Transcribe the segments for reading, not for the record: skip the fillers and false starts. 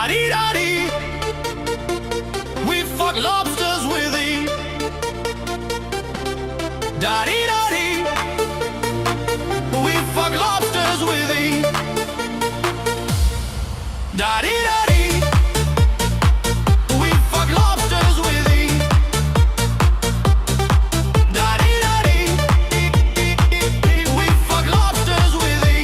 Da-dee-da-dee. We fuck lobsters with E. Da-dee-da-dee. We fuck lobsters with E. Da-dee-da-dee. We fuck lobsters with E. Da-dee-da-dee. We fuck lobsters with E.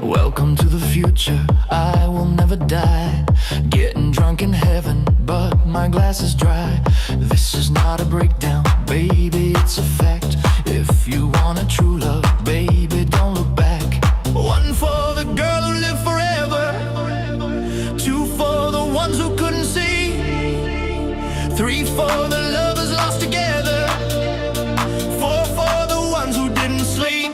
Welcome to the future, I will never die. Getting drunk in heaven, but my glass is dry. This is not a breakdown, baby, it's a fact. If you want a true love, baby, don't look back. One for the girl who lived forever. Two for the ones who couldn't see. Three for the lovers lost together. Four for the ones who didn't sleep.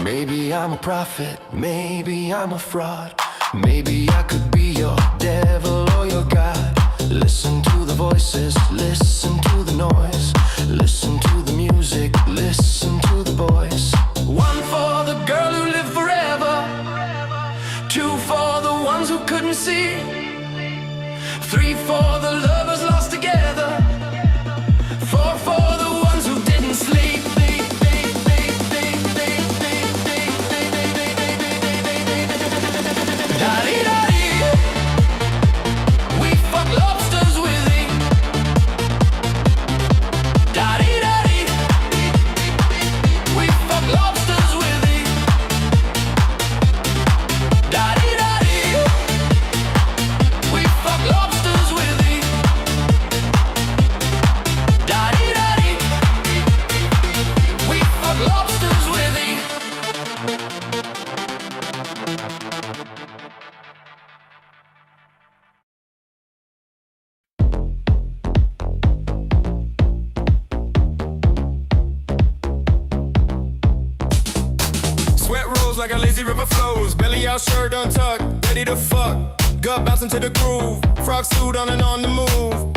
Maybe I'm a prophet, maybe I'm a fraud. Maybe I could be your devil or your God. Listen to the voices, listen to the noise. Listen to the music, listen to the boys. One for the girl who lived forever. Two for the ones who couldn't see. Three for the lovers lost together. Four for the ones who didn't sleep. Like a lazy river flows, belly out, shirt untucked, ready to fuck. Gut bouncing to the groove, frog suit on and on the move.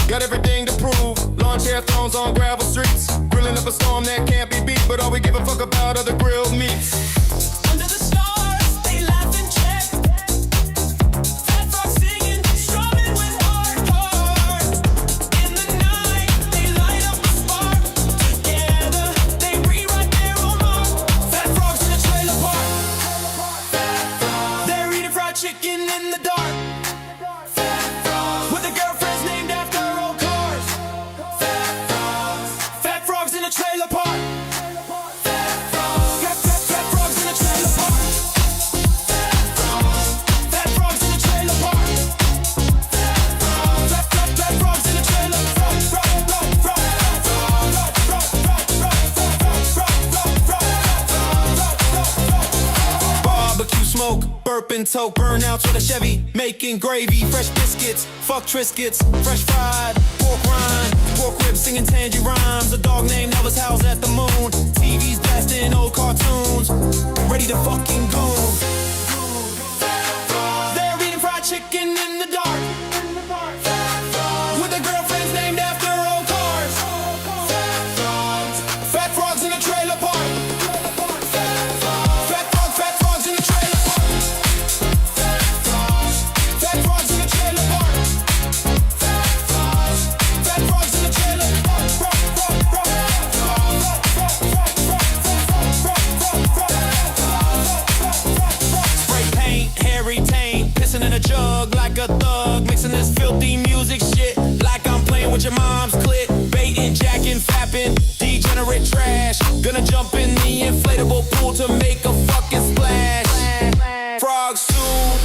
Got everything to prove. Lawn chair thrones on gravel streets, grilling up a storm that can't be beat. But all we give a fuck about are the grilled meats. Under the stars, they laugh and check. Fat frog singing, strumming with hard. In the night, they light up a spark. Together, they rewrite their own mark. Fat frogs in a trailer park. They're eating fried chicken in the dark. With their girlfriends named after old cars. Fat frogs in a trailer park. Fat frogs in a trailer park. Fat frogs in a trailer park. Fat frogs in a trailer park. Barbecue smoke, burping toke, burnouts with a Chevy, making gravy, fresh biscuits, fuck Triscuits, fresh fried pork rind, pork ribs singing tangy rhymes. A dog named Elvis howls at the moon. TV's blasting old cartoons, ready to fucking go. They're eating fried chicken in the dark. With their girlfriends named after old cars. Fat frogs in a trailer park. Fat frogs in a trailer park. Fat frogs in a trailer park. Fat frogs in a trailer park. Spray paint, hairy taint, pissing in a jug like a thug, mixing this filthy music shit like I'm playing with your mom's clit. Baiting, jacking, fapping, degenerate trash. Gonna jump in the inflatable pool to make a fucking splash. Frog suit,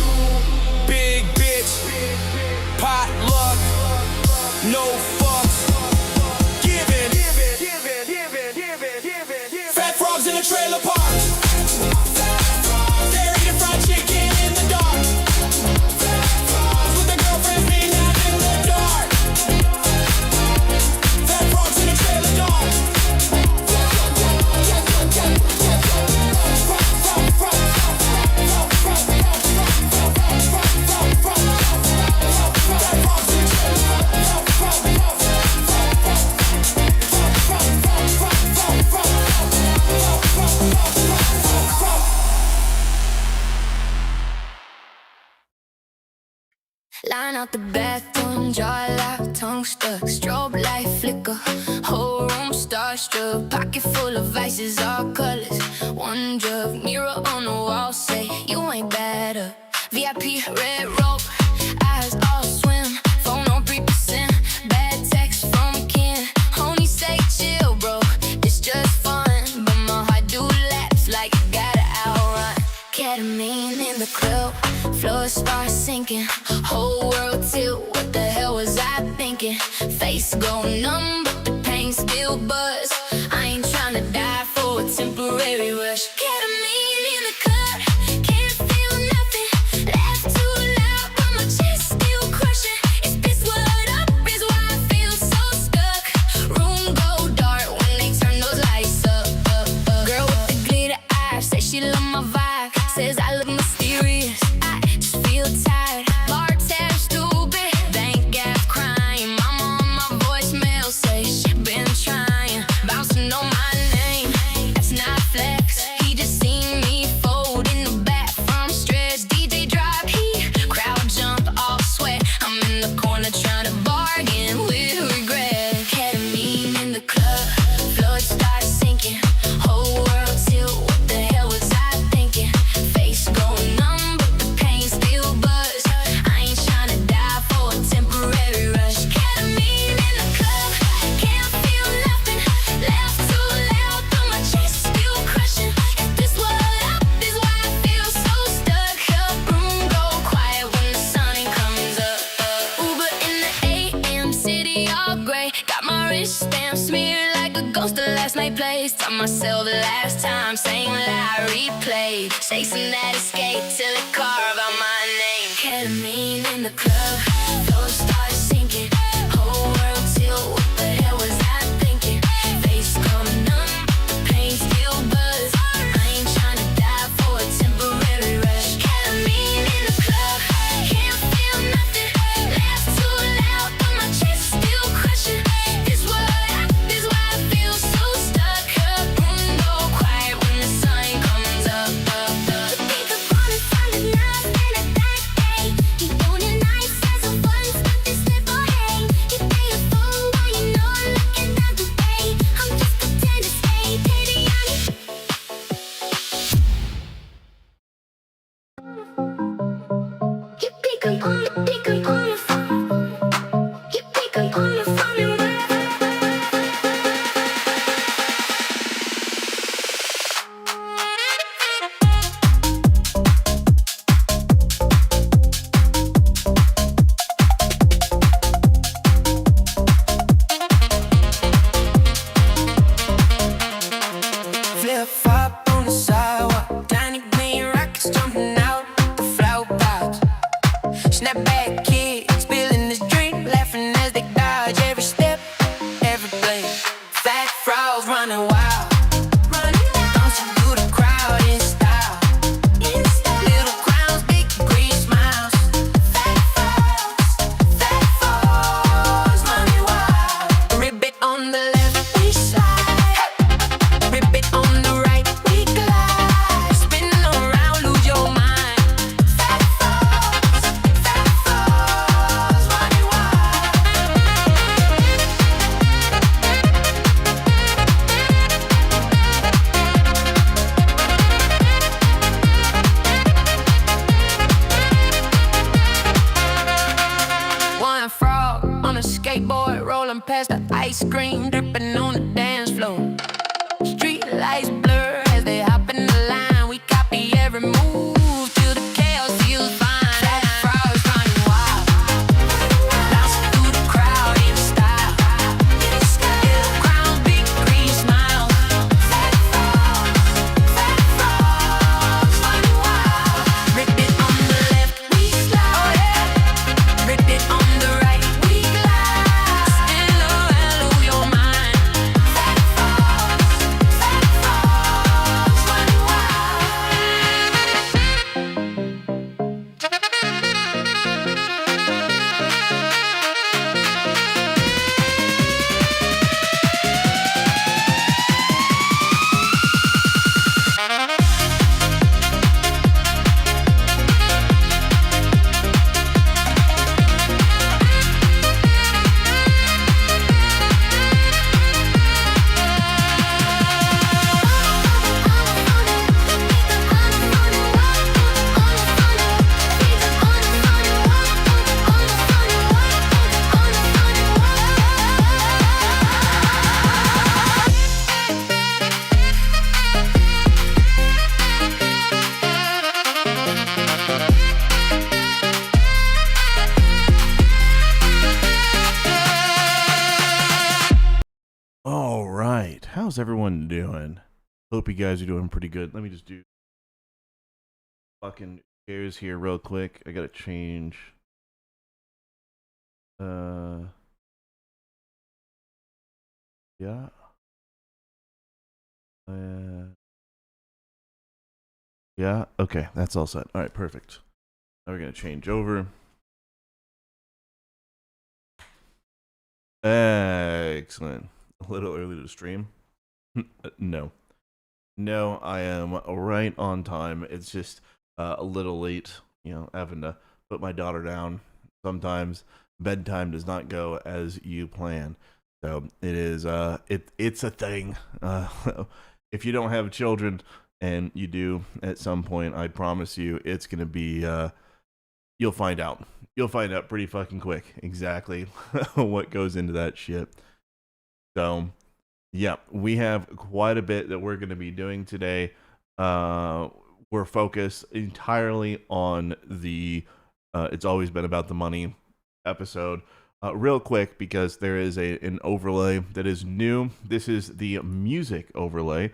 big bitch, potluck, no fucks, give it. Line out the bathroom, jaw locked, tongue stuck, strobe light flicker, whole room starstruck, pocket full of vices, all colors, one drug, mirror on the wall say you ain't bad up. VIP red rope, eyes all swim, phone on 3%, bad text from Ken, homie say chill bro, it's just fun, but my heart do laps like it gotta outrun. Ketamine in the club, floor starts sinking, whole world tilt, what the hell was I thinking? Face go numb, but the pain still buzz. I ain't tryna die for a temporary rush. Ketamine in the cut, can't feel nothing. Laugh too loud, but my chest still crushing. Is this what up is why I feel so stuck? Room go dark when they turn those lights up. Girl with the glitter eyes, say she love my vibe, says I look mysterious. I just feel tired. Bar tab stupid, bank app crying. Mama on my voicemail say she been trying, bouncing on my name. That's not flex. He just seen me fold in the back from stretch. DJ drop heat, crowd jump, all sweat. I'm in the corner trying to bargain with regret. Ketamine in the club, blood starts sinking, whole world tilt. What the hell was I thinking? Face going numb, but the pain still buzz. I ain't tryna die for a temporary rush. Ketamine in the club, can't feel nothing. Laugh too loud, but my chest still crushing. Is this what up is why I feel so stuck? Room go quiet when the sun comes up. Uber in the AM, city all gray. Got my wristband smeared like a ghost of last night plays. Tell myself the last time, same lie replayed. Chasing that escape till it carve out my name. Ketamine in the club, floor starts sinking, whole world tilt. What the hell was I thinking? Face come numb, the pain still buzz. I ain't tryna die for a temporary rush. Ketamine in the club, can't feel nothing. Laugh too loud, but my chest still crushing. This what is why I feel so stuck. Room go quiet when the sun comes up. Pick up on the front of love and a bad day. You doing it nice as a fun, but this never hang. You play a fool while you know I'm looking the other way. I'm just pretend to stay petty on it. You pick up on the phone. You pick up on the phone and Flip flop on the sidewalk, tiny green rockets jumping out the flower pots. Snapback kid spilling his drink, laughing as they dodge every step, every blade. Fat frogs running wild, bouncing through the crowd in style. Little crowns, big green smiles. Fat frogs running wild. Ribbit on the left, we slide. Ribbit on the right, we glide. Spinning around, lose your mind. Fat frogs running wild. One frog on a skateboard, rolling past the ice cream, dripping on the dance floor. Street lights blur as they hop in the line. We copy every move till the chaos feels fine. Fat frogs running wild, bouncing through the crowd in style. Little crowns, big green smiles. Fat frogs running wild. Ribbit on the left, we slide. Ribbit on the right, we glide. Spin around, lose your mind. how's everyone doing? Hope you guys are doing pretty good. Let me just do fucking shares here real quick. I gotta change. Yeah. Yeah. Okay, that's all set. All right, perfect. Now we're gonna change over. Excellent. A little early to stream. No. No, I am right on time. It's just a little late, having to put my daughter down. Sometimes bedtime does not go as you plan. So it is it's a thing. If you don't have children and you do at some point, I promise you it's going to be you'll find out. You'll find out pretty fucking quick exactly what goes into that shit. So, yeah, we have quite a bit that we're going to be doing today. We're focused entirely on the It's Always Been About the Money episode. Real quick, because there is an overlay that is new. This is the music overlay.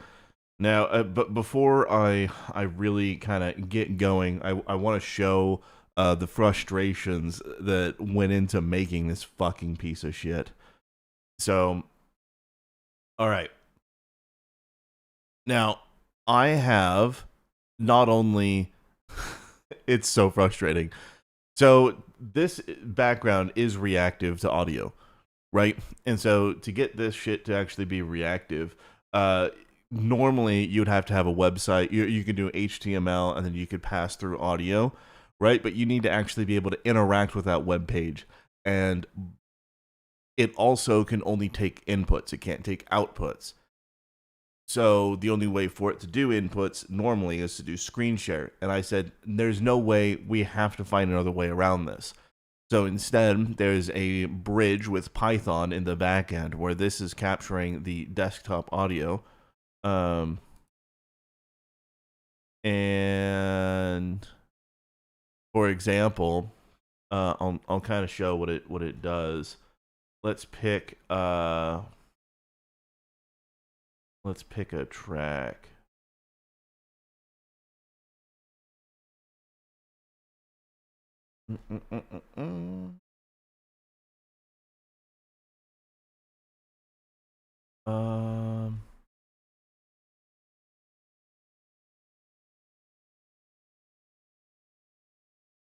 Now, but before I really kind of get going, I want to show the frustrations that went into making this fucking piece of shit. So, all right. Now, I have not only... it's so frustrating. So, this background is reactive to audio, right? And so, to get this shit to actually be reactive, normally you'd have to have a website. You could do HTML and then you could pass through audio, right? But you need to actually be able to interact with that web page. And it also can only take inputs. It can't take outputs. So the only way for it to do inputs normally is to do screen share. And I said, there's no way, we have to find another way around this. So instead, there's a bridge with Python in the back end where this is capturing the desktop audio. And for example, I'll kind of show what it does. Let's pick a track.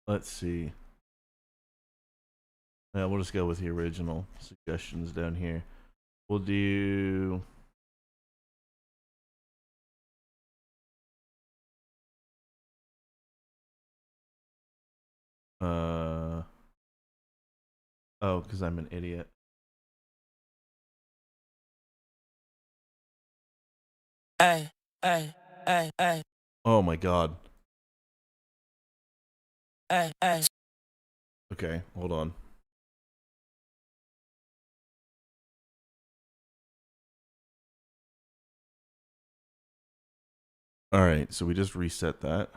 Let's see. Yeah, we'll just go with the original suggestions down here. We'll do... Oh, because I'm an idiot. Hey, hey, hey, hey, Oh my god. hey, hey. Okay, hold on. Alright, so we just reset that.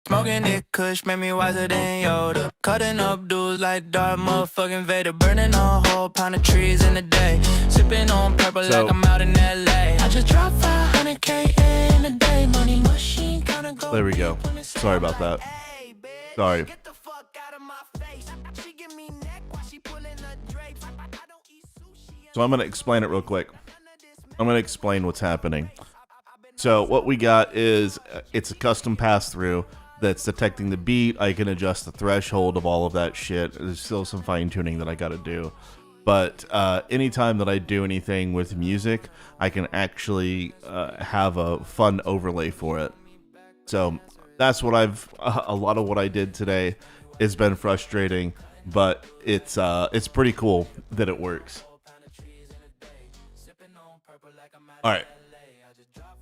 Smoking it kush made me wiser than Yoda. Cutting up dudes like Darth motherfucking Vader. Burning a whole pound of trees in a day. Sipping on purple like I'm out in LA. I just dropped 500K in a day. Money machine kinda go. There we go. Sorry about that. Sorry. So I'm going to explain it real quick. I'm going to explain what's happening. So what we got is it's a custom pass-through that's detecting the beat. I can adjust the threshold of all of that shit. There's still some fine-tuning that I got to do. But anytime that I do anything with music, I can actually have a fun overlay for it. So that's what a lot of what I did today has been frustrating, but it's pretty cool that it works. All right.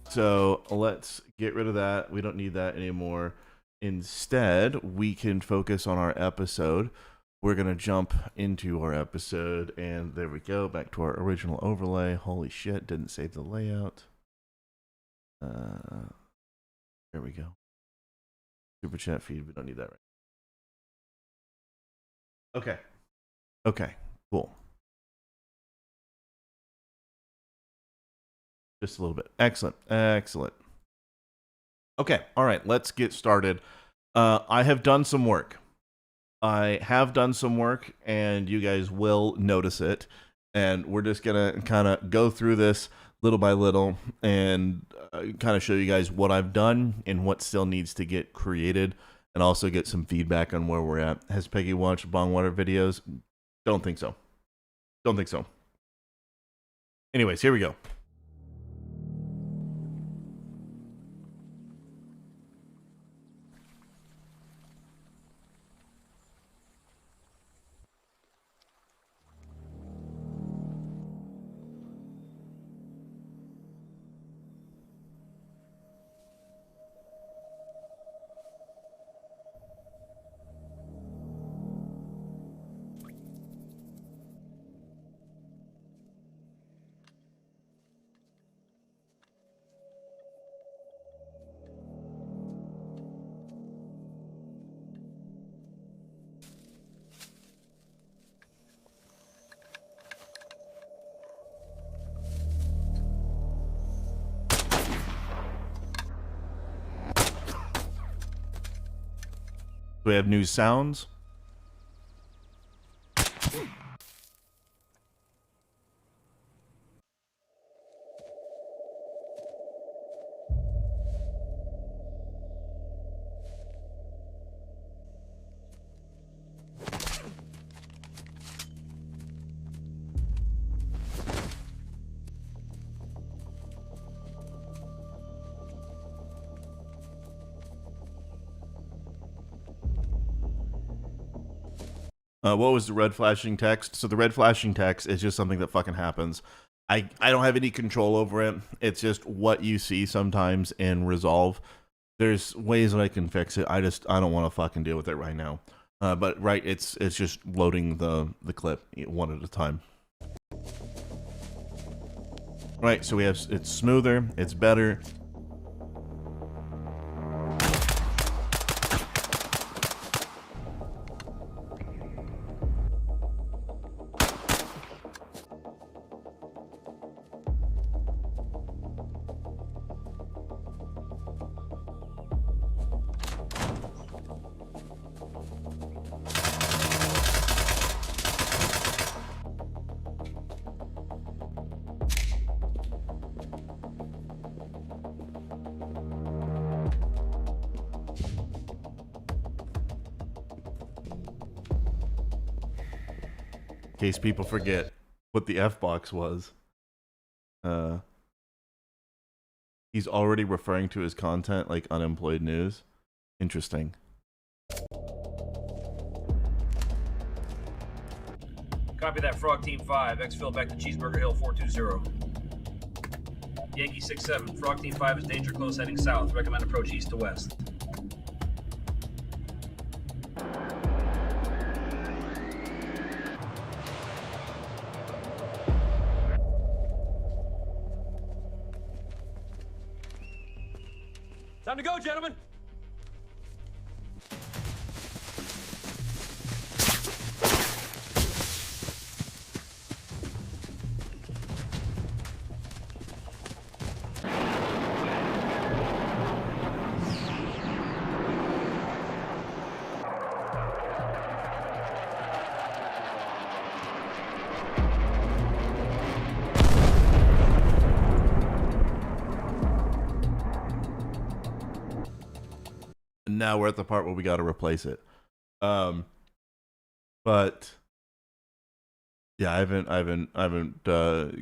So let's get rid of that. We don't need that anymore. Instead, we can focus on our episode. We're going to jump into our episode, and there we go. Back to our original overlay. Holy shit, didn't save the layout. There we go. Super chat feed, we don't need that right. Okay. Okay, cool. Just a little bit. Excellent. Excellent. Okay. All right. Let's get started. I have done some work. And you guys will notice it. And we're just going to kind of go through this little by little and kind of show you guys what I've done and what still needs to get created, and also get some feedback on where we're at. Has Peggy watched Bongwater videos? Don't think so. Anyways, here we go. We have new sounds. What was the red flashing text? So the red flashing text is just something that fucking happens. I don't have any control over it. It's just what you see sometimes in Resolve. There's ways that I can fix it. I don't want to fucking deal with it right now. But right, it's just loading the clip one at a time. Right, so it's smoother, it's better. In case people forget what the F-box was. He's already referring to his content like unemployed news. Interesting. Copy that, Frog Team 5. Exfil back to Cheeseburger Hill 420. Yankee 6-7. Frog Team 5 is danger close heading south. Recommend approach east to west. Time to go, gentlemen. Now we're at the part where we got to replace it. But yeah, I haven't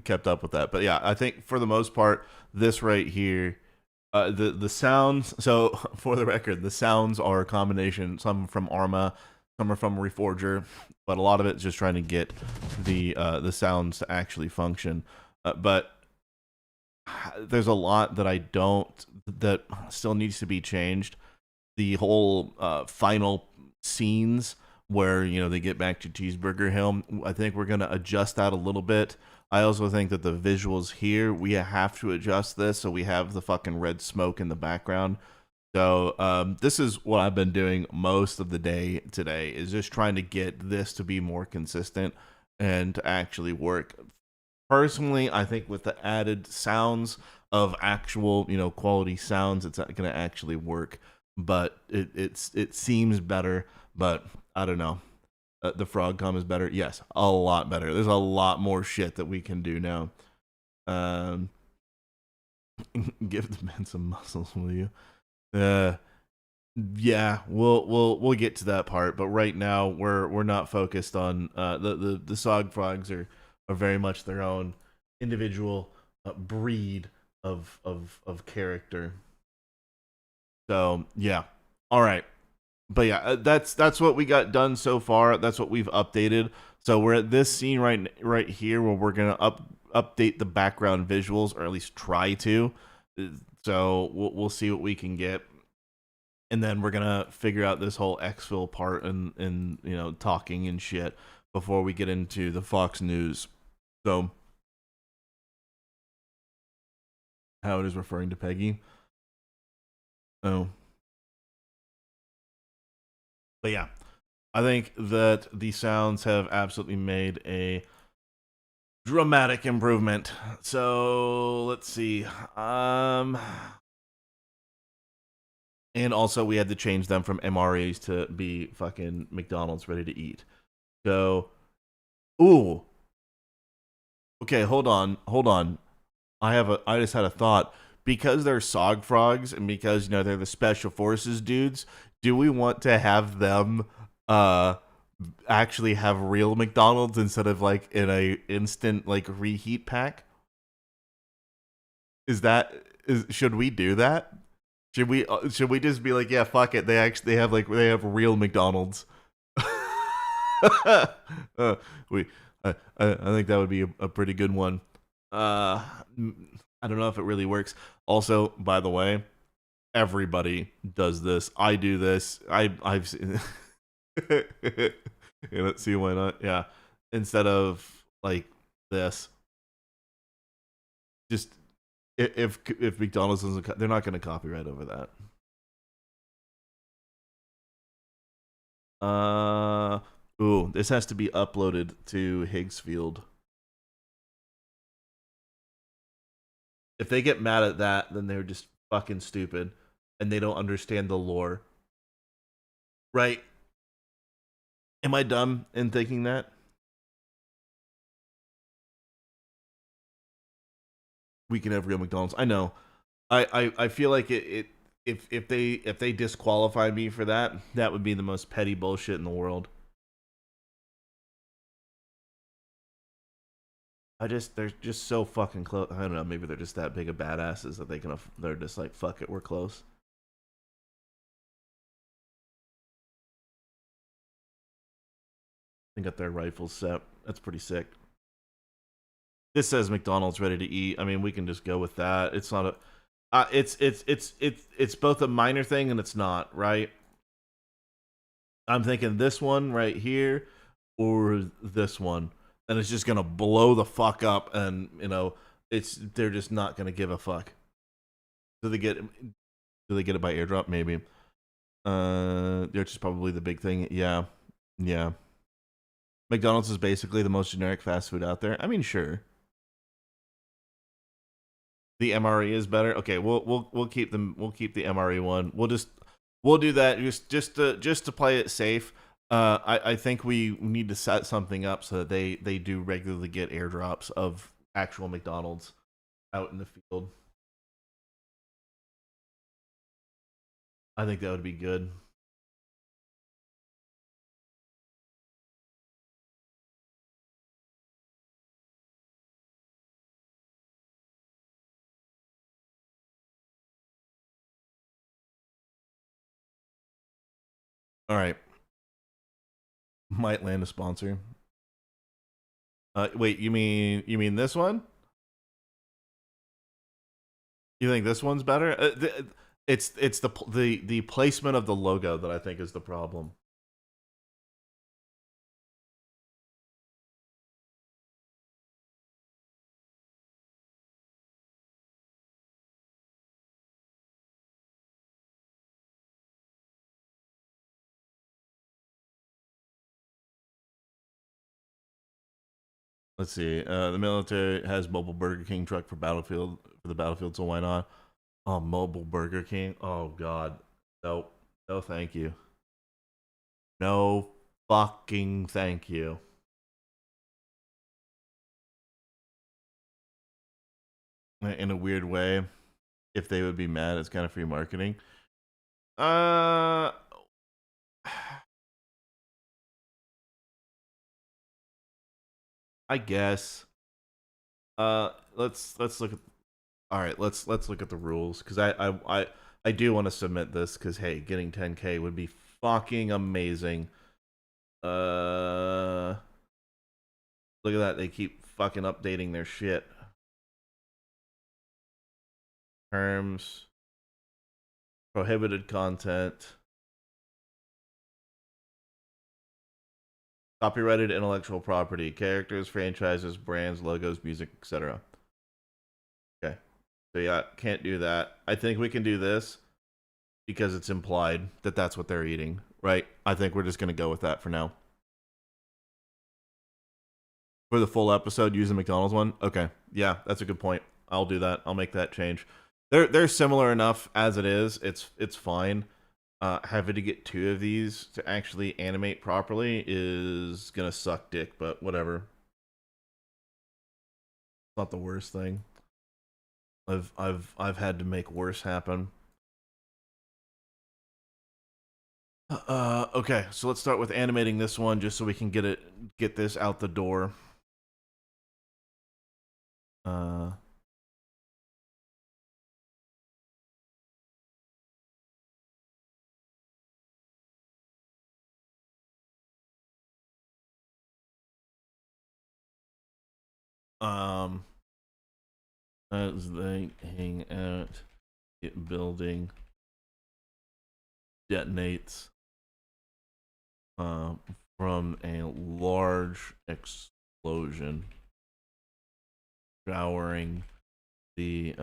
kept up with that. But yeah, I think for the most part, this right here, the sounds. So for the record, the sounds are a combination. Some from Arma, some are from Reforger, but a lot of it's just trying to get the sounds to actually function. But there's a lot that still needs to be changed. The whole final scenes where, you know, they get back to Cheeseburger Hill, I think we're going to adjust that a little bit. I also think that the visuals here, we have to adjust this so we have the fucking red smoke in the background. So this is what I've been doing most of the day today, is just trying to get this to be more consistent and to actually work personally, I think with the added sounds of actual, quality sounds, it's going to actually work. But it seems better. But I don't know. The Frogcom is better. Yes, a lot better. There's a lot more shit that we can do now. Give the men some muscles, will you? Yeah, we'll get to that part, but right now we're not focused on the Sog Frogs are very much their own individual breed of character. So yeah, all right, but yeah, that's what we got done so far. That's what we've updated. So we're at this scene right here where we're gonna update the background visuals, or at least try to. So we'll see what we can get. And then we're gonna figure out this whole exfil part and talking and shit before we get into the Fox News. So how it is referring to Peggy. Oh. But yeah, I think that the sounds have absolutely made a dramatic improvement. So let's see. And also, we had to change them from MREs to be fucking McDonald's ready to eat. So, ooh. Okay, hold on. I just had a thought. Because they're Sog Frogs and because they're the Special Forces dudes, do we want to have them actually have real McDonald's instead of like in a instant like reheat pack? Should we do that? Should we just be like, yeah, fuck it. They have real McDonald's. I think that would be a pretty good one. I don't know if it really works. Also, by the way, everybody does this. I do this. I've seen. Yeah, let's see why not. Yeah, instead of like this, just. If McDonald's doesn't, they're not going to copyright over that. Ooh, this has to be uploaded to Higgsfield. If they get mad at that, then they're just fucking stupid and they don't understand the lore. Right? Am I dumb in thinking that? We can have real McDonald's. I know. I feel like if they disqualify me for that, that would be the most petty bullshit in the world. They're just so fucking close. I don't know. Maybe they're just that big of badasses that they're just like, fuck it, we're close. They got their rifles set. That's pretty sick. This says McDonald's ready to eat. I mean, we can just go with that. It's not a. It's both a minor thing and it's not, right? I'm thinking this one right here or this one, and it's just gonna blow the fuck up, and they're just not gonna give a fuck. Do they get it by airdrop? Maybe. Which is probably the big thing. Yeah. McDonald's is basically the most generic fast food out there. I mean, sure. The MRE is better. Okay, we'll keep them. We'll keep the MRE one. We'll do that just to play it safe. I think we need to set something up so that they do regularly get airdrops of actual McDonald's out in the field. I think that would be good. All right. Might land a sponsor. Wait, you mean this one? You think this one's better? It's the placement of the logo that I think is the problem. Let's see. The military has mobile Burger King truck for the battlefield, so why not? Oh, mobile Burger King. Oh God. Nope. No, thank you. No fucking thank you. In a weird way, if they would be mad, it's kind of free marketing. I guess. Let's look at. All right, let's look at the rules because I do want to submit this because hey, getting 10K would be fucking amazing. Look at that, they keep fucking updating their shit. Terms, prohibited content, copyrighted intellectual property, characters, franchises, brands, logos, music, etc. Okay, so yeah, can't do that. I think we can do this because it's implied that that's what they're eating, right? I think we're just gonna go with that for now. For the full episode, use the McDonald's one. Okay, yeah, that's a good point. I'll do that. I'll make that change. They're similar enough as it is. It's fine. Having to get 2 of these to actually animate properly is gonna suck dick, but whatever. It's not the worst thing. I've had to make worse happen. Okay, so let's start with animating this one just so we can get this out the door. As they hang out, get building detonates from a large explosion, showering the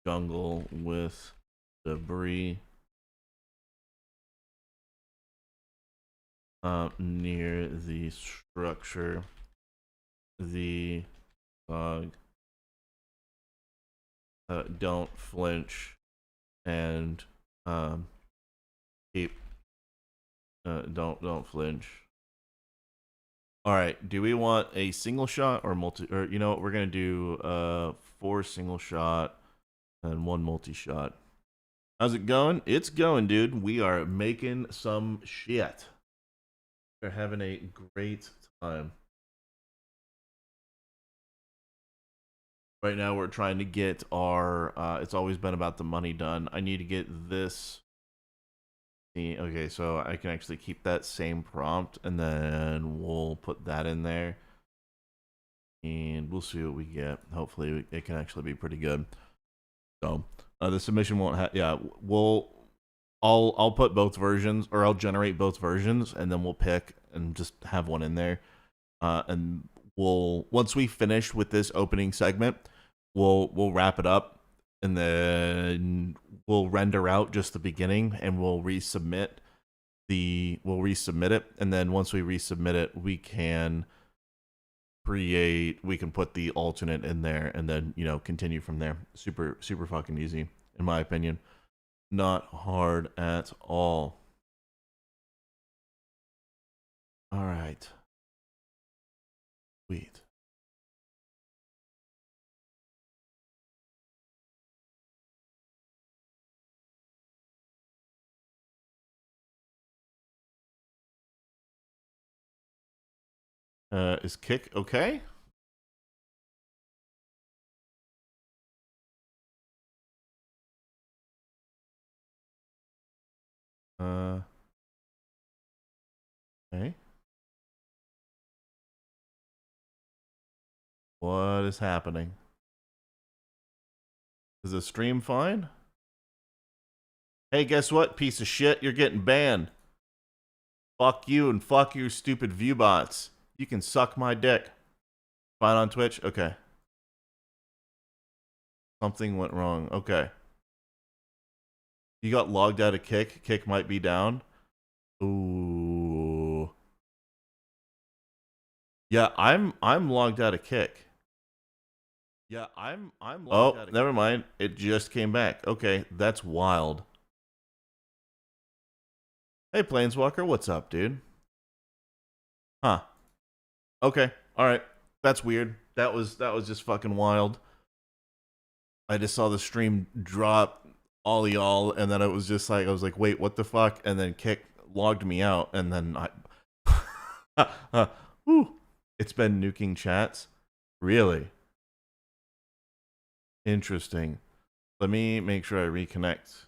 jungle with debris near the structure. The dog don't flinch and keep don't flinch. All right, do we want a single shot or multi, or you know what, we're gonna do 4 single shot and 1 multi shot. How's it going? It's going, dude. We are making some shit. We're having a great time. Right now we're trying to get our it's always been about the money done. I need to get this. Okay, so I can actually keep that same prompt and then we'll put that in there and we'll see what we get. Hopefully it can actually be pretty good. So the submission won't have, yeah, I'll put both versions, or I'll generate both versions and then we'll pick and just have one in there. And once we finish with this opening segment, we'll wrap it up and then we'll render out just the beginning and we'll resubmit it, and then once we resubmit it, we can put the alternate in there and then, you know, continue from there. Super fucking easy in my opinion. Not hard at all. All right. Sweet. Is Kick okay? Okay. What is happening? Is the stream fine? Hey, guess what, piece of shit? You're getting banned. Fuck you and fuck your stupid view bots. You can suck my dick. Fine on Twitch? Okay. Something went wrong. Okay. You got logged out of Kick. Kick might be down. Ooh. Yeah, I'm logged out of Kick. Yeah, I'm logged out of never mind. It just came back. Okay, that's wild. Hey Planeswalker, what's up, dude? Huh. Okay. All right. That's weird. That was just fucking wild. I just saw the stream drop all y'all, and then it was just like I was like, wait, what the fuck? And then Kick logged me out, and then I whew. It's been nuking chats. Really? Interesting. Let me make sure I reconnect.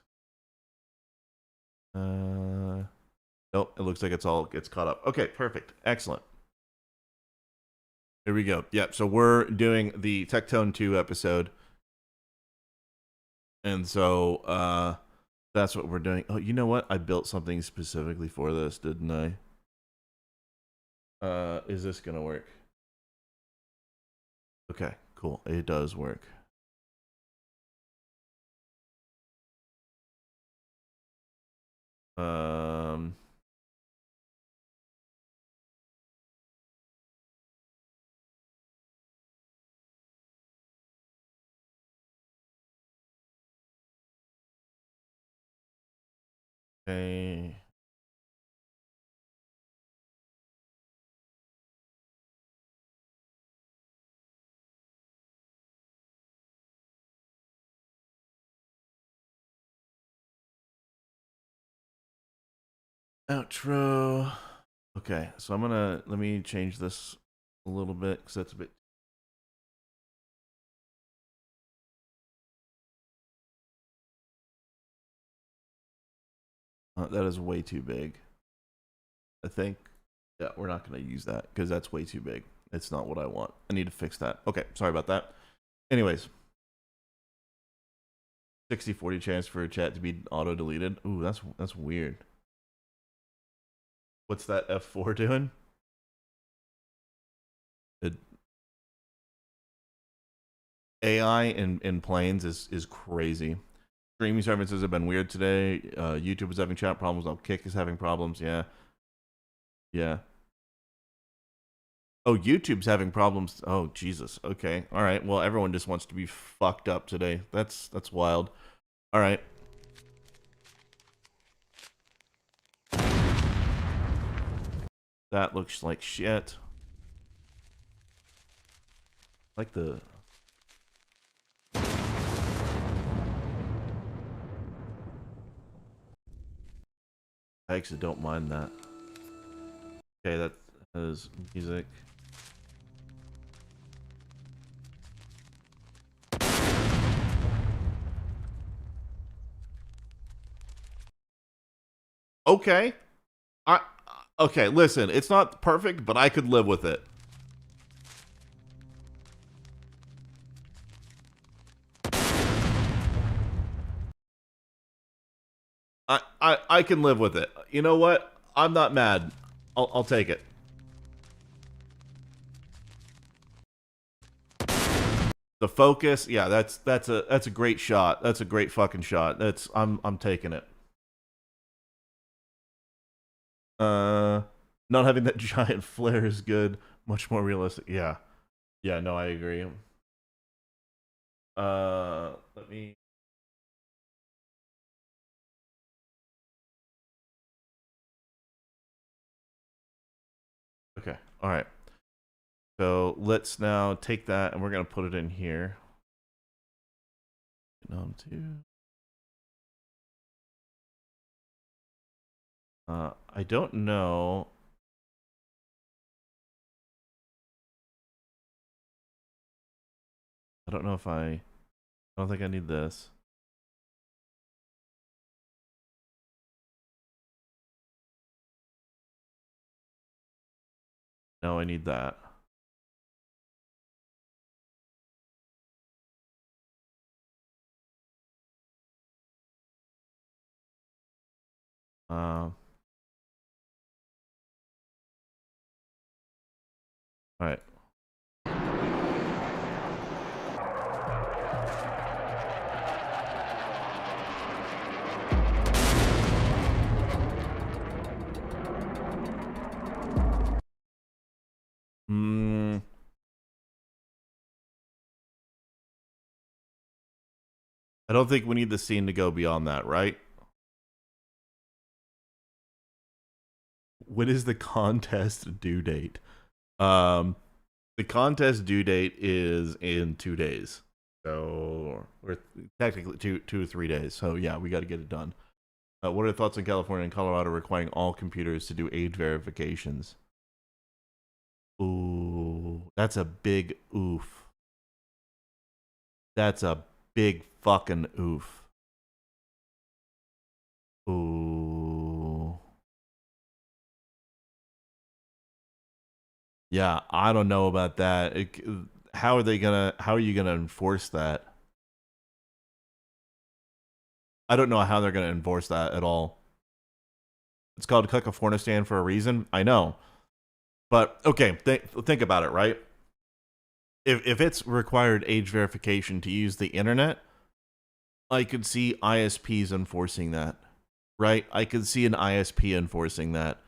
Nope, it looks like it's caught up. Okay, perfect. Excellent. Here we go. Yep, so we're doing the Tectone 2 episode. And so that's what we're doing. Oh, you know what? I built something specifically for this, didn't I? Is this gonna work? Okay, cool. It does work. Okay. Outro. Okay, so let me change this a little bit because that's a bit. That is way too big. I think. Yeah, we're not going to use that because that's way too big. It's not what I want. I need to fix that. Okay, sorry about that. Anyways. 60-40 chance for a chat to be auto-deleted. Ooh, that's weird. What's that F4 doing? AI in planes is crazy. Streaming services have been weird today. YouTube is having chat problems. Kick is having problems. Yeah. Yeah. Oh, YouTube's having problems. Oh, Jesus. Okay. All right. Well, everyone just wants to be fucked up today. That's wild. All right. That looks like shit. Like the... I actually don't mind that. Okay, that has music. Okay. Okay, listen, it's not perfect, but I could live with it. I can live with it. You know what? I'm not mad. I'll take it. The focus, yeah, that's a great shot. That's a great fucking shot. I'm taking it. Not having that giant flare is good. Much more realistic. Yeah. Yeah, no, I agree. Let me... Okay, alright. So let's now take that and we're going to put it in here. Nom 2. I don't know. I don't know if I don't think I need this. No, I need that. All right. I don't think we need the scene to go beyond that, right? When is the contest due date? The contest due date is in 2 days. So, or technically two or 3 days. So, yeah, we got to get it done. What are the thoughts on California and Colorado requiring all computers to do age verifications? Ooh, that's a big oof. That's a big fucking oof. Ooh. Yeah, I don't know about that. How are you gonna enforce that? I don't know how they're gonna enforce that at all. It's called Cacophornistan for a reason. I know. But okay, think about it, right? If it's required age verification to use the internet, I could see ISPs enforcing that, right? I could see an ISP enforcing that,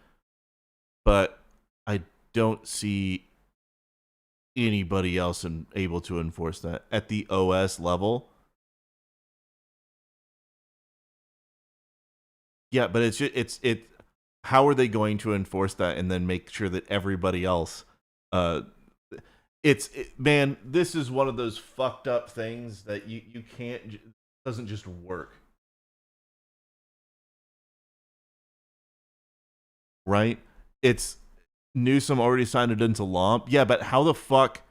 but I don't see anybody else able to enforce that at the OS level. Yeah, but it's how are they going to enforce that and then make sure that everybody else man, this is one of those fucked up things that you can't, doesn't just work. Right? It's Newsom already signed it into law. Yeah, but how the fuck?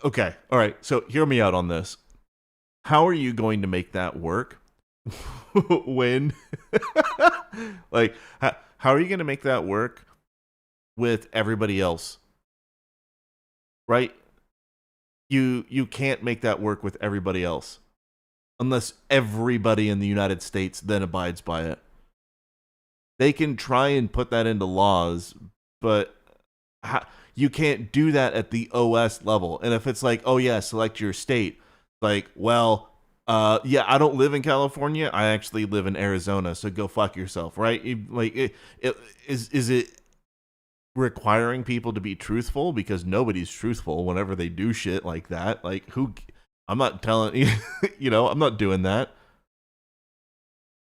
Okay, all right. So hear me out on this. How are you going to make that work when, like, how are you going to make that work with everybody else? Right? You can't make that work with everybody else unless everybody in the United States then abides by it. They can try and put that into laws, but you can't do that at the OS level. And if it's like, oh yeah, select your state, like, well, yeah, I don't live in California. I actually live in Arizona, so go fuck yourself, right? Is it requiring people to be truthful? Because nobody's truthful whenever they do shit like that. Like, I'm not telling you, I'm not doing that.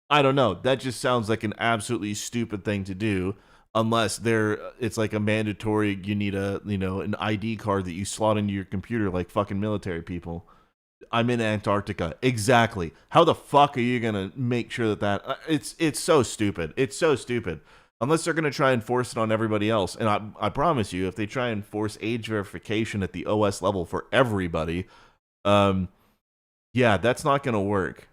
I don't know. That just sounds like an absolutely stupid thing to do, unless it's like a mandatory, you need an ID card that you slot into your computer like fucking military people. I'm in Antarctica. Exactly. How the fuck are you gonna make sure that it's so stupid. It's so stupid. Unless they're gonna try and force it on everybody else. And I promise you, if they try and force age verification at the OS level for everybody, yeah, that's not gonna work.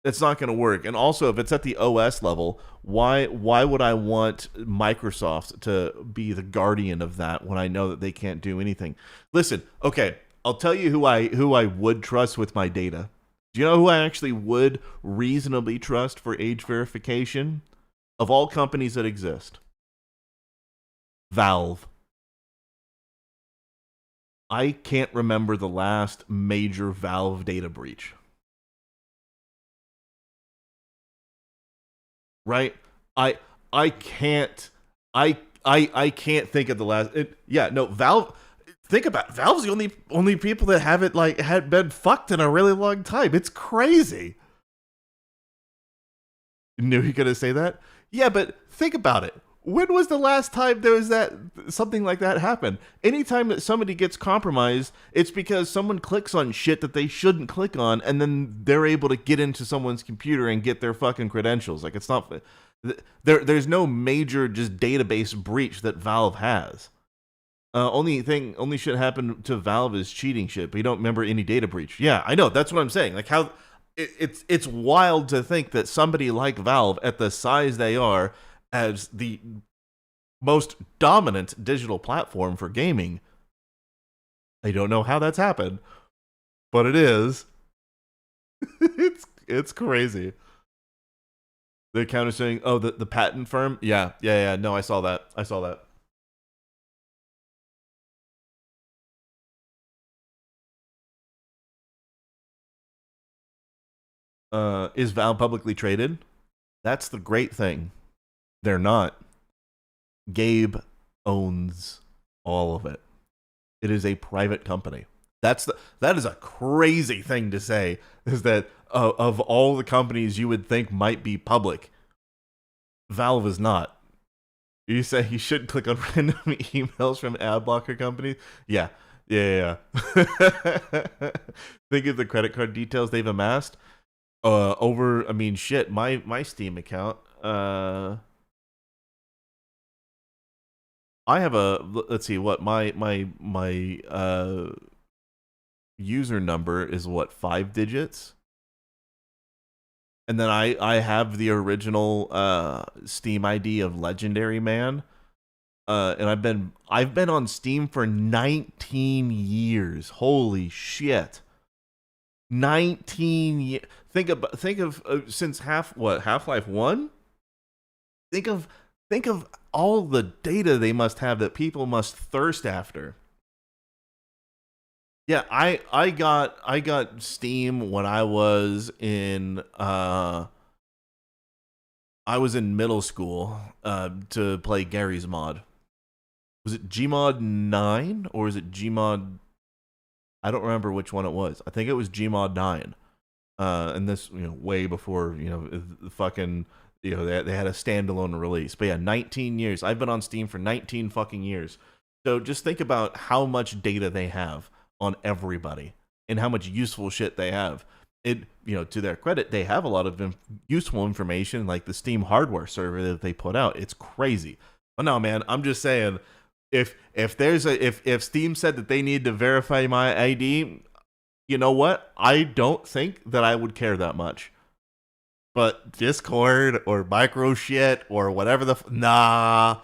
It's not going to work. And also, if it's at the OS level, why would I want Microsoft to be the guardian of that when I know that they can't do anything? Listen, okay, I'll tell you who I would trust with my data. Do you know who I actually would reasonably trust for age verification? Of all companies that exist, Valve. I can't remember the last major Valve data breach. Right? I can't think of the last. Valve. Think about it. Valve's the only people that haven't had been fucked in a really long time. It's crazy. Knew you were gonna say that? Yeah, but think about it. When was the last time there was something like that happen? Anytime that somebody gets compromised, it's because someone clicks on shit that they shouldn't click on, and then they're able to get into someone's computer and get their fucking credentials. Like, it's not there's no major just database breach that Valve has. Only shit happened to Valve is cheating shit, but you don't remember any data breach. Yeah, I know. That's what I'm saying. Like, how it's wild to think that somebody like Valve, at the size they are, as the most dominant digital platform for gaming. I don't know how that's happened, but it is. It's crazy. The counter saying, "Oh, the patent firm." Yeah. No, I saw that. Is Valve publicly traded? That's the great thing. They're not. Gabe owns all of it. It is a private company. That is a crazy thing to say, is that, of all the companies you would think might be public, Valve is not. You say you shouldn't click on random emails from ad blocker companies? Yeah. Think of the credit card details they've amassed. I mean, shit, my Steam account. I have let's see, what my user number is, what, 5 digits? And then I have the original Steam ID of Legendary Man. And I've been on Steam for 19 years. Holy shit. 19 years. Think of since Half-Life 1? Think of all the data they must have that people must thirst after. Yeah, I got Steam when I was in middle school to play Gary's Mod. Was it Gmod 9 or is it Gmod? I don't remember which one it was. I think it was Gmod 9. And this, way before, the fucking, they had a standalone release. But yeah, 19 years. I've been on Steam for 19 fucking years. So just think about how much data they have on everybody and how much useful shit they have. It, to their credit, they have a lot of useful information, like the Steam hardware server that they put out. It's crazy. But no, man, I'm just saying, if Steam said that they need to verify my ID, you know what? I don't think that I would care that much. But Discord or micro shit or whatever nah.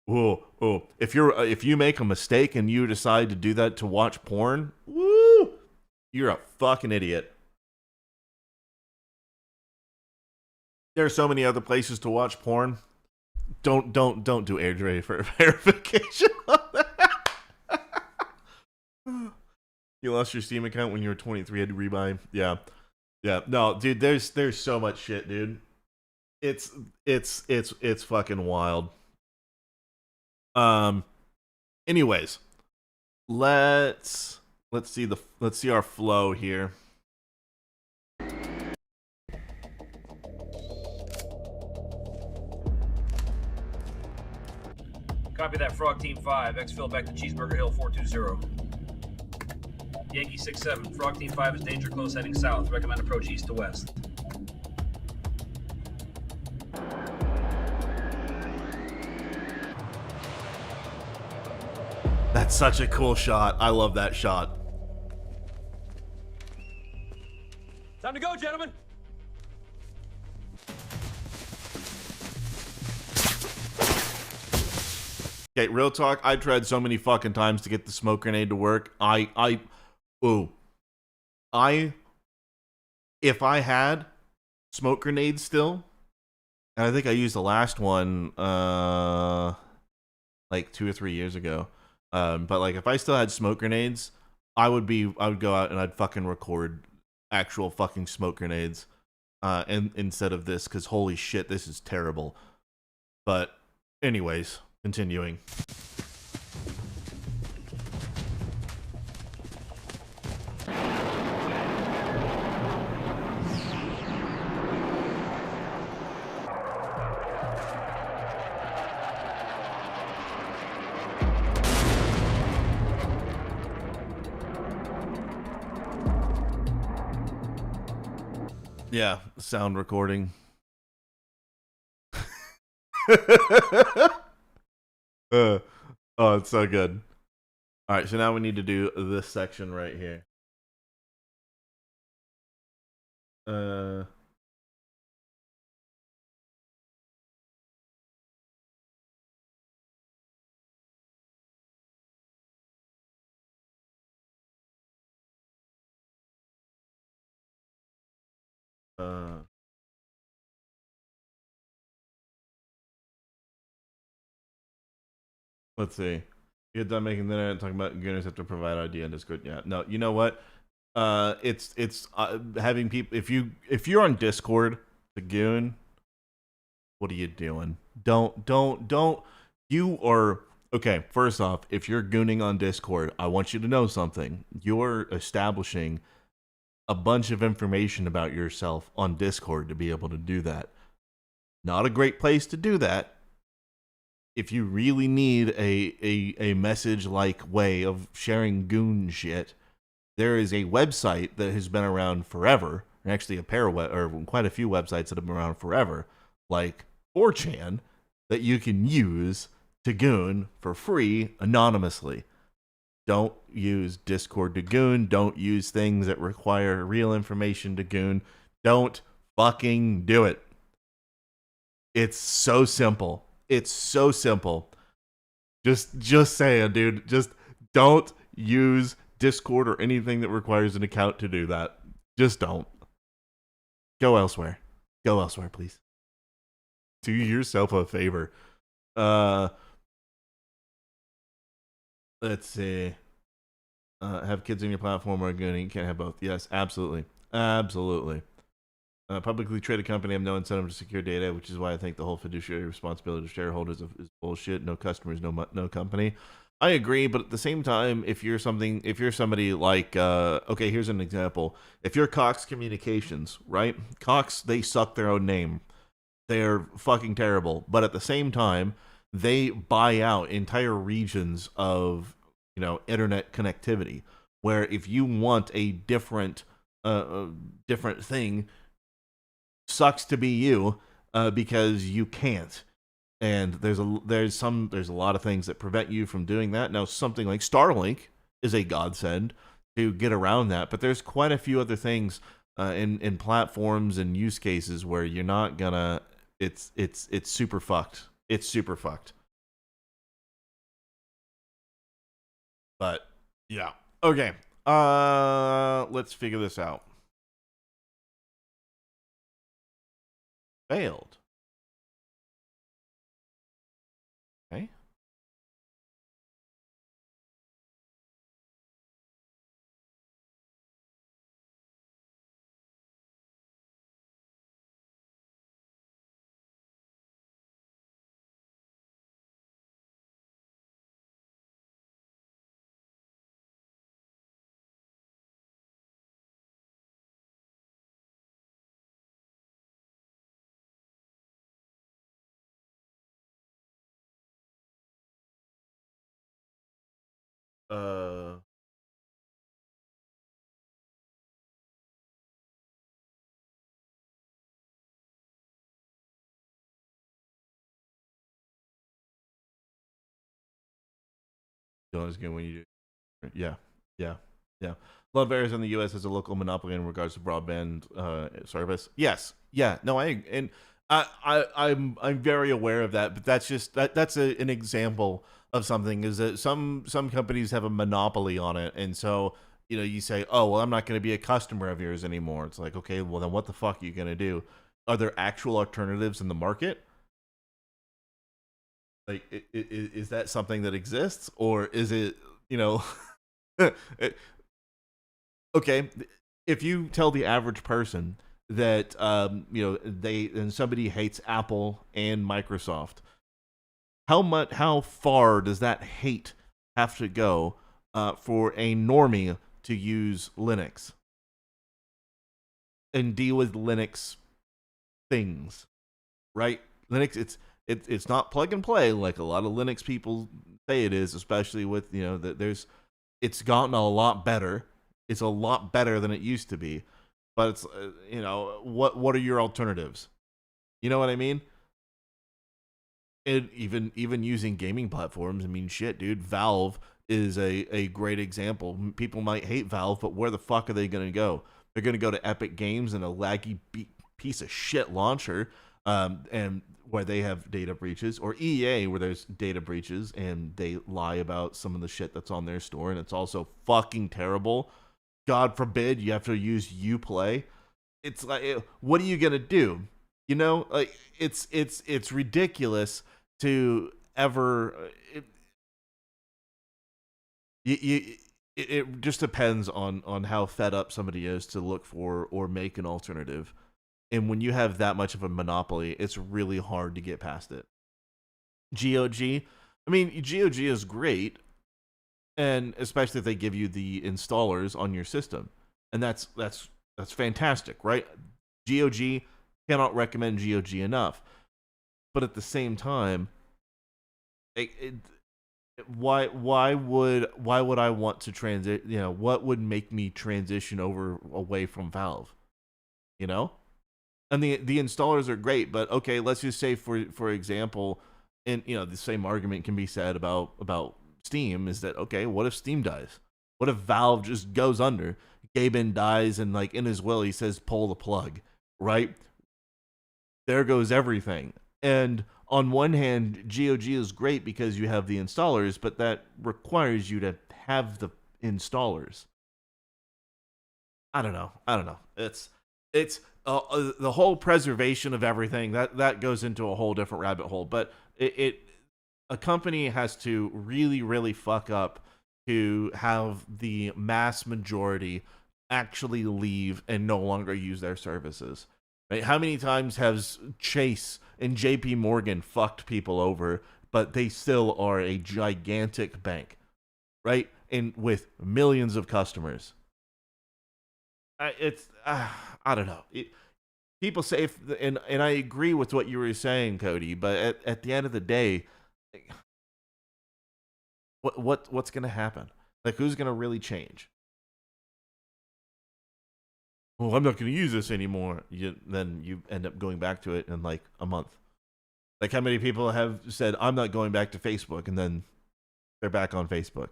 Oh, if you make a mistake and you decide to do that to watch porn, woo, you're a fucking idiot. There are so many other places to watch porn. Don't do AirDray for verification on that. You lost your Steam account when you were 23, had to rebuy. Yeah. No, dude, there's so much shit, dude. It's fucking wild. Anyways, let's see our flow here. Copy that, Frog Team 5. Exfil back to Cheeseburger Hill 420. Yankee 6-7. Frog Team 5 is danger close heading south. Recommend approach east to west. That's such a cool shot. I love that shot. Time to go, gentlemen. Okay, real talk. I tried so many fucking times to get the smoke grenade to work. If I had smoke grenades still, and I think I used the last one like 2 or 3 years ago. But like if I still had smoke grenades, I would go out and I'd fucking record actual fucking smoke grenades and instead of this, because holy shit, this is terrible. But anyways, continuing. Yeah, sound recording. Oh, it's so good. All right, so now we need to do this section right here. Let's see. Get done making dinner and talking about gooners have to provide ID on Discord. Yeah, no, you know what? It's having people. If you're on Discord, the goon. What are you doing? Don't. You are okay. First off, if you're gooning on Discord, I want you to know something. You're establishing a bunch of information about yourself on Discord to be able to do that. Not a great place to do that. If you really need a message-like way of sharing goon shit, there is a website that has been around forever, actually quite a few websites that have been around forever, like 4chan, that you can use to goon for free anonymously. Don't use Discord to goon. Don't use things that require real information to goon. Don't fucking do it. It's so simple. It's so simple. Just saying, dude. Just don't use Discord or anything that requires an account to do that. Just don't. Go elsewhere. Go elsewhere, please. Do yourself a favor. Let's see. Have kids on your platform or good. You can't have both. Yes, absolutely. Absolutely. Publicly traded company have no incentive to secure data, which is why I think the whole fiduciary responsibility to shareholders is bullshit. No customers, no company. I agree, but at the same time, if you're somebody like, okay, here's an example. If you're Cox Communications, right? Cox, they suck their own name. They're fucking terrible. But at the same time, they buy out entire regions of, internet connectivity, where if you want a different thing, sucks to be you, because you can't. And there's a lot of things that prevent you from doing that. Now, something like Starlink is a godsend to get around that, but there's quite a few other things in platforms and use cases where you're not gonna. It's super fucked. It's super fucked. But yeah, okay. Let's figure this out. Failed. Okay. Always good when you do. Yeah. Love Bears in the U.S. has a local monopoly in regards to broadband service. Yes. Yeah. No, I'm very aware of that, but that's just that's an example of something. Is that some companies have a monopoly on it, and so you say, oh well, I'm not going to be a customer of yours anymore. It's like, okay, well then what the fuck are you going to do? Are there actual alternatives in the market? Like, is that something that exists, or is it, okay, if you tell the average person that, somebody hates Apple and Microsoft, how far does that hate have to go for a normie to use Linux and deal with Linux things, right? Linux, it's not plug and play like a lot of Linux people say it is, especially with, it's gotten a lot better. It's a lot better than it used to be, but it's, what are your alternatives? You know what I mean? And even using gaming platforms, I mean, shit, dude, Valve is a great example. People might hate Valve, but where the fuck are they going to go? They're going to go to Epic Games and a laggy piece of shit launcher, and where they have data breaches, or EA where there's data breaches and they lie about some of the shit that's on their store, and it's also fucking terrible. God forbid you have to use Uplay. It's like, what are you gonna do? Like, it's ridiculous to ever. It just depends on how fed up somebody is to look for or make an alternative. And when you have that much of a monopoly, it's really hard to get past it. GOG, I mean, GOG is great, and especially if they give you the installers on your system, and that's That's fantastic, right? GOG, cannot recommend GOG enough. But at the same time, why would I want to transit? You know, what would make me transition away from Valve? You know, and the installers are great, but okay, let's just say for example, and you know, the same argument can be said about Steam. Is that okay? What if Steam dies? What if Valve just goes under? Gaben dies, and like in his will, he says pull the plug. Right? There goes everything. And on one hand, GOG is great because you have the installers, but that requires you to have the installers. I don't know. It's the whole preservation of everything that goes into a whole different rabbit hole. But a company has to really fuck up to have the mass majority actually leave and no longer use their services. Right? How many times has Chase and JP Morgan fucked people over, but they still are a gigantic bank, right? And with millions of customers. I don't know. People say, and I agree with what you were saying, Cody, but at the end of the day, what's going to happen? Like, who's going to really change? Well, I'm not going to use this anymore. Then you end up going back to it in like a month. Like, how many people have said, I'm not going back to Facebook, and then they're back on Facebook?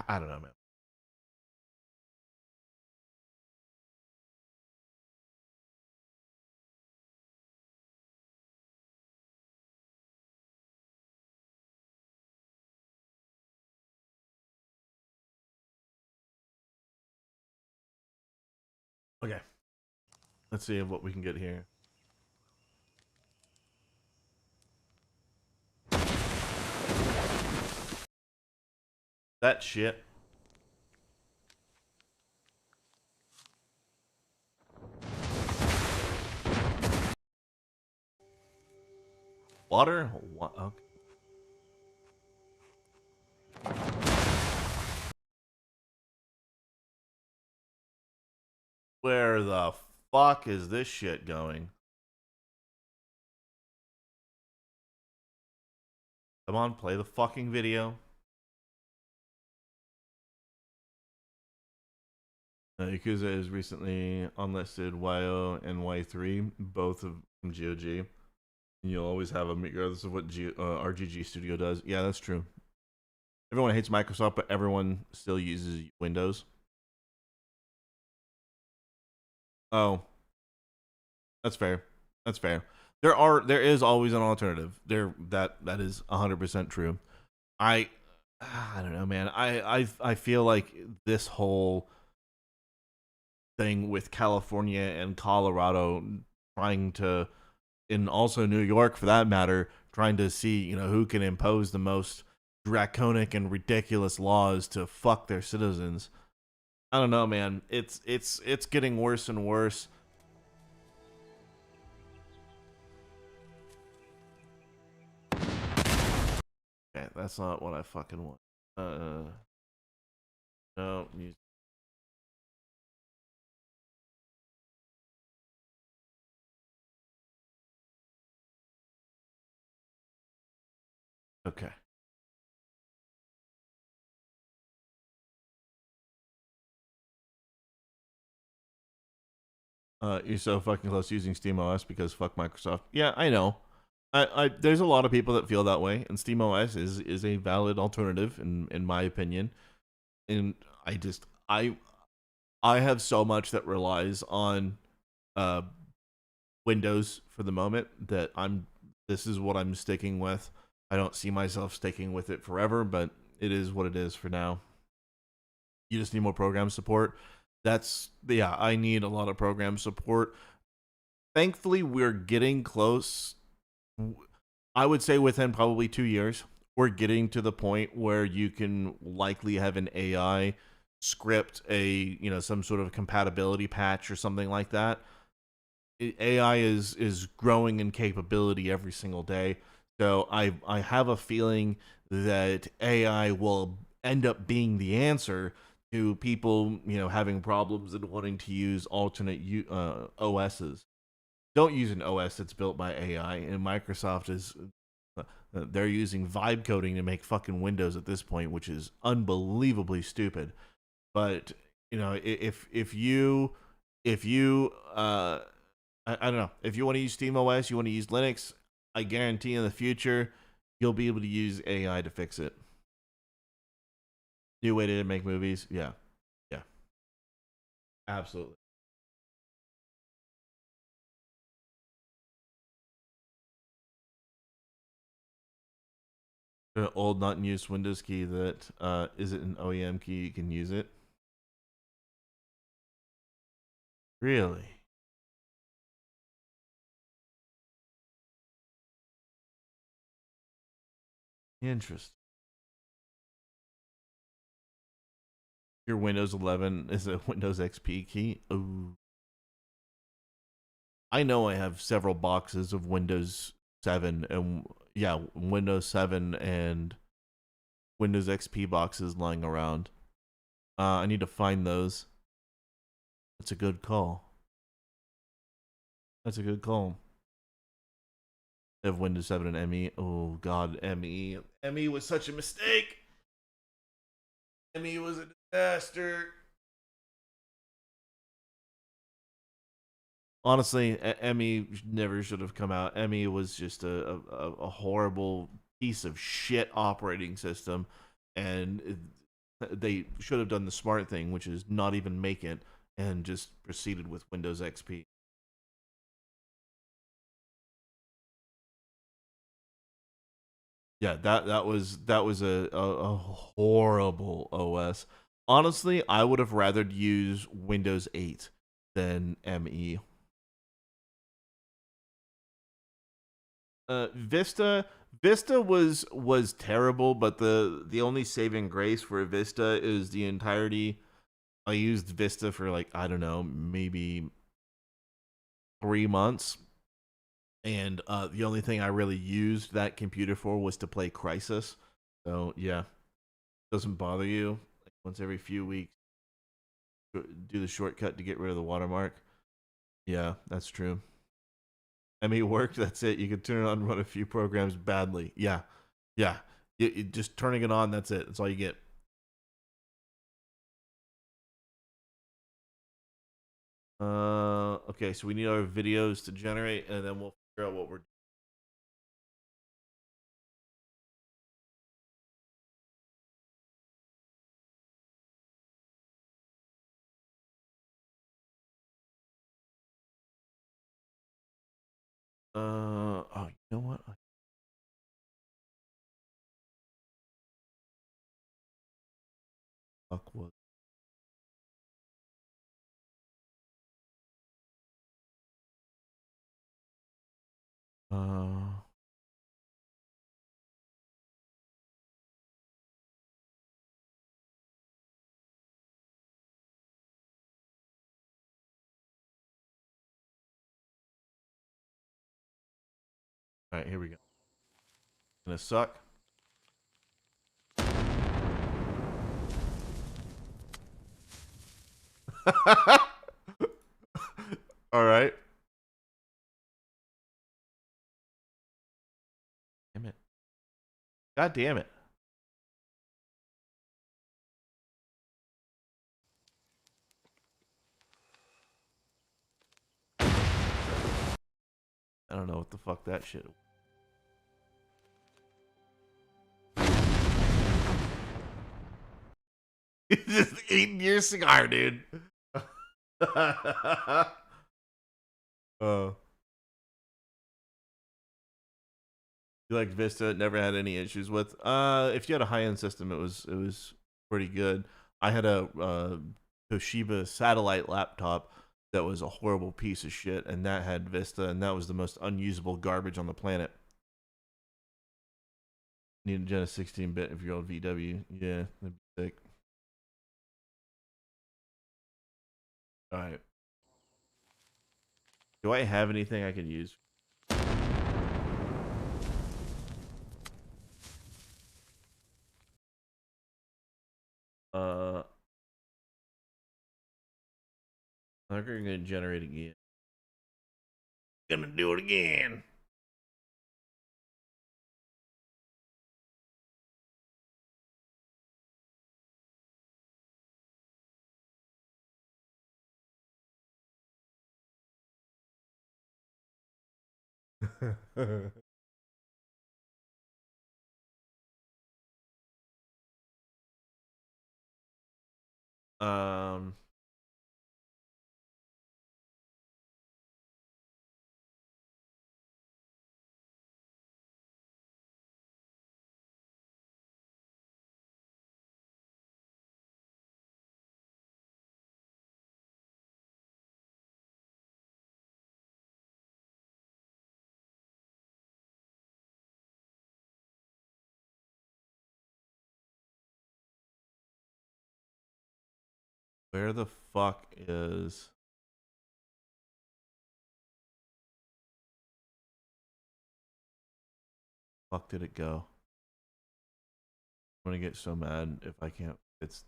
I don't know, man. Okay. Let's see what we can get here. That shit. Water? Okay. Where the fuck is this shit going? Come on, play the fucking video. Yakuza is recently unlisted YO and Y3, both of from GOG. And you'll always have them regardless of what RGG Studio does. Yeah, that's true. Everyone hates Microsoft, but everyone still uses Windows. Oh, that's fair. That's fair. There is always an alternative. That is 100% true. I don't know, man. I feel like this whole thing with California and Colorado trying to, and also New York for that matter, trying to see, you know, who can impose the most draconic and ridiculous laws to fuck their citizens. I don't know, man. It's getting worse and worse. Okay, that's not what I fucking want. No. Okay. You're so fucking close to using SteamOS because fuck Microsoft. Yeah, I know. There's a lot of people that feel that way, and SteamOS is a valid alternative in my opinion. And I have so much that relies on Windows for the moment that this is what I'm sticking with. I don't see myself sticking with it forever, but it is what it is for now. You just need more program support. I need a lot of program support. Thankfully, we're getting close. I would say within probably 2 years, we're getting to the point where you can likely have an AI script some sort of compatibility patch or something like that. AI is growing in capability every single day. So I have a feeling that AI will end up being the answer to people, having problems and wanting to use alternate OSs. Don't use an OS that's built by AI. And Microsoft is they're using vibe coding to make fucking Windows at this point, which is unbelievably stupid. But if you I don't know, if you want to use SteamOS, you want to use Linux, I guarantee in the future you'll be able to use AI to fix it. New way to make movies, yeah, absolutely. The old not in use Windows key that is it an OEM key, you can use it. Really? Interesting. Your Windows 11 is a Windows XP key? Ooh. I know I have several boxes of Windows 7 and Windows 7 and Windows XP boxes lying around. I need to find those. That's a good call. That's a good call. I have Windows 7 and ME. Oh god, ME. ME was such a mistake. ME was a disaster. Honestly, ME never should have come out. ME was just a horrible piece of shit operating system, and they should have done the smart thing, which is not even make it, and just proceeded with Windows XP. Yeah, that was a horrible OS. Honestly, I would have rather use Windows 8 than ME. Vista was terrible, but the only saving grace for Vista is the entirety. I used Vista for like, I don't know, maybe 3 months. And the only thing I really used that computer for was to play Crysis. So yeah, doesn't bother you. Like once every few weeks, do the shortcut to get rid of the watermark. Yeah, that's true. ME worked. That's it. You can turn it on and run a few programs badly. Yeah. Just turning it on. That's it. That's all you get. Okay, so we need our videos to generate, and then we'll figure out what we're doing. Oh, you know what? Fuck was. All right, here we go. Gonna suck. All right. Damn it. God damn it. I don't know what the fuck that shit was. Just eating your cigar, dude. You like Vista? Never had any issues with. If you had a high-end system, it was pretty good. I had a Toshiba satellite laptop that was a horrible piece of shit, and that had Vista, and that was the most unusable garbage on the planet. Need a Gen 16-bit if you're old VW. Yeah, that'd be sick. All right. Do I have anything I can use? I'm gonna generate again. Gonna do it again. um. Where the fuck is... Fuck did it go? I'm gonna get so mad if I can't. It's...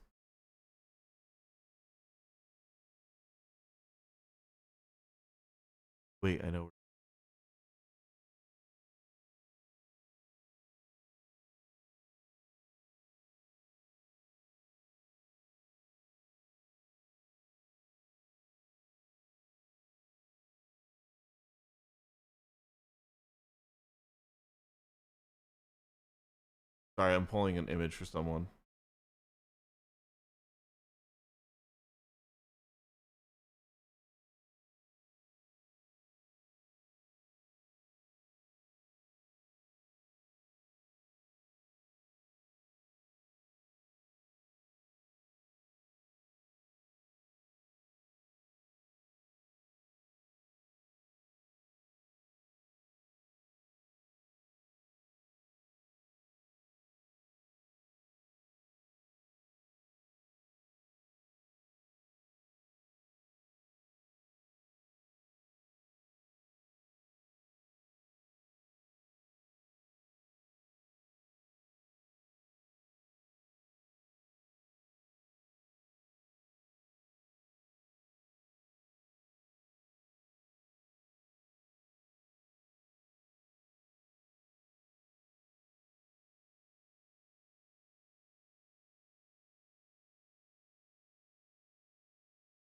Wait, I know. Sorry, I'm pulling an image for someone.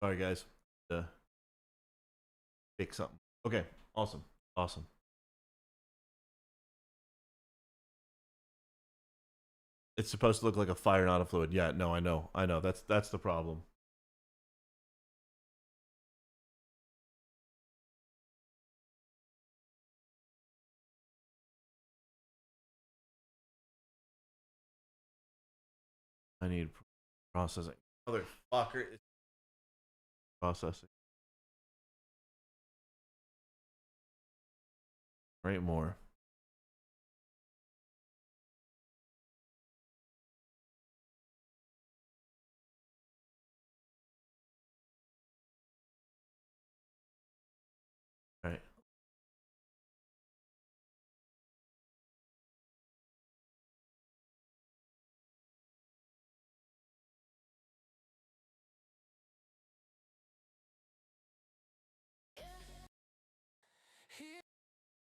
Sorry, guys. Fix something. Okay, awesome. Awesome. It's supposed to look like a fire, not a fluid. Yeah, no, I know. I know. That's the problem. I need processing. Motherfucker. Processing. Right, more. Right.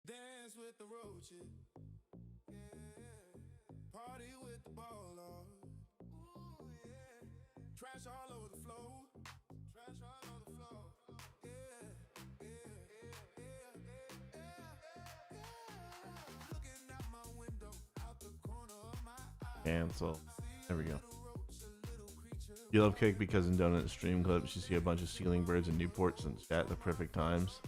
Dance with the roaches. Yeah. Party with the ball. Ooh, yeah. Trash all over the floor. Trash all over the floor. Yeah. Looking out my window, out the corner of my eye. Cancel. There we go. You love Cake because in Donut stream clips you see a bunch of ceiling birds in Newports and chat at the perfect times.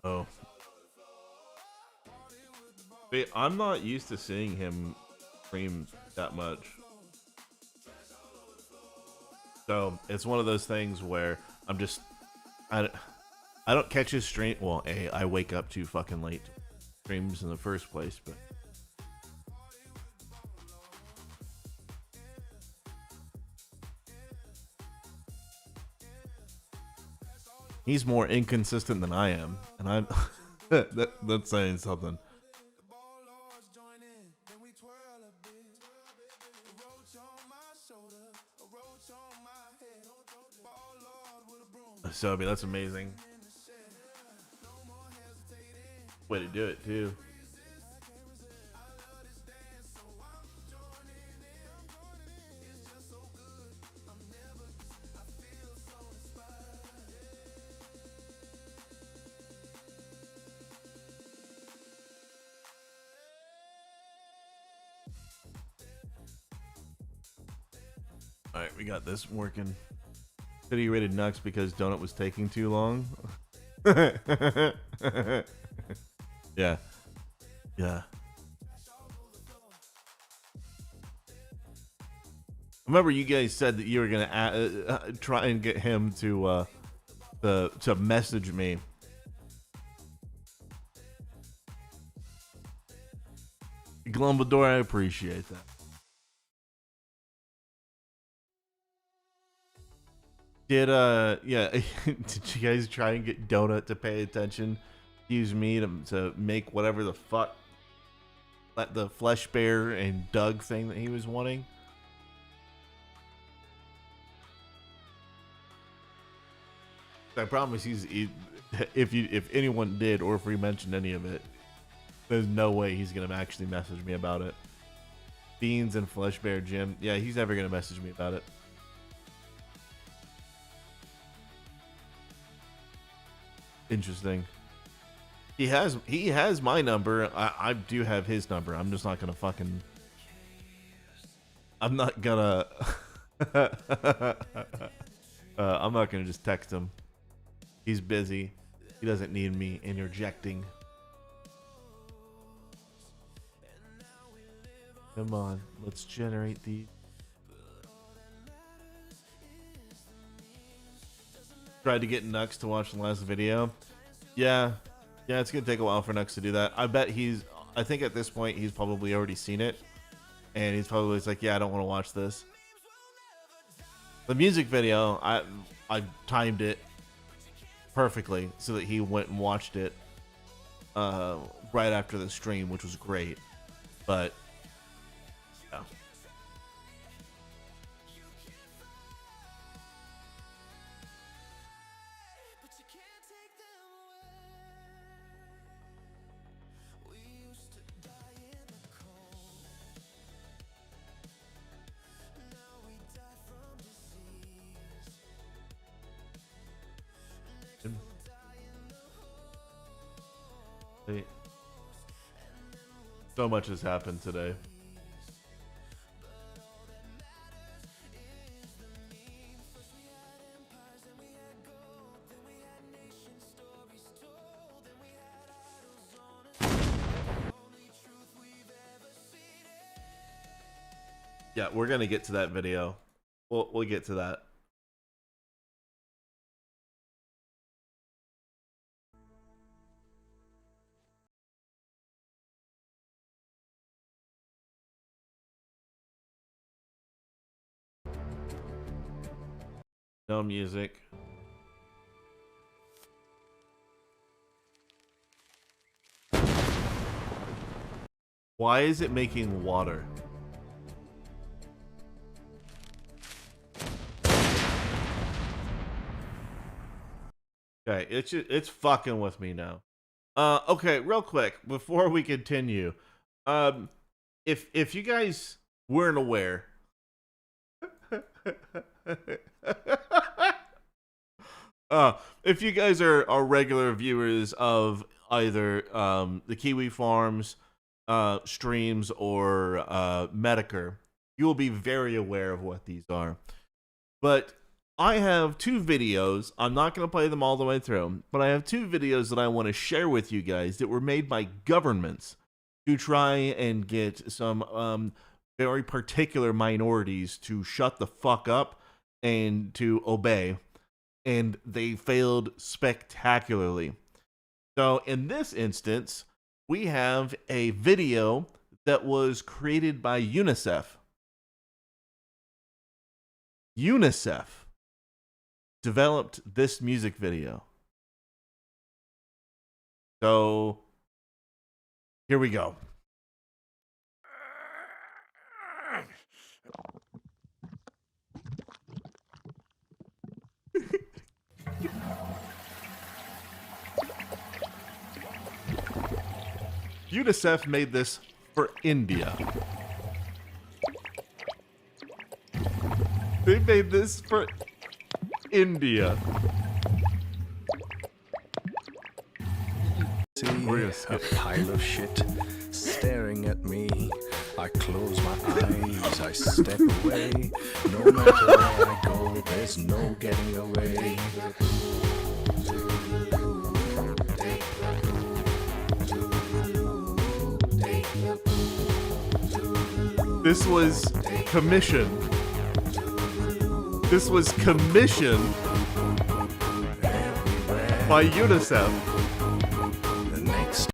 Oh. Wait, I'm not used to seeing him stream that much. So it's one of those things where I'm just I don't catch his stream. Well, I wake up too fucking late. streams in the first place, but he's more inconsistent than I am, and I'm that's saying something. So, I mean, that's amazing. Way to do it, too. Alright, we got this working. City rated Nux because Donut was taking too long. Yeah. Yeah. Remember, you guys said that you were gonna try and get him to message me. Glumbador, I appreciate that. Did did you guys try and get Donut to pay attention? Use me to make whatever the fuck the Flesh Bear and Doug thing that he was wanting? I promise if anyone did, or if we mentioned any of it, there's no way he's gonna actually message me about it. Beans and Flesh Bear Jim, yeah, he's never gonna message me about it. Interesting. He has my number. I do have his number. I'm just not gonna fucking. I'm not gonna. I'm not gonna just text him. He's busy. He doesn't need me interjecting. Come on, let's generate these. Tried to get Nux to watch the last video. Yeah, it's gonna take a while for Nux to do that. I bet I think at this point he's probably already seen it, and he's probably like, yeah, I don't want to watch this. The music video, I timed it perfectly so that he went and watched it right after the stream, which was great. But yeah. So much has happened today. Yeah, we're gonna get to that video. We'll get to that. No music. Why is it making water? Okay, it's fucking with me now. Okay, real quick before we continue, if you guys weren't aware, if you guys are regular viewers of either the Kiwi Farms streams or Medicare, you will be very aware of what these are. But I have two videos. I'm not going to play them all the way through, but I have two videos that I want to share with you guys that were made by governments to try and get some very particular minorities to shut the fuck up and to obey. And they failed spectacularly. So in this instance, we have a video that was created by UNICEF. UNICEF developed this music video. So, here we go. UNICEF made this for India. They made this for India. See a pile of shit staring at me. I close my eyes, I step away. No matter where I go, there's no getting away. This was commissioned. This was commissioned by UNICEF. The next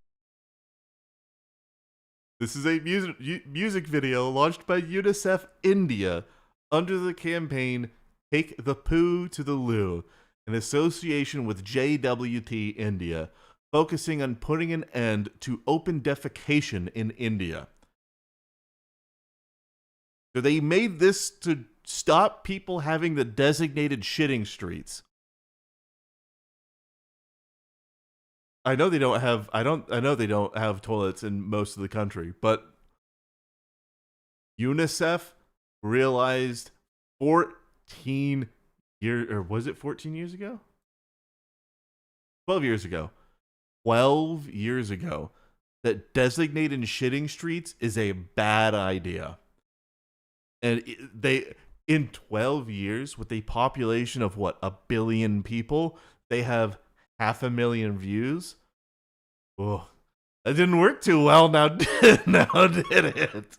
This is a music video launched by UNICEF India under the campaign Take the Poo to the Loo, in association with JWT India, focusing on putting an end to open defecation in India. So they made this to stop people having the designated shitting streets. I know they don't have toilets in most of the country, but UNICEF realized 14 years, or was it 14 years ago? 12 years ago. 12 years ago that designated shitting streets is a bad idea. And they, in 12 years, with a population of what, 1 billion people, they have 500,000 views. Oh, that didn't work too well. Now did it?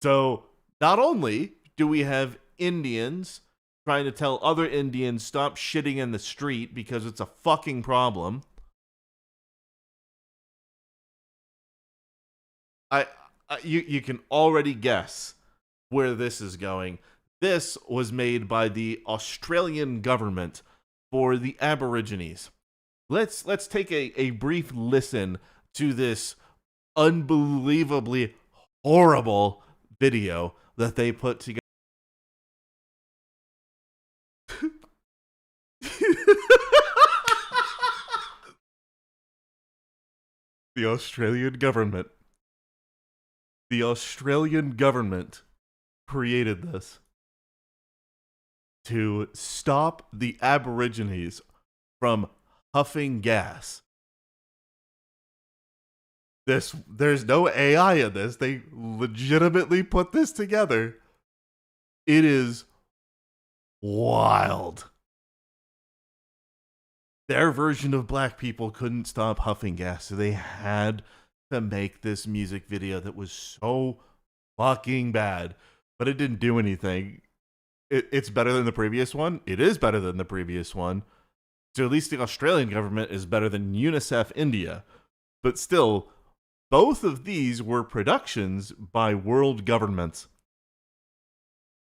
So not only do we have Indians trying to tell other Indians stop shitting in the street because it's a fucking problem. You can already guess where this is going. This was made by the Australian government for the Aborigines. Let's take a brief listen to this unbelievably horrible video that they put together. The Australian government created this to stop the Aborigines from huffing gas. There's no AI in this. They legitimately put this together. It is wild. Their version of black people couldn't stop huffing gas, so they had to make this music video that was so fucking bad, but it didn't do anything. It's better than the previous one. It is better than the previous one. So at least the Australian government is better than UNICEF India. But still, both of these were productions by world governments.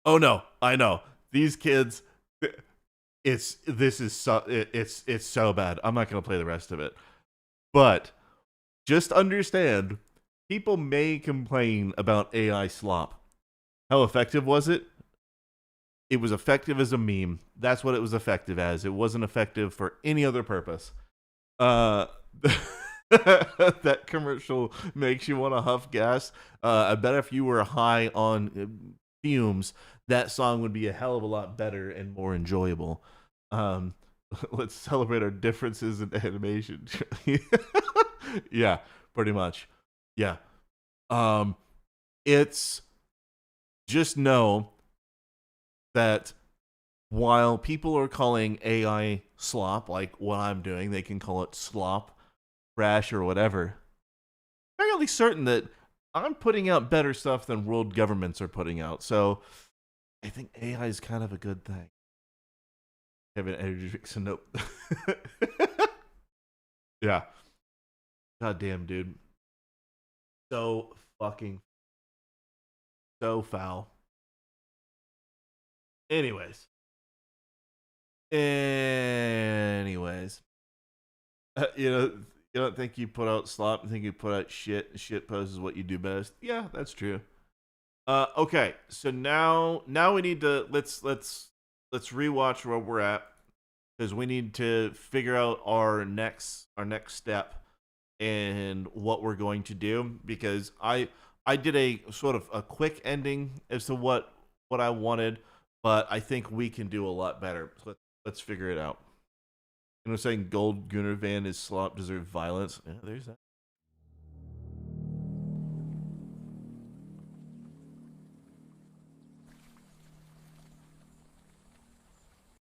Oh no, I know. These kids, it's so bad. I'm not going to play the rest of it. But just understand, people may complain about AI slop. How effective was it? It was effective as a meme. That's what it was effective as. It wasn't effective for any other purpose. That commercial makes you want to huff gas. I bet if you were high on fumes, that song would be a hell of a lot better and more enjoyable. Let's celebrate our differences in animation. Yeah, pretty much. Yeah. It's just know that while people are calling AI slop, like what I'm doing, they can call it slop, trash, or whatever. I'm fairly certain that I'm putting out better stuff than world governments are putting out. So I think AI is kind of a good thing. Kevin energy drink, so nope. Yeah. God damn, dude. So fucking so foul. Anyways. You don't think you put out slop, you think you put out shit. Shit post is what you do best. Yeah, that's true. Okay, so now we need to let's rewatch where we're at, because we need to figure out our next step and what we're going to do, because I did a sort of a quick ending as to what I wanted, but I think we can do a lot better. So let's figure it out. You know, saying Gold Gunnar Van is slop deserve violence. Yeah, there's that.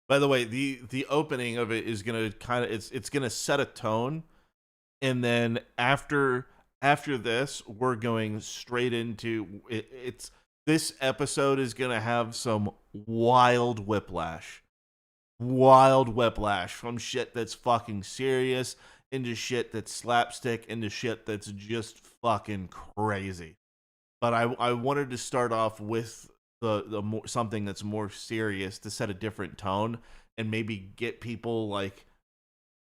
By the way, the opening of it is gonna kind of it's gonna set a tone, and then after this, we're going straight into it. This episode is gonna have some wild whiplash from shit that's fucking serious into shit that's slapstick into shit that's just fucking crazy. But I wanted to start off with the more, something that's more serious to set a different tone and maybe get people like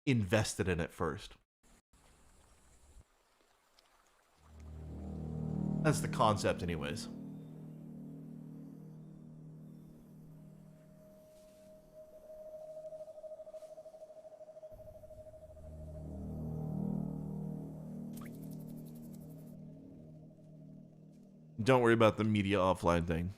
invested in it first. That's the concept anyways. Don't worry about the media offline thing.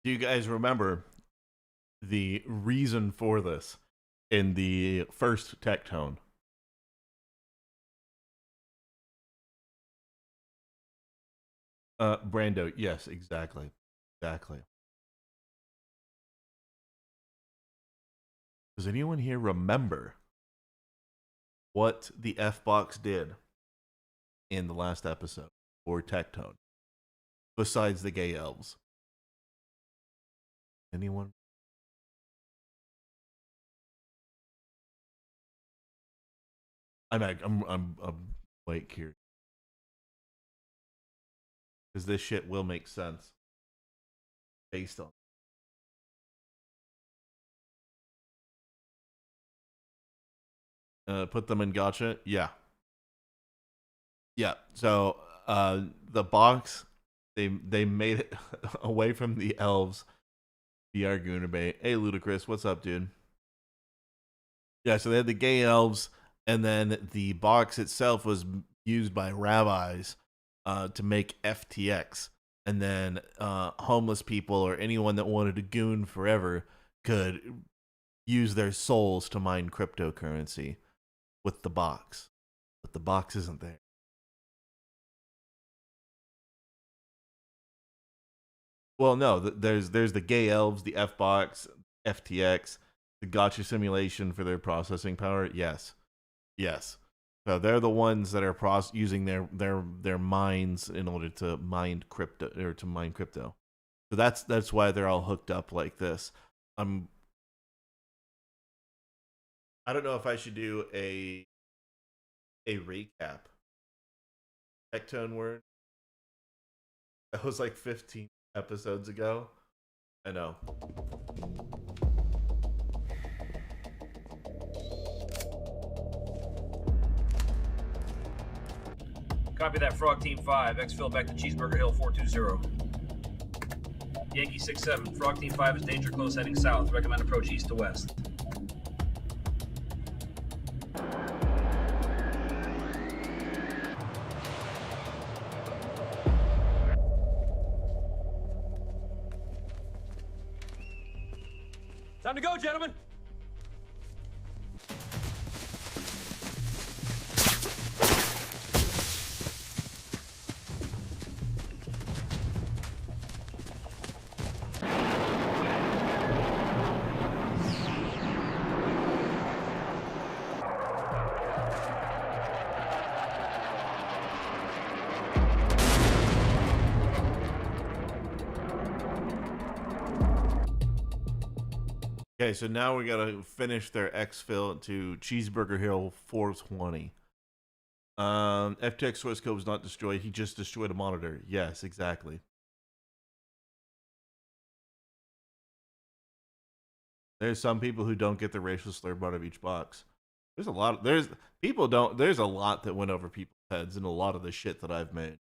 Do you guys remember the reason for this in the first tech tone? Brando, yes, exactly. Exactly. Does anyone here remember what the F-Box did in the last episode for tech tone besides the gay elves? Anyone? I'm like here because this shit will make sense based on. Put them in gotcha. Yeah. Yeah. So the box they made it away from the elves. VR Goonerbait. Hey Ludacris, what's up, dude? Yeah, so they had the gay elves, and then the box itself was used by rabbis to make FTX, and then homeless people or anyone that wanted to goon forever could use their souls to mine cryptocurrency with the box, but the box isn't there. Well, no, there's the gay elves, the F-Box, FTX, the gotcha simulation for their processing power. Yes. So they're the ones that are using their minds in order to mine crypto or to mine crypto. So that's why they're all hooked up like this. I don't know if I should do a recap. Tectone word. That was like 15 episodes ago. I know. Copy that, Frog Team 5. Exfil back to Cheeseburger Hill 420. Yankee 67. Frog Team 5 is danger close heading south. Recommend approach east to west. Time to go, gentlemen. Okay, so now we gotta finish their exfil to Cheeseburger Hill 420. FTX source code was not destroyed. He just destroyed a monitor. Yes, exactly. There's some people who don't get the racial slur part of each box. There's a lot. There's a lot that went over people's heads in a lot of the shit that I've made.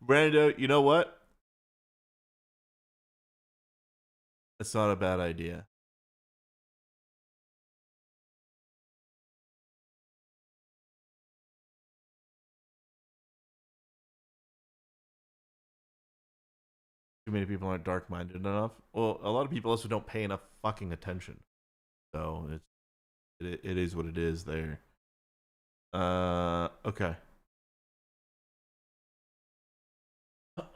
Brando, you know what? That's not a bad idea. Too many people aren't dark-minded enough. Well, a lot of people also don't pay enough fucking attention. So it is what it is there. Okay.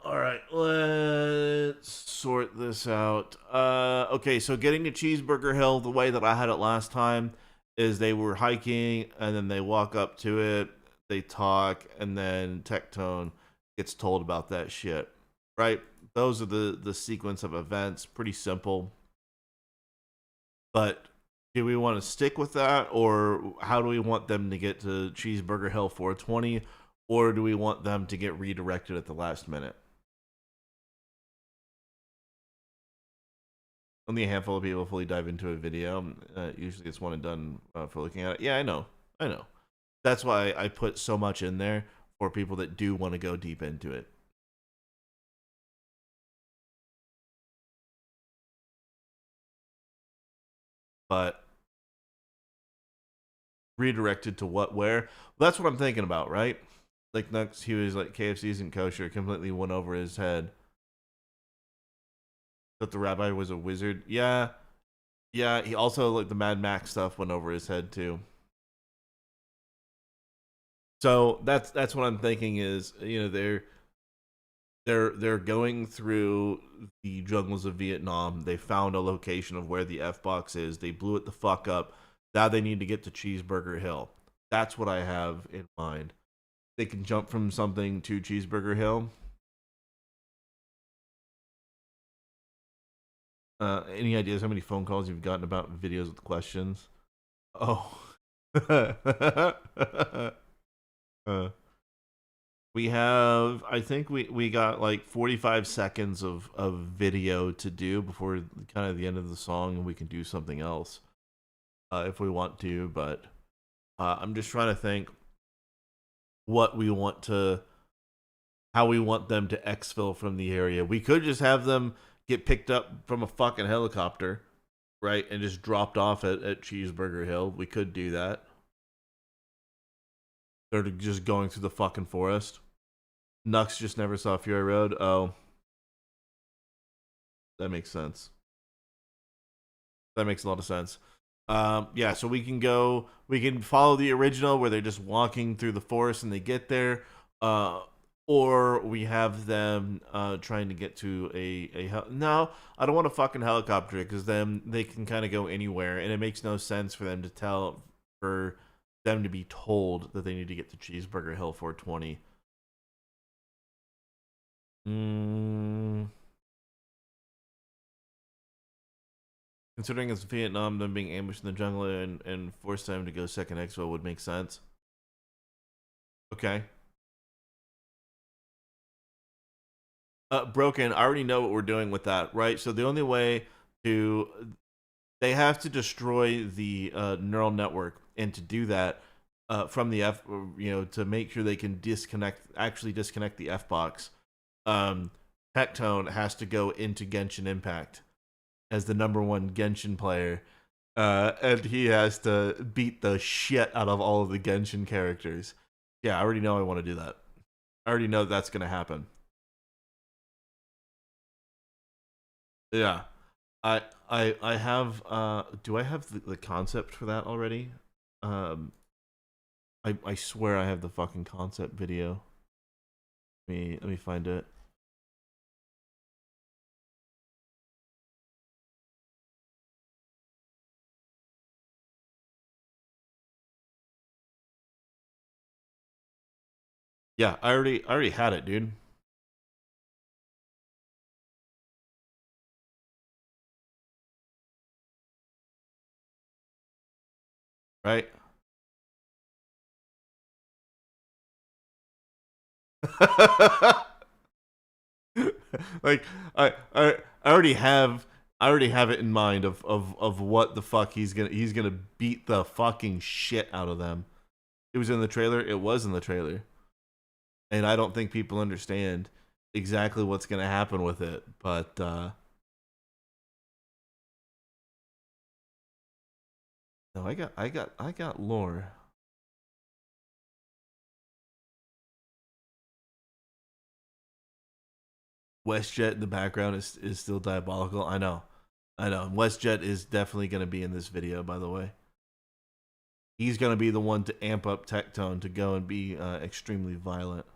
All right, let's sort this out. Okay, so getting to Cheeseburger Hill the way that I had it last time is they were hiking and then they walk up to it, they talk, and then Tectone gets told about that shit. Right? Those are the sequence of events. Pretty simple. But do we want to stick with that, or how do we want them to get to Cheeseburger Hill 420? Or do we want them to get redirected at the last minute? Only a handful of people fully dive into a video. Usually it's one and done for looking at it. Yeah, I know. That's why I put so much in there for people that do want to go deep into it. But redirected to what, where? Well, that's what I'm thinking about, right? Like Nux, he was like, KFC isn't kosher, completely went over his head. That the rabbi was a wizard. Yeah. He also, like, the Mad Max stuff went over his head too. So that's what I'm thinking is, you know, they're going through the jungles of Vietnam. They found a location of where the F-Box is. They blew it the fuck up. Now they need to get to Cheeseburger Hill. That's what I have in mind. They can jump from something to Cheeseburger Hill. Any ideas how many phone calls you've gotten about videos with questions? Oh. We have, I think we got like 45 seconds of video to do before kind of the end of the song, and we can do something else if we want to. But I'm just trying to think what we want to, how we want them to exfil from the area. We could just have them get picked up from a fucking helicopter, right, and just dropped off at Cheeseburger Hill. We could do that. They're just going through the fucking forest. Nux just never saw Fury Road. Oh. That makes sense. That makes a lot of sense. Yeah, so we can follow the original where they're just walking through the forest and they get there, or we have them trying to get to no, I don't want a fucking helicopter because then they can kind of go anywhere, and it makes no sense for them to be told that they need to get to Cheeseburger Hill 420. Considering it's Vietnam, them being ambushed in the jungle and force them to go second expo would make sense. Okay. Broken, I already know what we're doing with that, right? So the only way they have to destroy the neural network, and to do that from the to make sure they can actually disconnect the F box, Tectone has to go into Genshin Impact as the #1 Genshin player, and he has to beat the shit out of all of the Genshin characters. Yeah, I already know I want to do that. I already know that's going to happen. Yeah. I have do I have the concept for that already? I swear I have the fucking concept video. Let me find it. Yeah, I already had it, dude. Right? Like I already have it in mind of what the fuck he's gonna beat the fucking shit out of them. It was in the trailer. It was in the trailer. And I don't think people understand exactly what's going to happen with it, but no, I got lore. WestJet in the background is still diabolical. I know. WestJet is definitely going to be in this video, by the way. He's going to be the one to amp up Tectone to go and be extremely violent.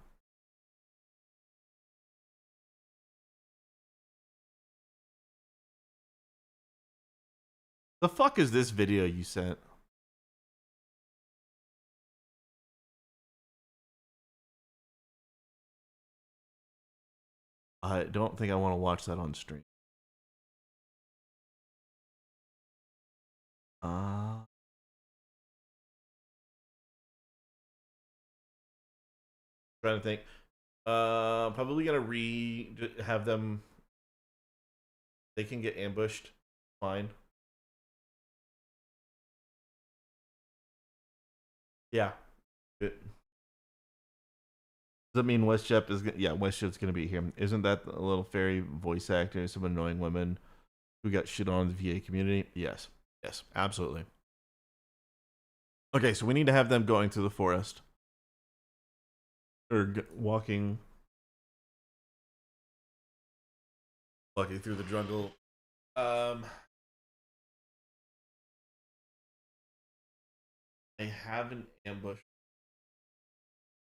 The fuck is this video you sent? I don't think I want to watch that on stream. Trying to think. Probably gonna have them. They can get ambushed. Fine. Yeah. Good. Does that mean WestJet is? Yeah, WestJet's gonna be here. Isn't that a little fairy voice actor? Some annoying women who got shit on in the VA community. Yes. Yes. Absolutely. Okay, so we need to have them going through the forest. Or walking through the jungle. I have an ambush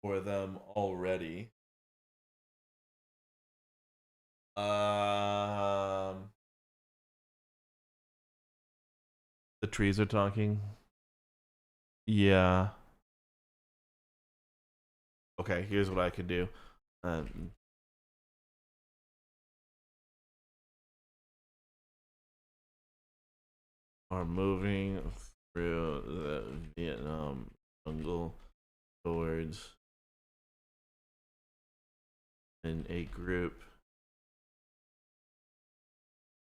for them already. The trees are talking. Yeah. Okay, here's what I could do. Are moving through the Vietnam jungle towards in a group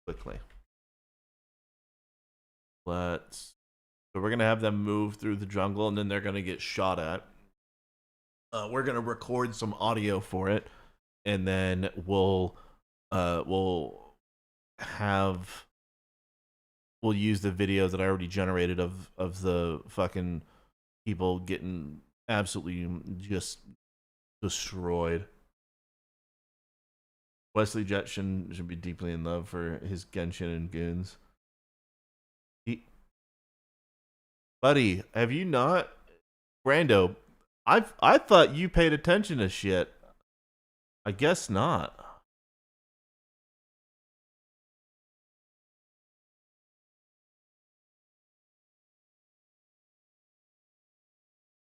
quickly. So we're gonna have them move through the jungle, and then they're gonna get shot at. We're gonna record some audio for it, and then we'll use the video that I already generated of the fucking people getting absolutely just destroyed. Wesley Jet should be deeply in love for his Genshin and goons. Buddy, have you not? Brando, I thought you paid attention to shit. I guess not.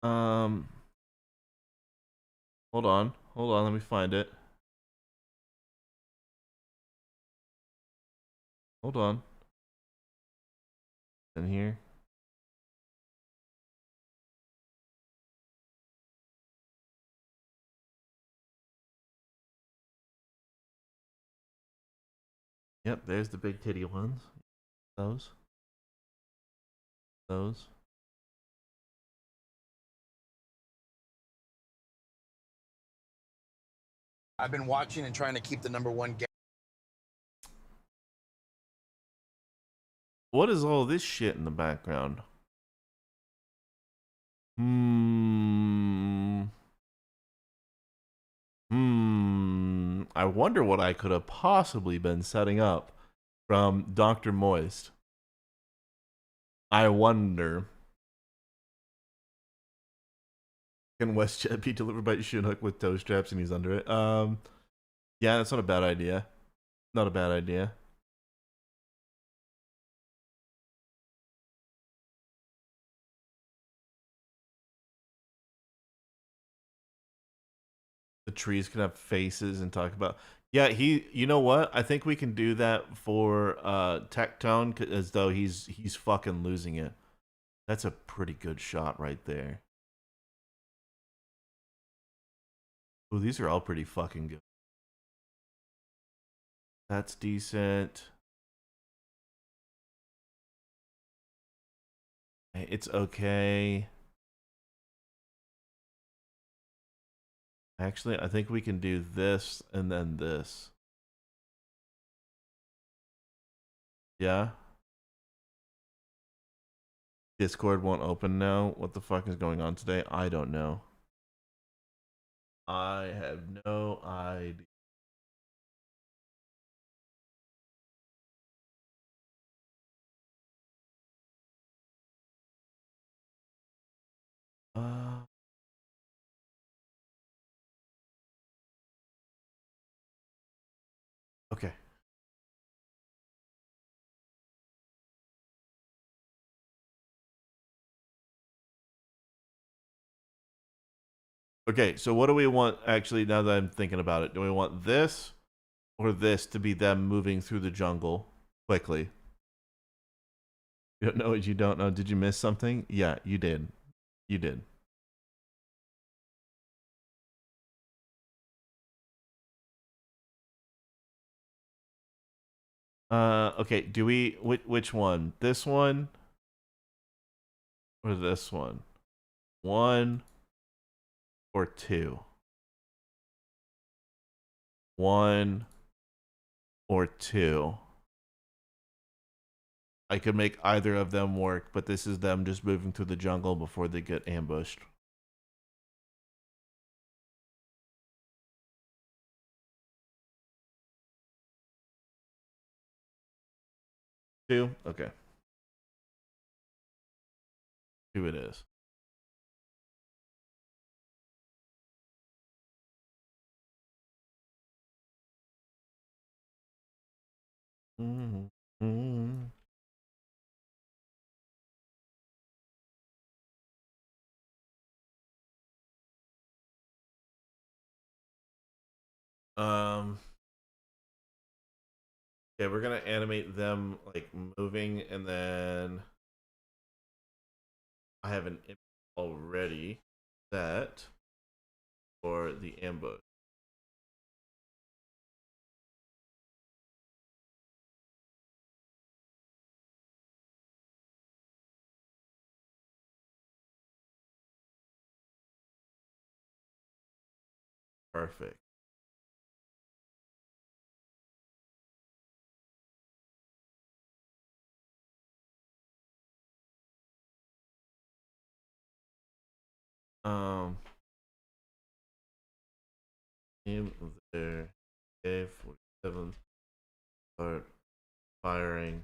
Um, hold on. Hold on, let me find it. Hold on. In here. Yep, there's the big titty ones. Those. Those. I've been watching and trying to keep the #1 game. What is all this shit in the background? I wonder what I could have possibly been setting up from Dr. Moist. I wonder. Can WestJet be delivered by Chinook with toe straps and he's under it? Yeah, that's not a bad idea. Not a bad idea. The trees can have faces and talk about. Yeah, you know what? I think we can do that for Tectone as though he's fucking losing it. That's a pretty good shot right there. Oh, these are all pretty fucking good. That's decent. It's okay. Actually, I think we can do this and then this. Yeah? Discord won't open now. What the fuck is going on today? I don't know. I have no idea. Okay. Okay, so what do we want actually now that I'm thinking about it? Do we want this or this to be them moving through the jungle quickly? You don't know what you don't know. Did you miss something? Yeah, you did. You did. Okay, do we which one? This one or this one? 1 or 2? 1 or 2? I could make either of them work, but this is them just moving through the jungle before they get ambushed. Two? Okay. 2 it is. Yeah, we're gonna animate them like moving, and then I have an image already set for the ambush. Perfect. Aim there. Okay, 47. Start firing.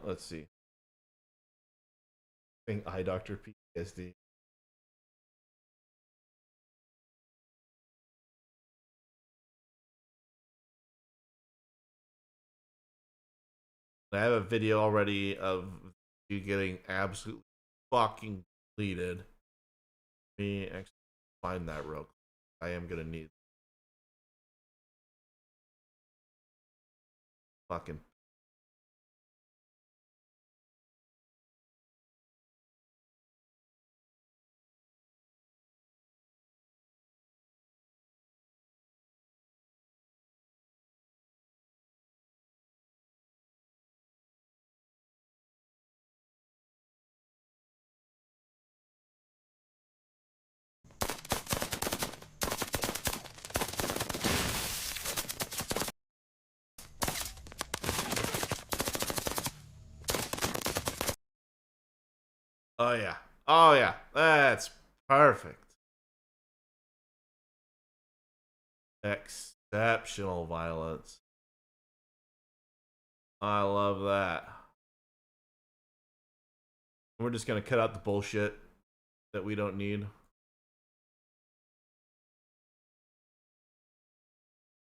Let's see. I think eye doctor PTSD. I have a video already of you getting absolutely fucking deleted. Let me actually find that real quick. I am gonna need fucking. Oh yeah. Oh yeah. That's perfect. Exceptional violence. I love that. We're just gonna cut out the bullshit that we don't need.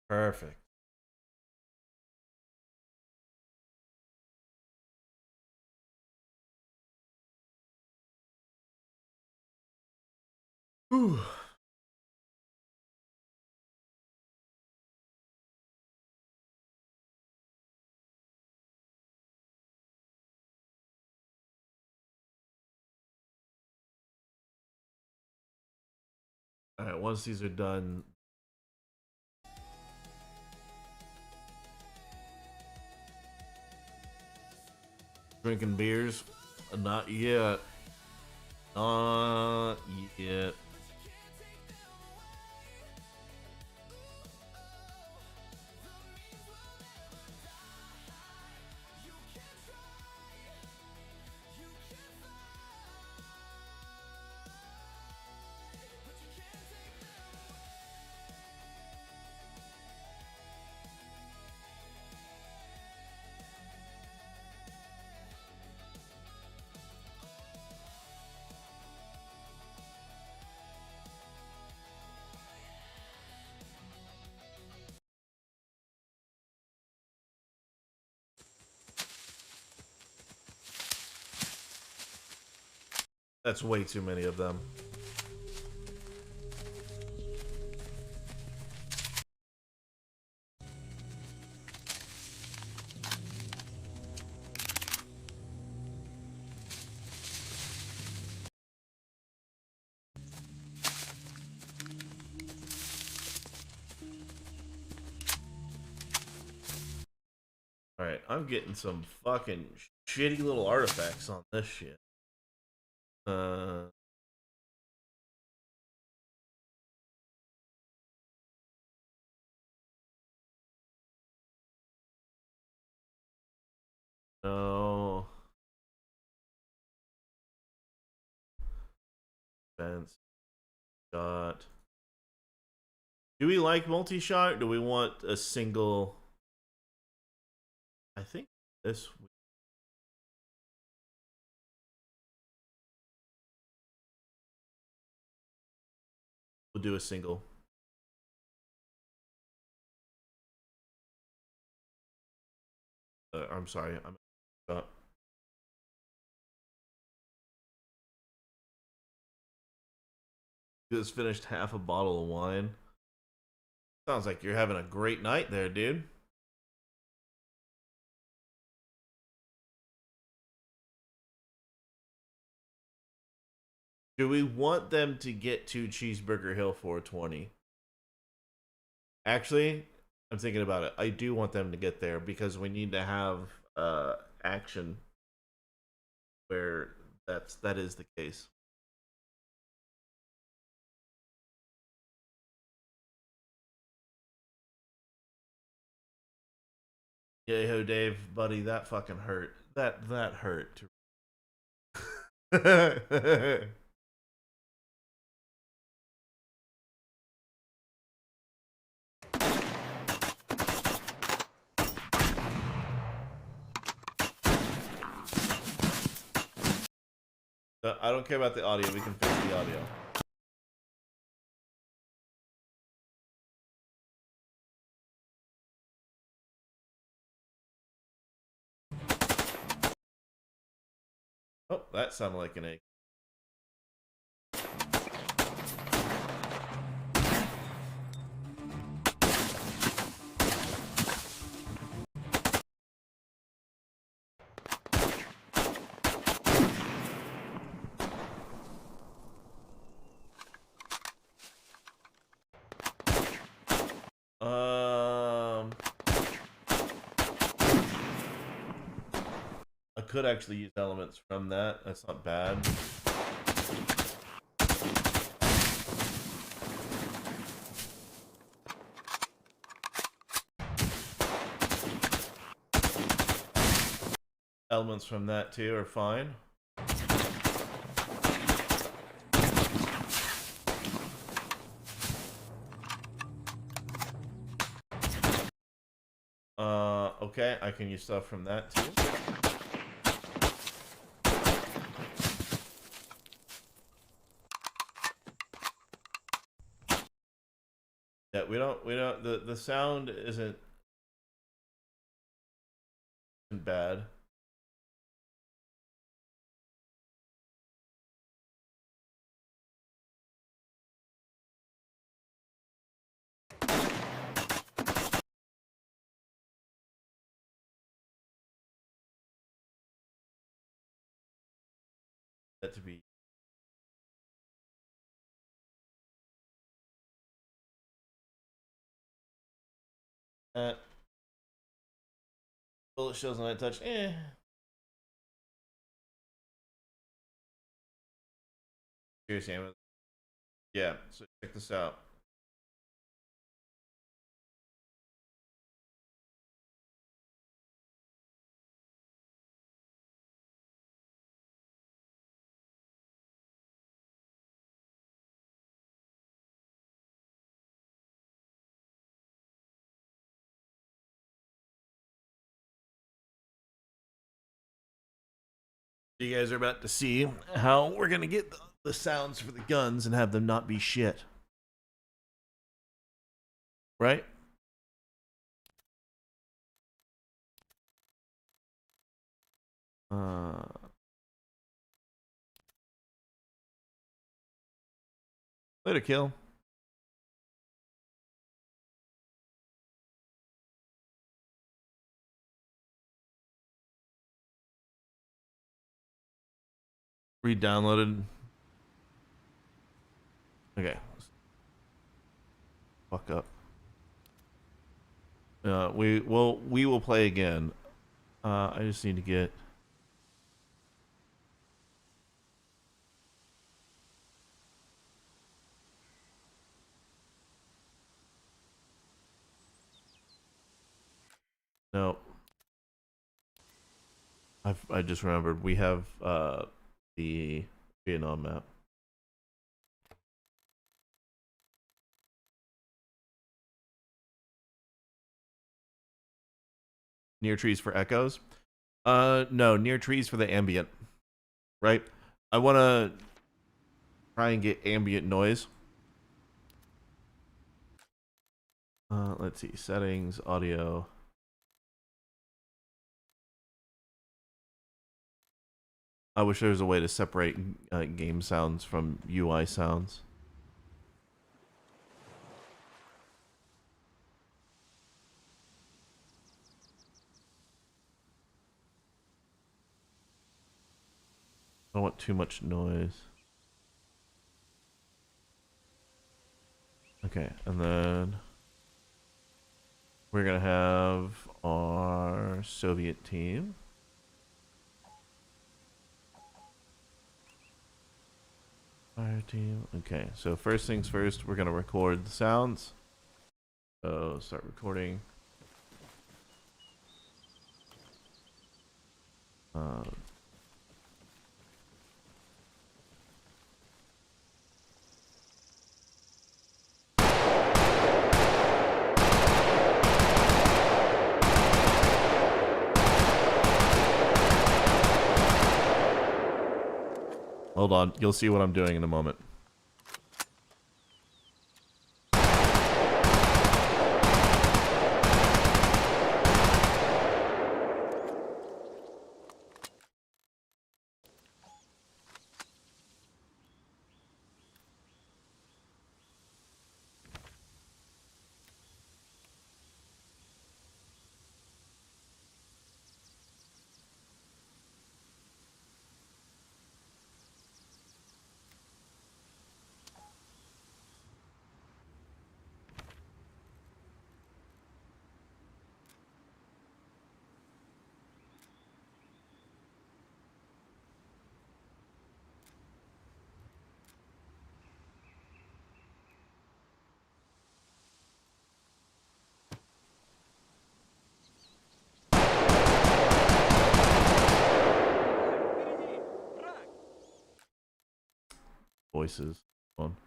Perfect. Whew. All right, once these are done, drinking beers, not yet. Not yet. That's way too many of them. Alright, I'm getting some fucking shitty little artifacts on this shit. No. Fence. Shot. Do we like multi-shot? Or do we want a single? I think this. We'll do a single. I'm sorry. I'm. Just finished half a bottle of wine. Sounds like you're having a great night there, dude. Do we want them to get to Cheeseburger Hill 420? Actually, I'm thinking about it. I do want them to get there because we need to have action where that is the case. Yeah, ho, Dave, buddy, that fucking hurt. That hurt. I don't care about the audio. We can fix the audio. Oh, that sounded like an egg. I could actually use elements from that. That's not bad. Elements from that too are fine. Okay, I can use stuff from that too. Yeah, we don't the sound isn't bad. That to be bullet shells on that touch. Seriously, yeah, so check this out. You guys are about to see how we're gonna get the sounds for the guns and have them not be shit. Right? Later, kill. Re-downloaded. Okay. Fuck up. We will play again. I just need to get. No. I just remembered we have the Vietnam map. Near trees for echoes? No, near trees for the ambient. Right? I want to try and get ambient noise. Let's see. Settings, audio. I wish there was a way to separate game sounds from UI sounds. I don't want too much noise. Okay, and then we're gonna have our Soviet team. Fire team. Okay, so first things first, we're gonna record the sounds. So start recording. Hold on, you'll see what I'm doing in a moment. Voices on.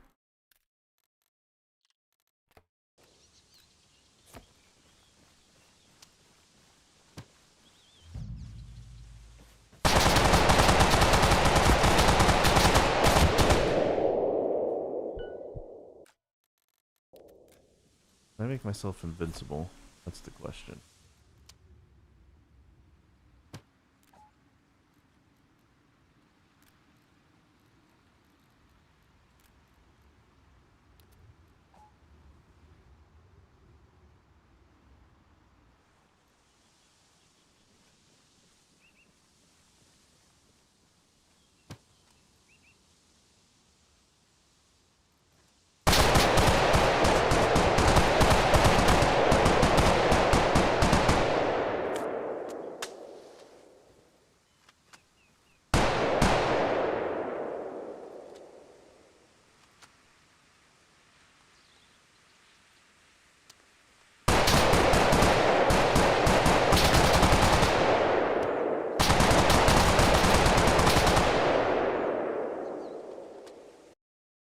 Can I make myself invincible? That's the question.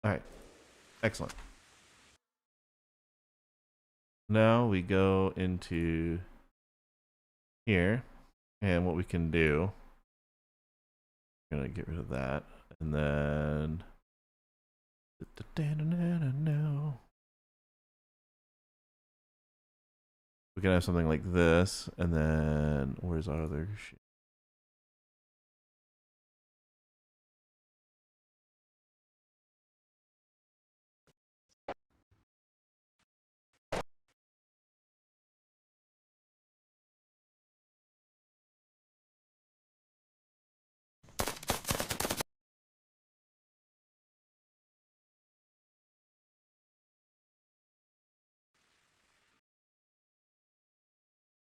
Alright. Excellent. Now we go into here, and what we can do, I'm gonna get rid of that, and then we can have something like this, and then where's our other shit?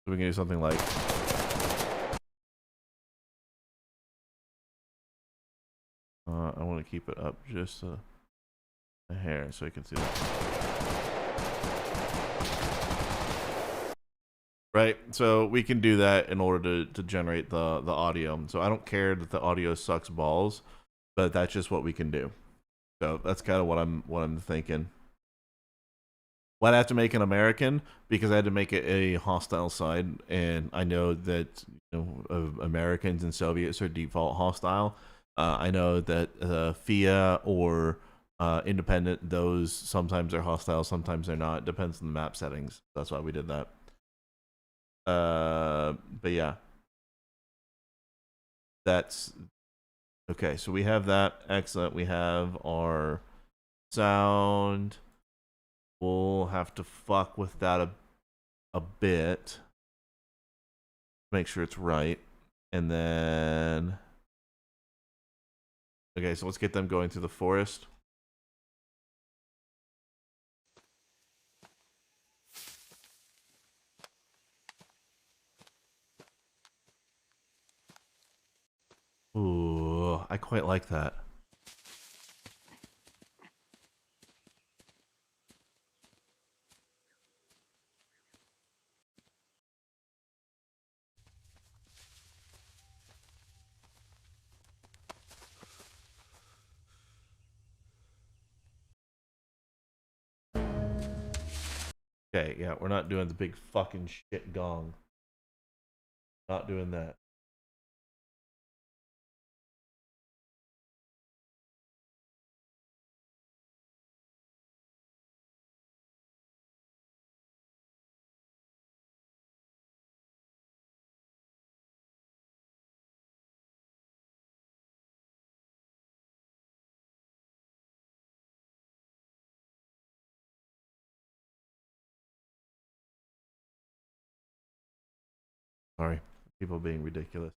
So we can do something like I want to keep it up just a hair so you can see that. Right, so we can do that in order to generate the audio. So I don't care that the audio sucks balls, but that's just what we can do. So that's kind of what I'm thinking. Why'd I have to make an American? Because I had to make it a hostile side, and I know that Americans and Soviets are default hostile. I know that FIA or independent, those sometimes are hostile, sometimes they're not. It depends on the map settings. That's why we did that. But yeah, that's okay. So we have that. Excellent. We have our sound. We'll have to fuck with that a bit. Make sure it's right. And then okay, so let's get them going through the forest. Ooh, I quite like that. Okay, yeah, we're not doing the big fucking shit gong. Not doing that. Sorry, people being ridiculous.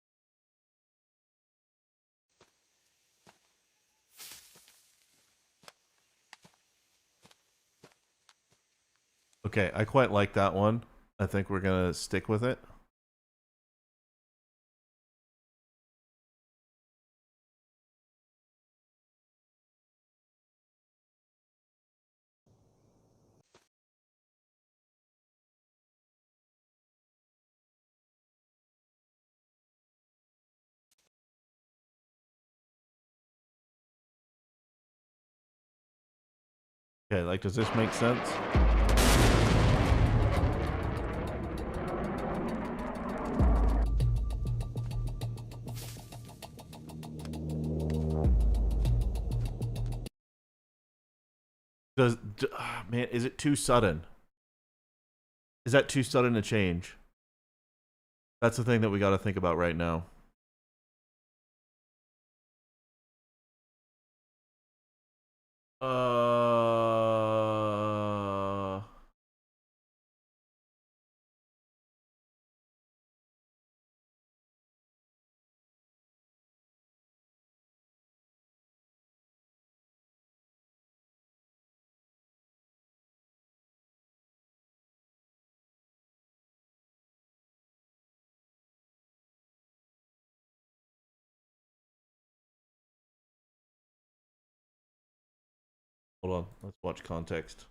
Okay, I quite like that one. I think we're gonna stick with it. Okay, like, does this make sense? Man, is it too sudden? Is that too sudden a change? That's the thing that we got to think about right now. Hold on, let's watch context.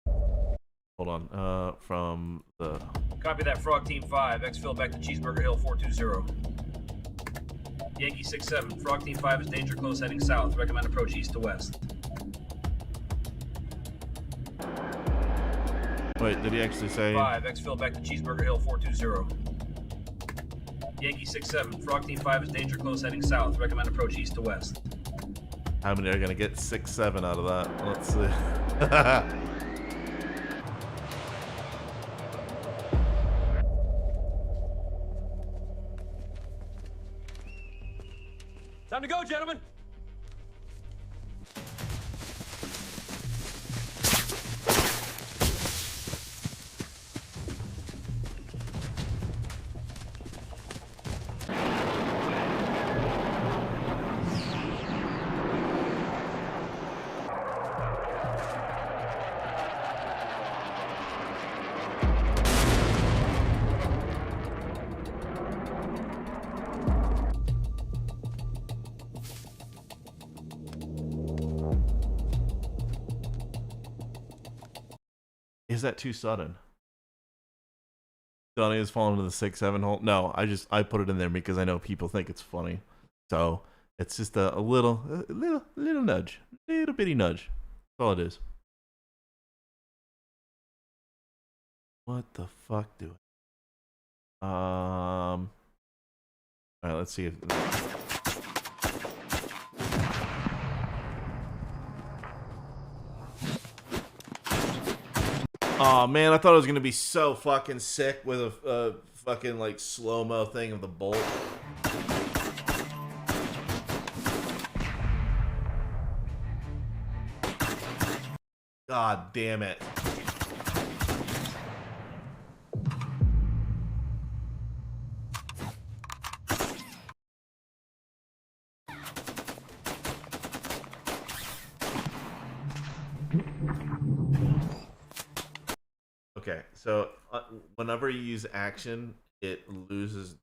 Hold on, from the... Copy that, Frog Team 5. Exfil back to Cheeseburger Hill 420. Yankee 6-7. Frog Team 5 is danger close heading south. Recommend approach east to west. Wait, did he actually say... 5. Exfil back to Cheeseburger Hill 420. Yankee 6-7. Frog Team 5 is danger close heading south. Recommend approach east to west. How many are gonna get 6-7 out of that? Let's see. Time to go, gentlemen. Is that too sudden? Donnie has fallen into the 6-7 hole. No, I put it in there because I know people think it's funny. So it's just a little nudge, little bitty nudge. That's all it is. What the fuck do I? All right, let's see if. Oh man, I thought it was gonna be so fucking sick with a fucking like slow-mo thing of the bolt. God damn it. Okay, so whenever you use action, it loses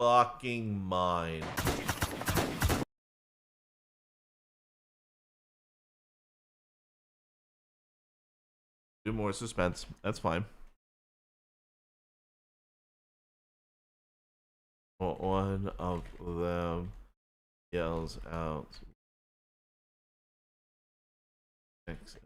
fucking mind. Do more suspense. That's fine. Well, one of them yells out. Thanks.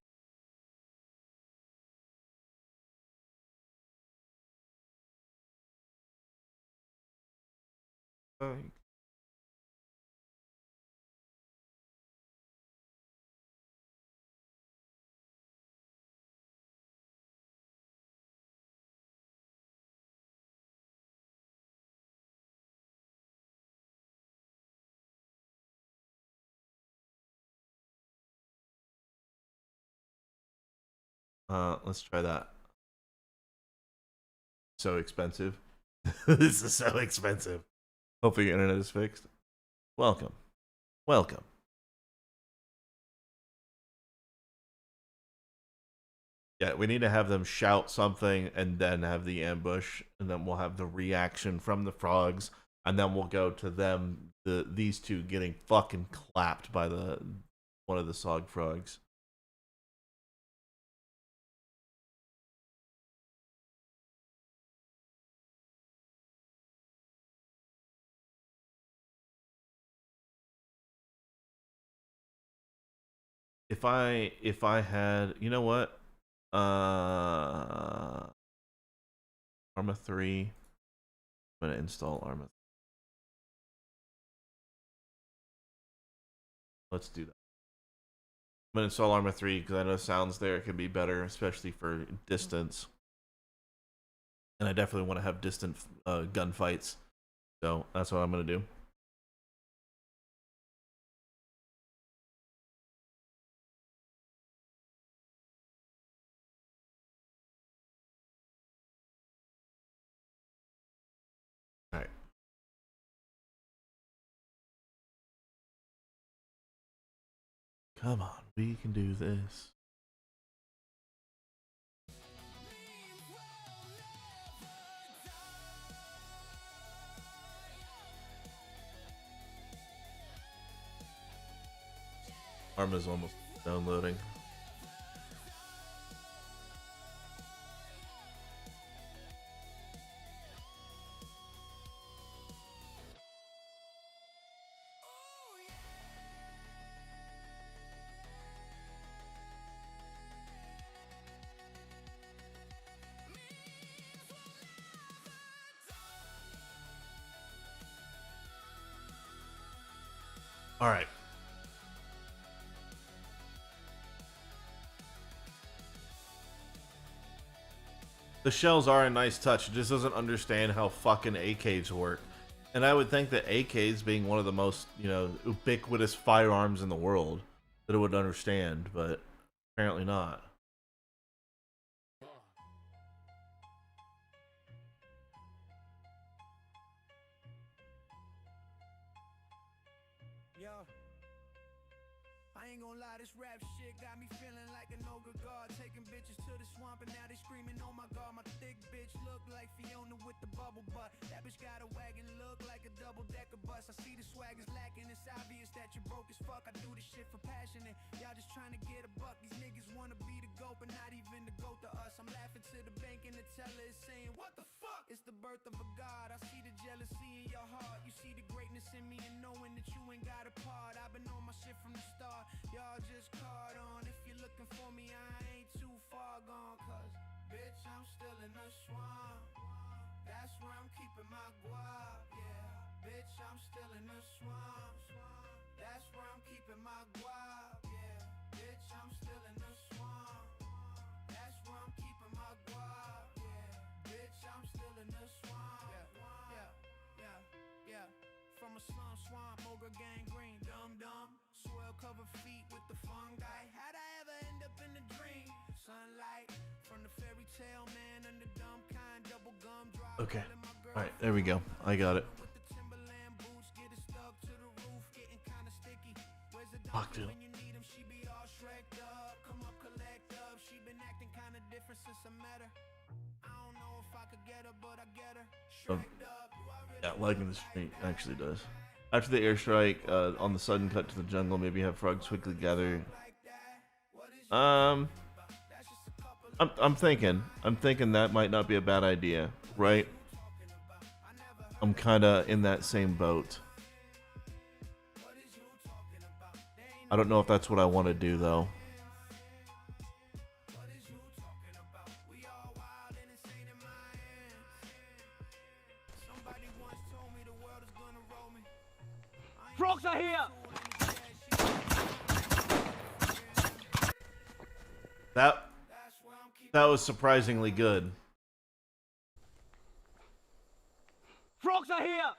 Let's try that. So expensive. This is so expensive. Hopefully your internet is fixed. Welcome. Welcome. Yeah, we need to have them shout something and then have the ambush, and then we'll have the reaction from the frogs, and then we'll go to them, these two getting fucking clapped by one of the Sog frogs. If I had, you know what? Arma 3. I'm gonna install Arma. Let's do that. I'm gonna install Arma 3 because I know sounds there can be better, especially for distance. And I definitely want to have distant gunfights. So that's what I'm gonna do. Alright. Come on, we can do this. Arma's almost downloading. All right. The shells are a nice touch. It just doesn't understand how fucking AKs work. And I would think that AKs being one of the most, ubiquitous firearms in the world, that it would understand, but apparently not. I ain't gonna lie, this rap shit got me feeling like an ogre god. Taking bitches to the swamp and now they screaming, oh my god. My thick bitch look like Fiona with the bubble butt. That bitch got a wagon, look like a double-decker bus. I see the swag is lacking, it's obvious that you broke as fuck. I do this shit for passion and y'all just trying to get a buck. These niggas wanna be the GOAT, but not even the GOAT to us. I'm laughing to the bank and the teller is saying, what the fuck? It's the birth of a god. I see the jealousy in your heart. You see the greatness in me and knowing that you ain't got a part. I've been on my shit from the start. Y'all just caught on. If you're looking for me, I ain't too far gone. Cause, bitch, I'm still in the swamp. That's where I'm keeping my guap, yeah. Bitch, I'm still in the swamp. That's where I'm keeping my guap, yeah. Bitch, I'm still in the swamp. That's where I'm keeping my guap, yeah. Bitch, I'm still in the swamp. Yeah. From a slum swamp, ogre gangrene, dumb. Swell covered feet with the fungi. How'd I ever end up in a dream? Sunlight from the fairy tale man under dumb kind, double gum dry. Okay. All right, there we go. I got it. With the Timberland boots, get it stuck to the roof, getting kind of sticky. Where's the Fuck, dog dude. when you need him? She be all shreked up. Come up, collect up. She been acting kind of different since I met her. I don't know if I could get her, but I get her. Shreked up. Yeah, liking the stream actually does. After the airstrike, on the sudden cut to the jungle, maybe have frogs quickly gather. I'm thinking that might not be a bad idea, right? I'm kind of in that same boat. I don't know if that's what I want to do though. Frogs are here! That was surprisingly good. Frogs are here!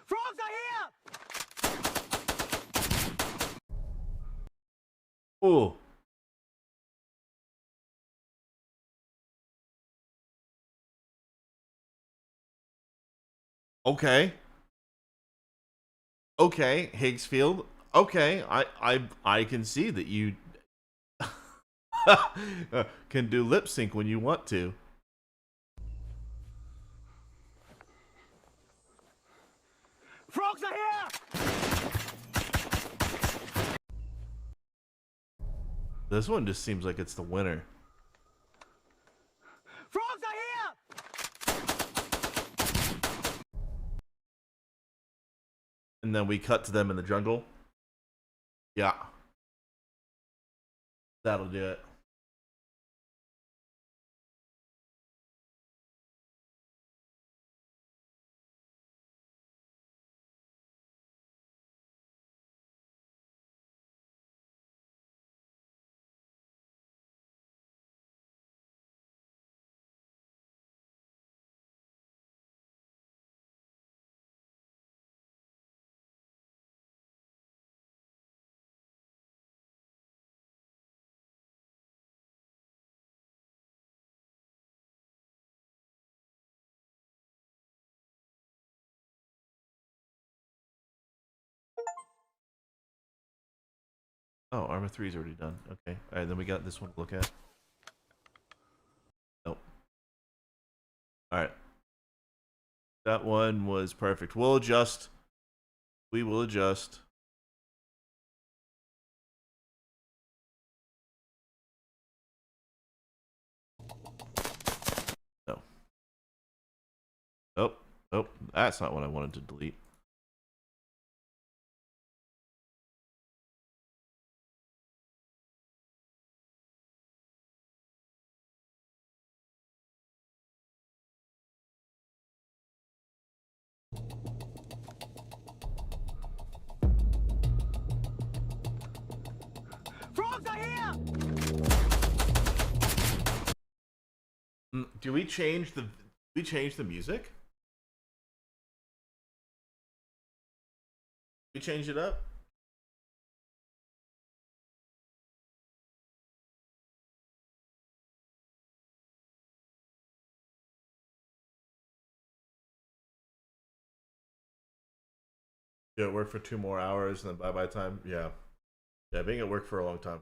Frogs are here! Oh. Okay. Okay, Higgsfield. Okay, I can see that you can do lip sync when you want to. Frogs are here! This one just seems like it's the winner. Frogs are here! And then we cut to them in the jungle. Yeah. That'll do it. Oh, Armor 3 is already done. Okay. Alright, then we got this one to look at. Nope. Alright. That one was perfect. We'll adjust. We will adjust. No. Oh, oh, that's not what I wanted to delete. Frogs are here! Do we change the music? We change it up? Yeah, it worked for 2 more hours and then bye-bye time. Yeah. Yeah, being at work for a long time.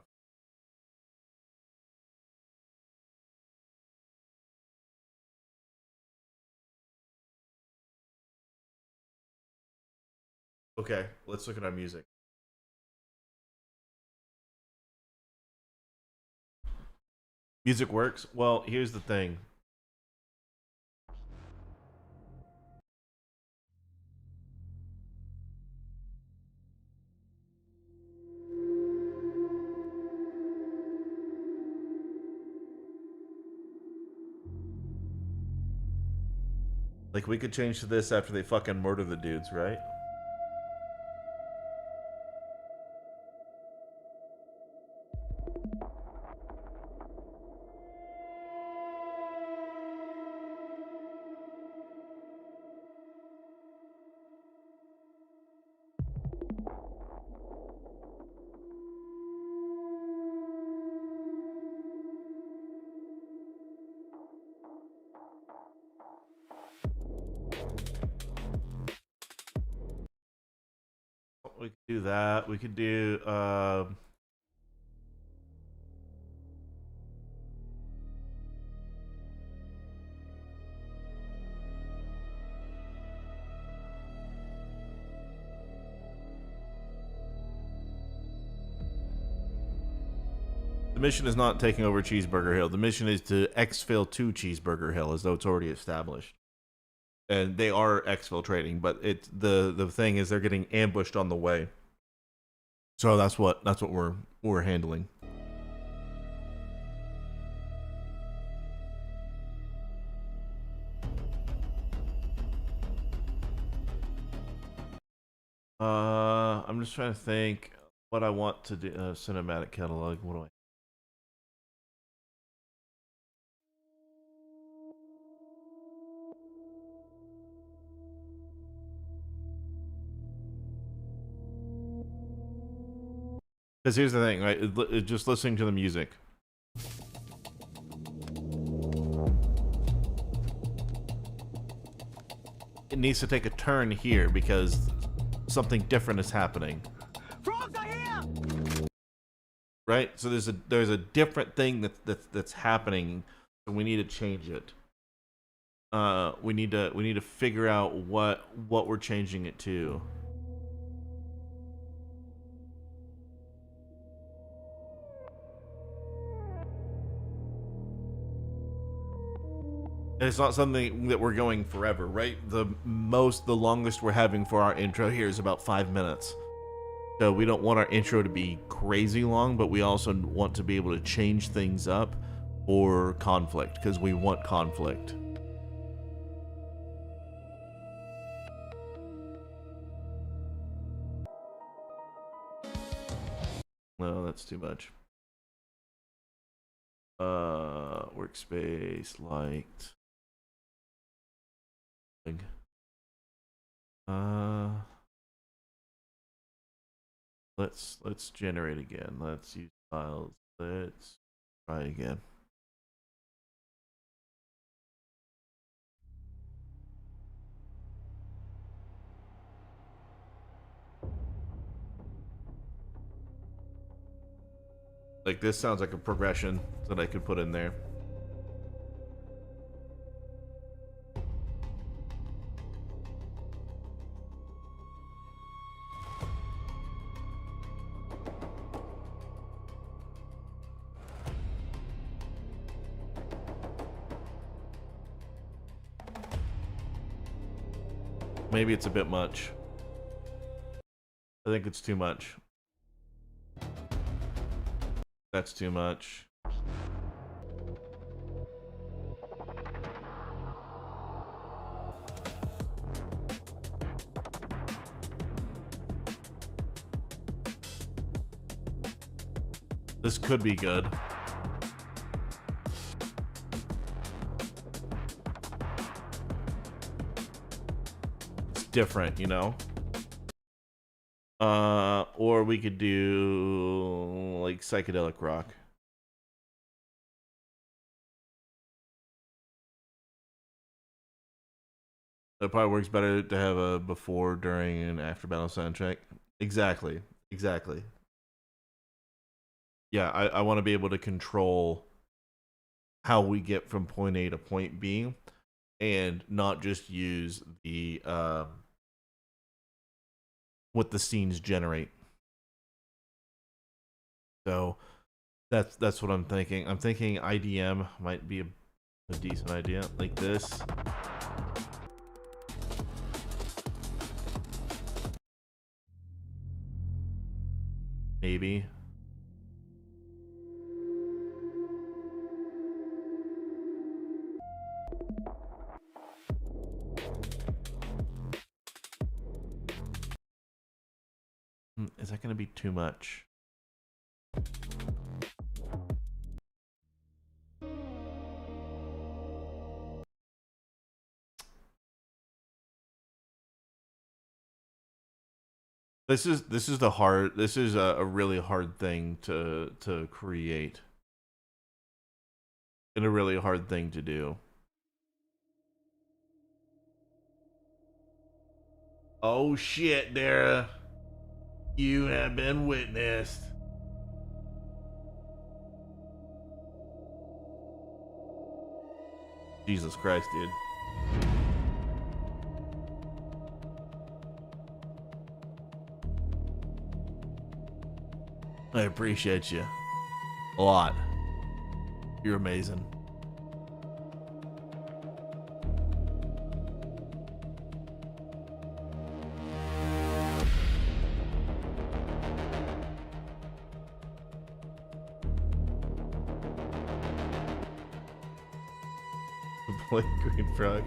Okay, let's look at our music. Music works? Well, here's the thing. Like, we could change to this after they fucking murder the dudes, right? We could do that. We could do, the mission is not taking over Cheeseburger Hill. The mission is to exfil to Cheeseburger Hill, as though it's already established. And they are exfiltrating, but it's the thing is they're getting ambushed on the way. So that's what we're handling. I'm just trying to think what I want to do. Cinematic catalog. What do I? Because here's the thing, right? Just listening to the music. It needs to take a turn here because something different is happening. Frogs are here! Right? So there's a different thing that's happening, and we need to change it. We need to figure out what we're changing it to. And it's not something that we're going forever, right? The longest we're having for our intro here is about 5 minutes. So we don't want our intro to be crazy long, but we also want to be able to change things up for conflict, because we want conflict. No, that's too much. Workspace liked. Let's generate again. Let's use files. Let's try again. Like, this sounds like a progression that I could put in there. Maybe it's a bit much. I think it's too much. That's too much. This could be good. It's different, you know? Or we could do like psychedelic rock. It probably works better to have a before, during, and after battle soundtrack. Exactly. Exactly. Yeah, I want to be able to control how we get from point A to point B, and not just use the what the scenes generate. So that's what I'm thinking. I'm thinking IDM might be a decent idea, like this. Maybe. Is that going to be too much? This is a really hard thing to create, and a really hard thing to do. Oh shit, Dara. You have been witnessed. Jesus Christ, dude. I appreciate you a lot. You're amazing. Blake Green Frog.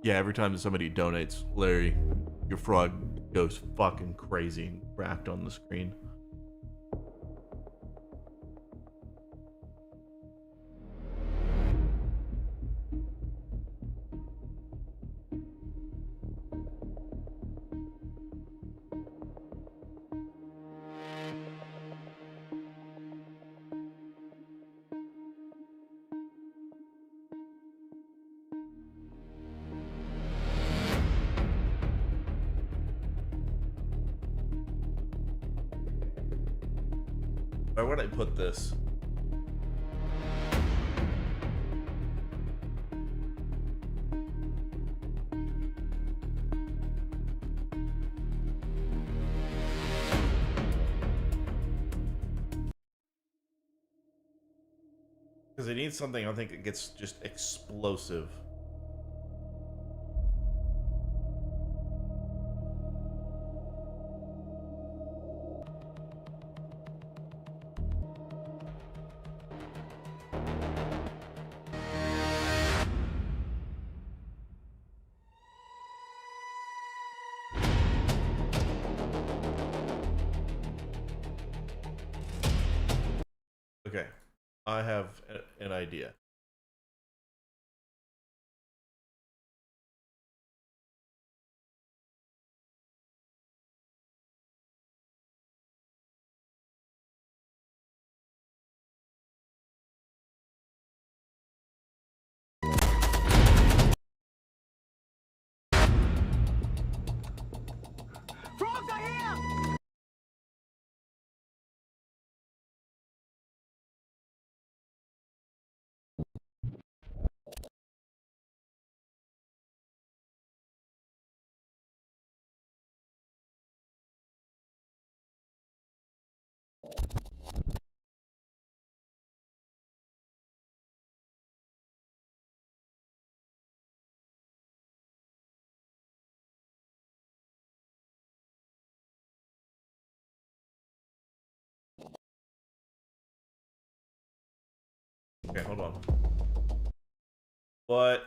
Yeah, every time somebody donates, Larry, your frog goes fucking crazy and cracked on the screen. Where would I put this? Because it needs something, I think it gets just explosive. Okay, I have an idea. Frogs are here! Okay, hold on. What?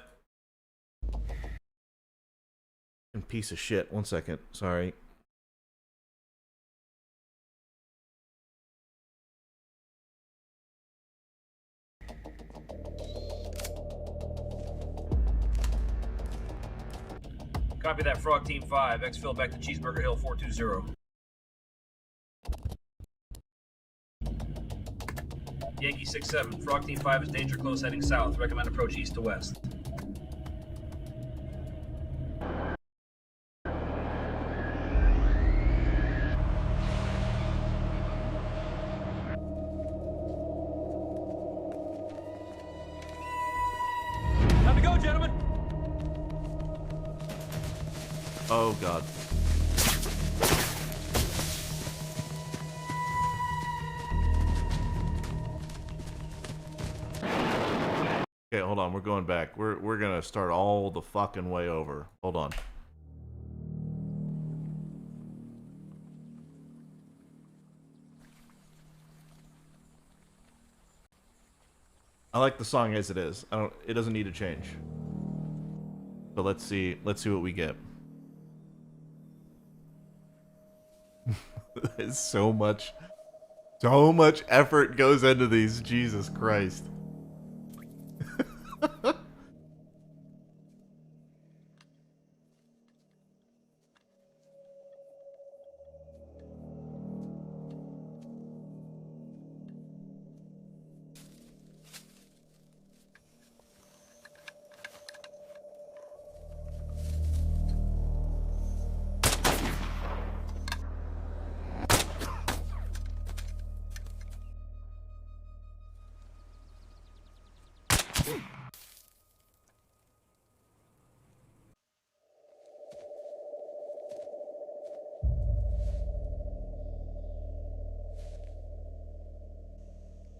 Piece of shit. 1 second. Sorry. Copy that, Frog Team 5. Exfil back to Cheeseburger Hill 420. Yankee 6-7. Frog Team 5 is danger close heading south. Recommend approach east to west. Time to go, gentlemen! Oh god. Okay, hold on. We're going back. We're gonna start all the fucking way over. Hold on. I like the song as it is. It doesn't need to change. But let's see what we get. There's so much effort goes into these. Jesus Christ.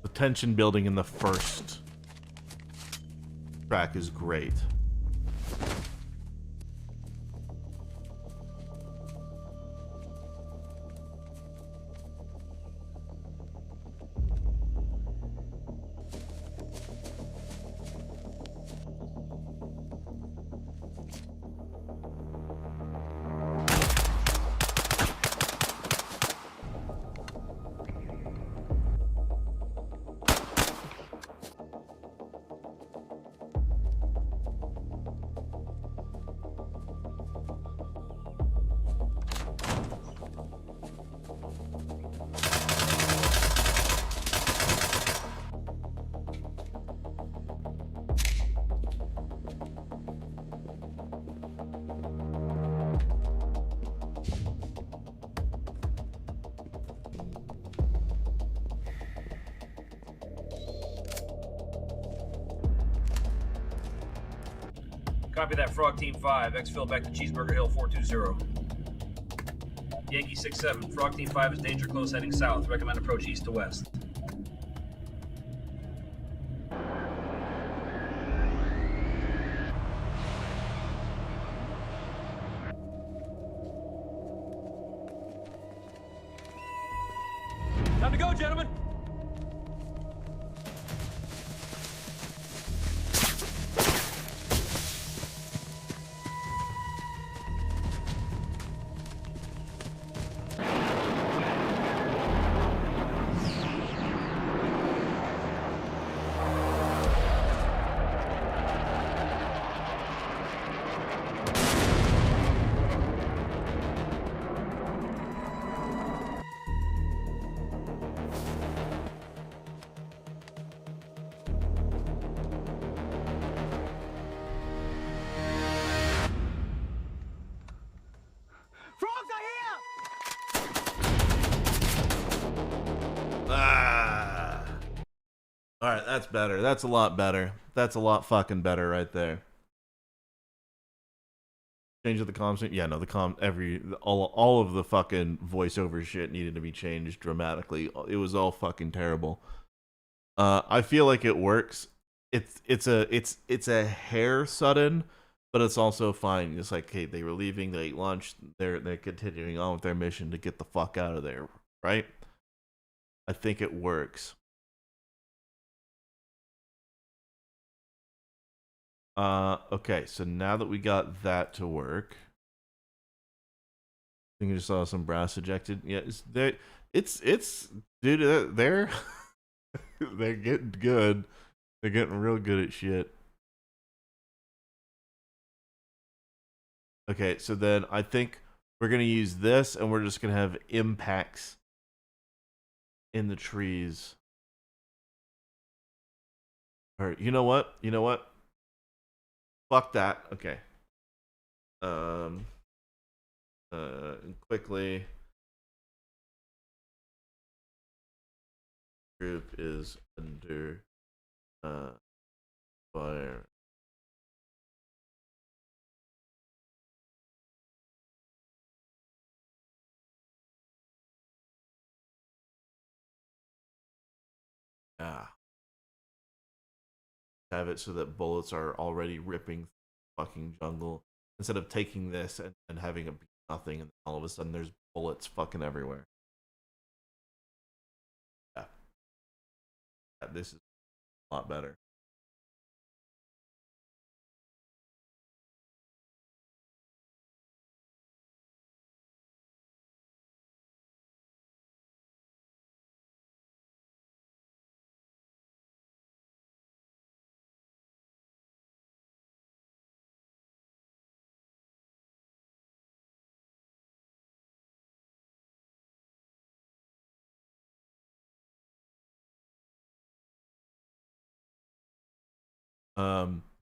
The tension building in the first track is great. Copy that, Frog Team 5. Exfil back to Cheeseburger Hill 420. Yankee 6-7. Frog Team 5 is danger close heading south. Recommend approach east to west. Time to go, gentlemen. Frogs are here! Ah. All right, that's better. That's a lot better. That's a lot fucking better right there. Change of the comms. Yeah, no, all of the fucking voiceover shit needed to be changed dramatically. It was all fucking terrible. I feel like it works. It's a hair sudden, but it's also fine. It's like, hey, they were leaving, they ate lunch, they're continuing on with their mission to get the fuck out of there, right? I think it works. Okay, so now that we got that to work, I think I just saw some brass ejected. Yeah, it's dude, they're they're getting good. They're getting real good at shit. Okay, so then I think we're gonna use this, and we're just gonna have impacts in the trees. All right, you know what? You know what? Fuck that. Okay. Quickly. Group is under fire. Yeah. Have it so that bullets are already ripping the fucking jungle instead of taking this and having it be nothing, and all of a sudden there's bullets fucking everywhere. Yeah. Yeah, this is a lot better.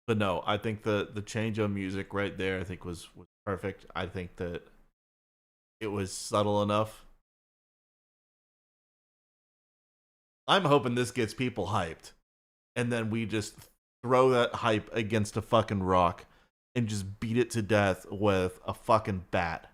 But no, I think the change of music right there, I think was perfect. I think that it was subtle enough. I'm hoping this gets people hyped, and then we just throw that hype against a fucking rock and just beat it to death with a fucking bat.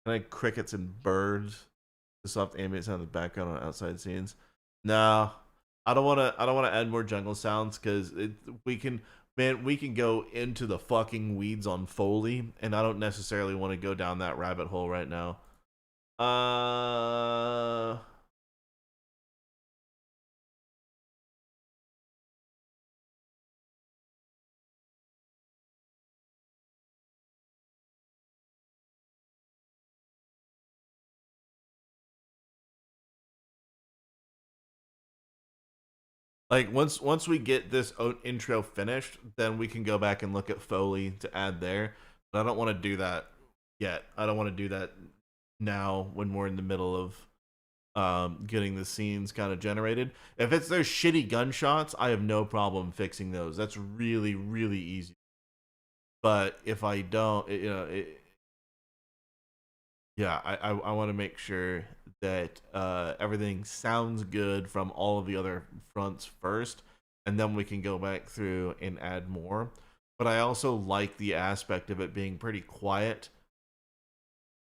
Like crickets and birds, the soft ambient sound in the background on outside scenes. No, I don't want to add more jungle sounds because we can go into the fucking weeds on Foley, and I don't necessarily want to go down that rabbit hole right now. Like once we get this intro finished, then we can go back and look at Foley to add there. But I don't want to do that yet. I don't want to do that now when we're in the middle of getting the scenes kind of generated. If it's those shitty gunshots, I have no problem fixing those. That's really, really easy. But if I don't, yeah, I want to make sure that everything sounds good from all of the other fronts first, and then we can go back through and add more. But I also like the aspect of it being pretty quiet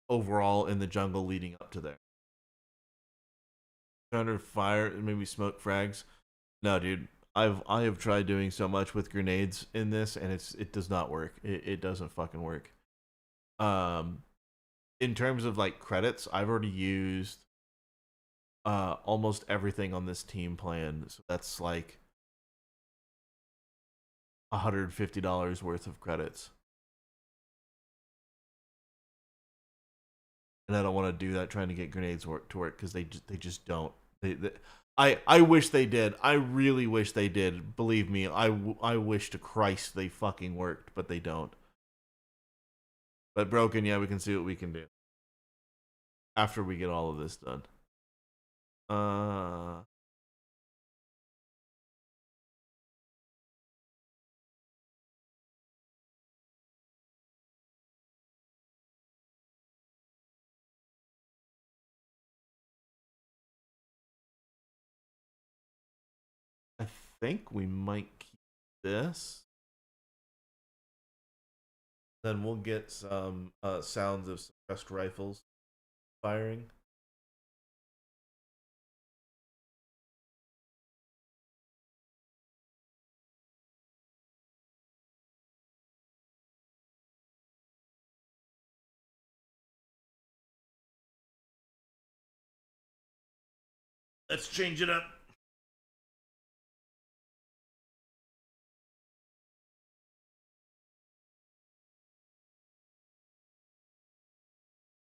overall in the jungle leading up to there. Under fire, maybe smoke frags. No, dude, I have tried doing so much with grenades in this, and it does not work. It doesn't fucking work. In terms of like credits, I've already used almost everything on this team plan, so that's like $150 worth of credits. And I don't want to do that trying to get grenades to work because they just don't. I wish they did. I really wish they did. Believe me, I wish to Christ they fucking worked, but they don't. But broken, yeah, we can see what we can do after we get all of this done. I think we might keep this. Then we'll get some sounds of suppressed rifles firing. Let's change it up.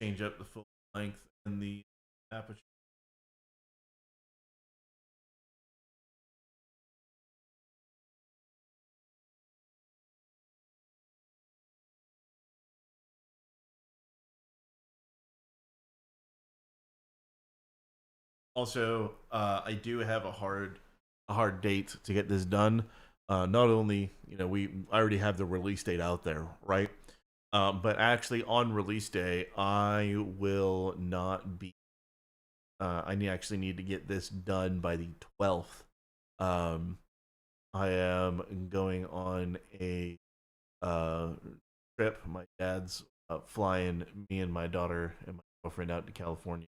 Change up the full length and the aperture. Also, I do have a hard date to get this done. Not only, I already have the release date out there, right? But actually on release day, I will not be. Actually need to get this done by the 12th. I am going on a trip. My dad's flying me and my daughter and my girlfriend out to California.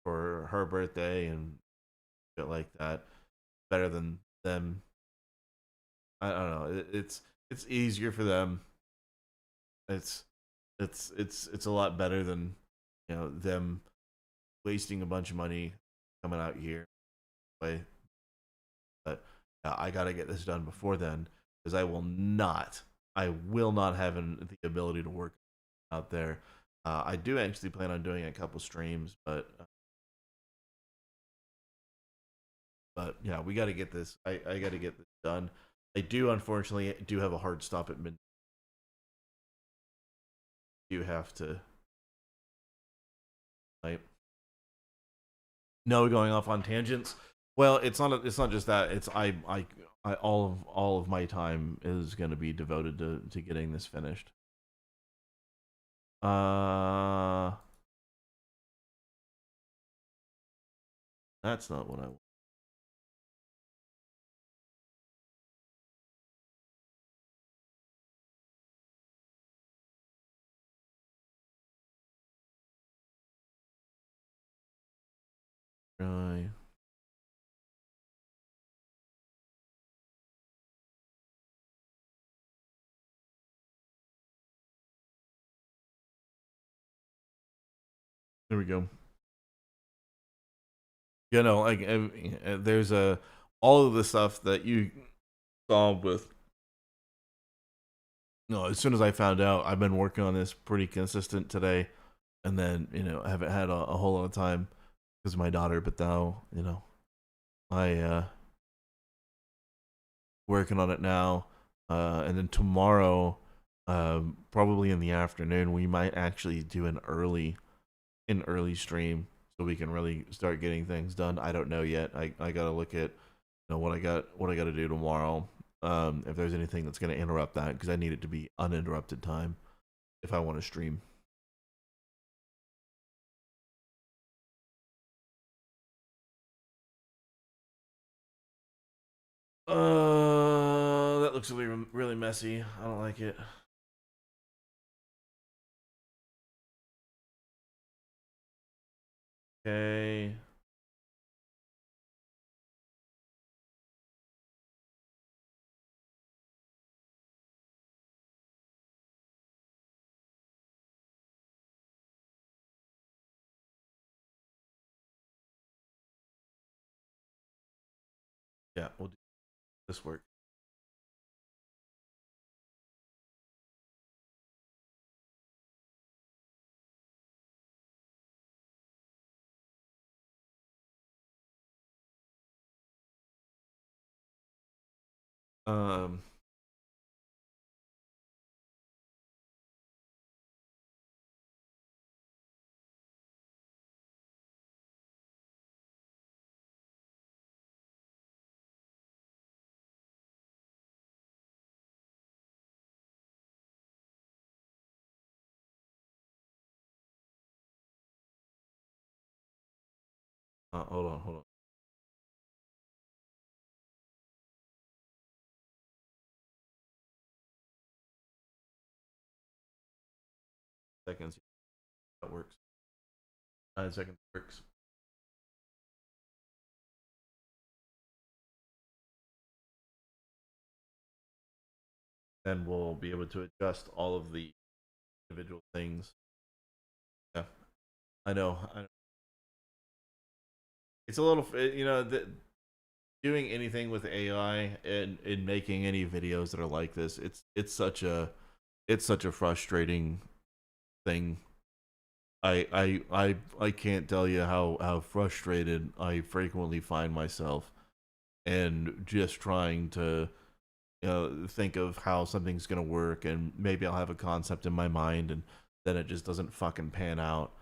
For her birthday and shit like that. Better than them. I don't know. It's easier for them. It's a lot better than them wasting a bunch of money coming out here. But I gotta get this done before then because I will not have the ability to work out there. I do actually plan on doing a couple streams, but yeah, we got to get this. I got to get this done. I do unfortunately have a hard stop at midnight. You have to. No, going off on tangents. Well, it's not just that. It's all of my time is going to be devoted to getting this finished. That's not what I want. Right. There we go. There's all of the stuff that you saw with. No, as soon as I found out, I've been working on this pretty consistent today, and then I haven't had a whole lot of time because of my daughter. But now I working on it now, and then tomorrow, probably in the afternoon, we might actually do an early stream so we can really start getting things done. I don't know yet. I gotta look at know what I got to do tomorrow. If there's anything that's going to interrupt that, because I need it to be uninterrupted time if I want to stream. That looks really, really messy. I don't like it. Okay. Yeah, we'll do this work. Um, hold on. Seconds. That works. 9 seconds works. Then we'll be able to adjust all of the individual things. Yeah, I know. It's a little, doing anything with AI and in making any videos that are like this, it's such a frustrating thing. I can't tell you how frustrated I frequently find myself, and just trying to think of how something's gonna work, and maybe I'll have a concept in my mind and then it just doesn't fucking pan out.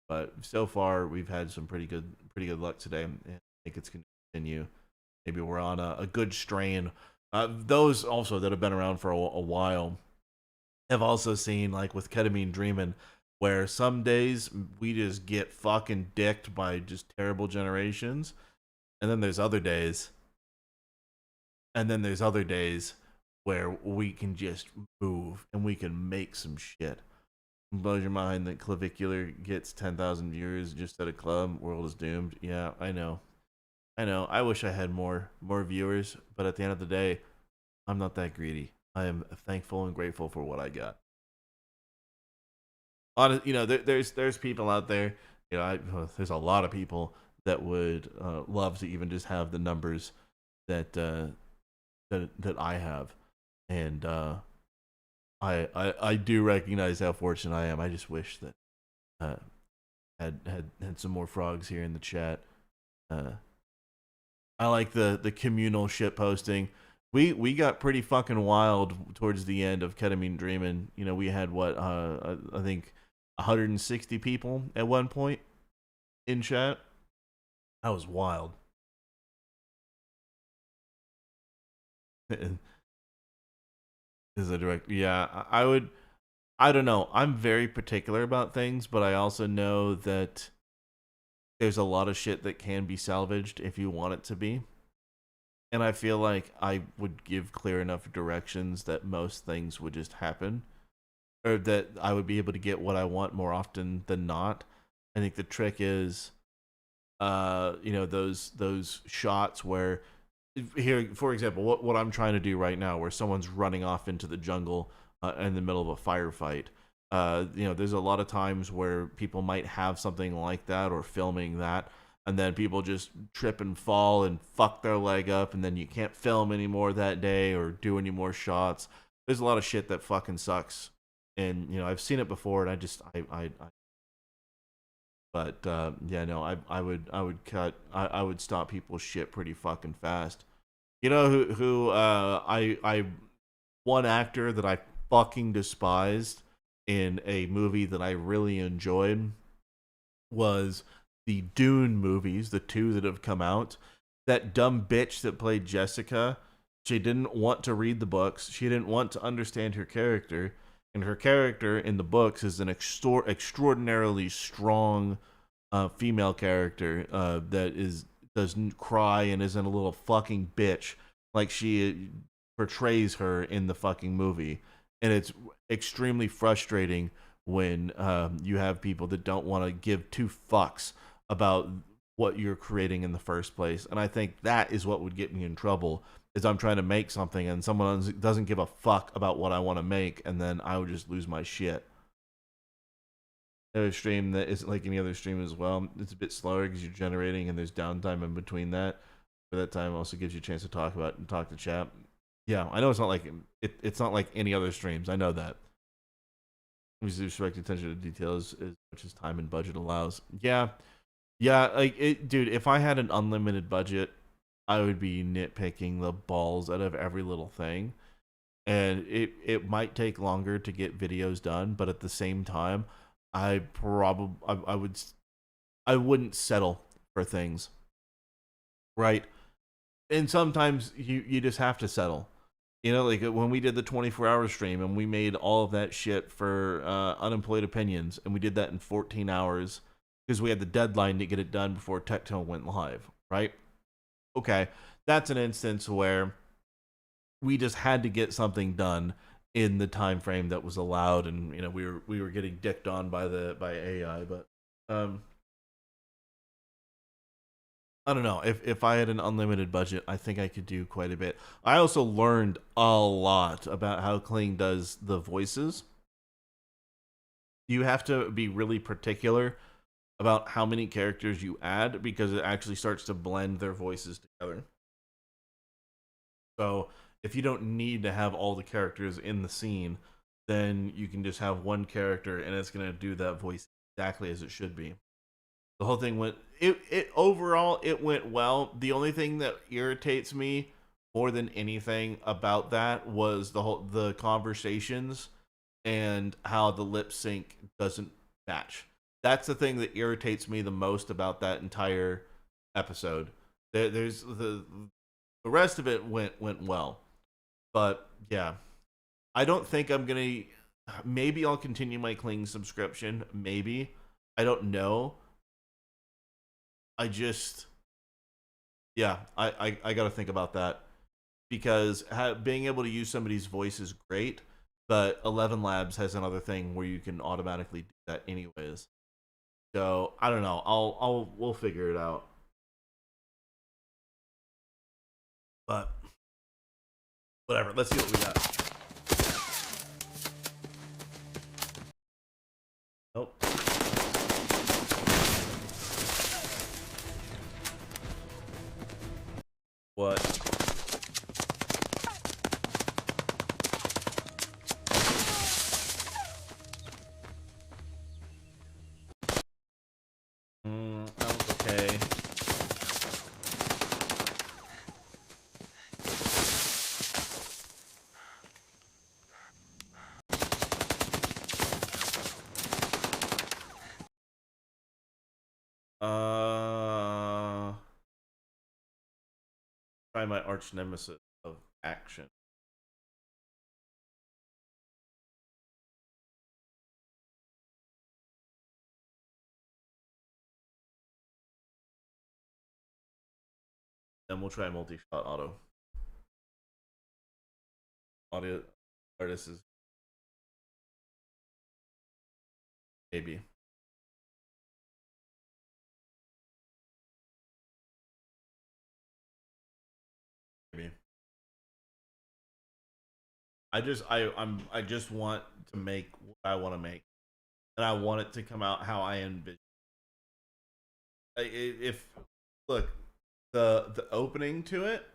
But so far we've had some pretty good luck today, and I think it's gonna continue. Maybe we're on a good strain. Those also that have been around for a while have also seen, like with Ketamine Dreamin', where some days we just get fucking dicked by just terrible generations, and then there's other days where we can just move and we can make some shit. It blows your mind that Clavicular gets 10,000 viewers just at a club. World is doomed. Yeah, I know. I wish I had more viewers, but at the end of the day, I'm not that greedy. I am thankful and grateful for what I got. There's people out there. There's a lot of people that would love to even just have the numbers that I have, and I do recognize how fortunate I am. I just wish that had some more frogs here in the chat. I like the communal shit posting. We got pretty fucking wild towards the end of Ketamine Dreamin'. We had I think 160 people at one point in chat. That was wild. Is a direct, yeah, I don't know. I'm very particular about things, but I also know that there's a lot of shit that can be salvaged if you want it to be. And I feel like I would give clear enough directions that most things would just happen, or that I would be able to get what I want more often than not. I think the trick is, those shots where, here, for example, what I'm trying to do right now, where someone's running off into the jungle in the middle of a firefight. There's a lot of times where people might have something like that or filming that, and then people just trip and fall and fuck their leg up, and then you can't film anymore that day or do any more shots. There's a lot of shit that fucking sucks, and I've seen it before, and I would stop people's shit pretty fucking fast. One actor that I fucking despised in a movie that I really enjoyed was the Dune movies, the two that have come out. that dumb bitch that played Jessica, she didn't want to read the books. She didn't want to understand her character. And her character in the books is an extraordinarily strong female character that doesn't cry and isn't a little fucking bitch like she portrays her in the fucking movie. And it's extremely frustrating when you have people that don't want to give two fucks about what you're creating in the first place. And I think that is what would get me in trouble, is I'm trying to make something and someone doesn't give a fuck about what I want to make, and then I would just lose my shit. Another stream that isn't like any other stream as well. It's a bit slower because you're generating and there's downtime in between that. But that time also gives you a chance to talk about and talk to chat. Yeah, I know it's not like it's not like any other streams. I know that. We just respect attention to details as much as time and budget allows. Yeah, like dude. If I had an unlimited budget, I would be nitpicking the balls out of every little thing, and it might take longer to get videos done, but at the same time, I wouldn't settle for things, right? And sometimes you just have to settle. You know, like when we did the 24-hour stream and we made all of that shit for Unemployed Opinions, and we did that in 14 hours because we had the deadline to get it done before Tectone went live, right? Okay, that's an instance where we just had to get something done in the time frame that was allowed, and you know we were getting dicked on by AI, but I don't know. If I had an unlimited budget, I think I could do quite a bit. I also learned a lot about how Kling does the voices. You have to be really particular about how many characters you add, because it actually starts to blend their voices together. So if you don't need to have all the characters in the scene, then you can just have one character and it's going to do that voice exactly as it should be. The whole thing went, overall, it went well. The only thing that irritates me more than anything about that was the conversations and how the lip sync doesn't match. That's the thing that irritates me the most about that entire episode. There's the rest of it went well, but yeah, I don't think I'm gonna. Maybe I'll continue my Kling subscription. Maybe, I don't know. I gotta think about that, because being able to use somebody's voice is great, but 11 Labs has another thing where you can automatically do that anyways. So I don't know. We'll figure it out. But whatever. Let's see what we got. Nope. What? That was okay. Try my arch nemesis of action. Then we'll try multi-shot auto. Audio artist is maybe. Maybe. I just want to make what I want to make, and I want it to come out how I envision. If look, the opening to it,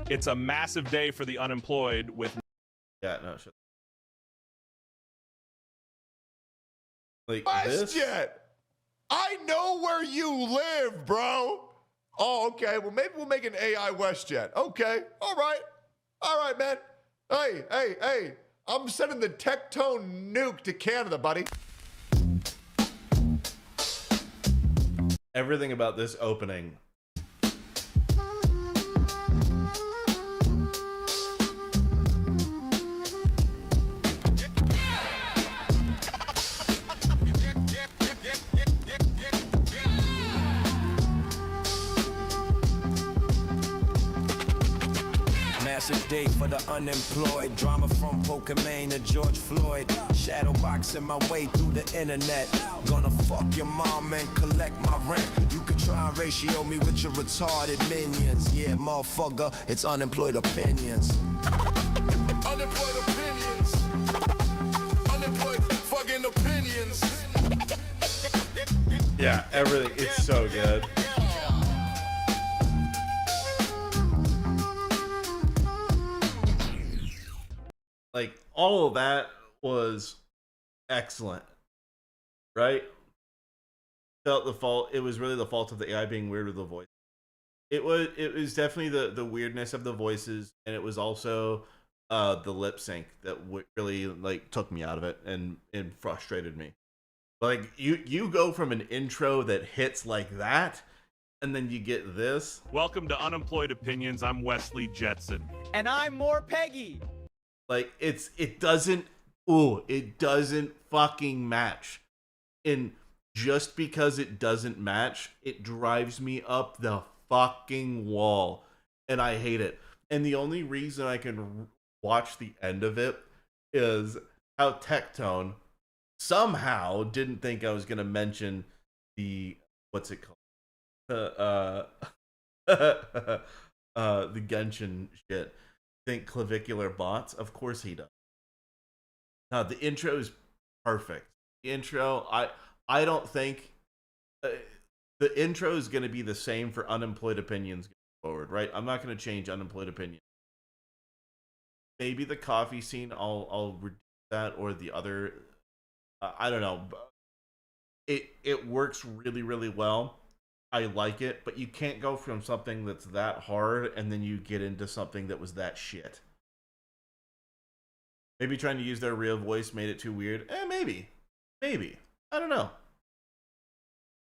it's a massive day for the unemployed with yeah, no shit. Like WestJet! this? I know where you live, bro. Oh, okay. Well, maybe we'll make an AI WestJet. Okay. All right, man. Hey. I'm sending the Tectone nuke to Canada, buddy. Everything about this opening. Massive day for the unemployed. Drama from Pokemon to George Floyd. Shadowboxing my way through the internet. Gonna fuck your mom and collect my rent. You could try and ratio me with your retarded minions. Yeah, motherfucker, it's unemployed opinions. Unemployed opinions. Unemployed fucking opinions. Yeah, everything. It's so good. Like, all of that was excellent, right? Felt the fault. It was really the fault of the AI being weird with the voice. It was definitely the weirdness of the voices, and it was also the lip sync that really like took me out of it and frustrated me. Like, you go from an intro that hits like that, and then you get this. Welcome to Unemployed Opinions. I'm Wesley Jetson. And I'm more Peggy. Like, it doesn't fucking match. And just because it doesn't match, it drives me up the fucking wall. And I hate it. And the only reason I can watch the end of it is how Tectone somehow didn't think I was going to mention the, what's it called? The Genshin shit. Think clavicular bots? Of course he does. No, the intro is perfect. The intro, I don't think the intro is going to be the same for Unemployed Opinions going forward, right? I'm not going to change Unemployed Opinions. Maybe the coffee scene, I'll reduce that, or the other. I don't know. It works really, really well. I like it, but you can't go from something that's that hard and then you get into something that was that shit. Maybe trying to use their real voice made it too weird. Maybe. Maybe. I don't know.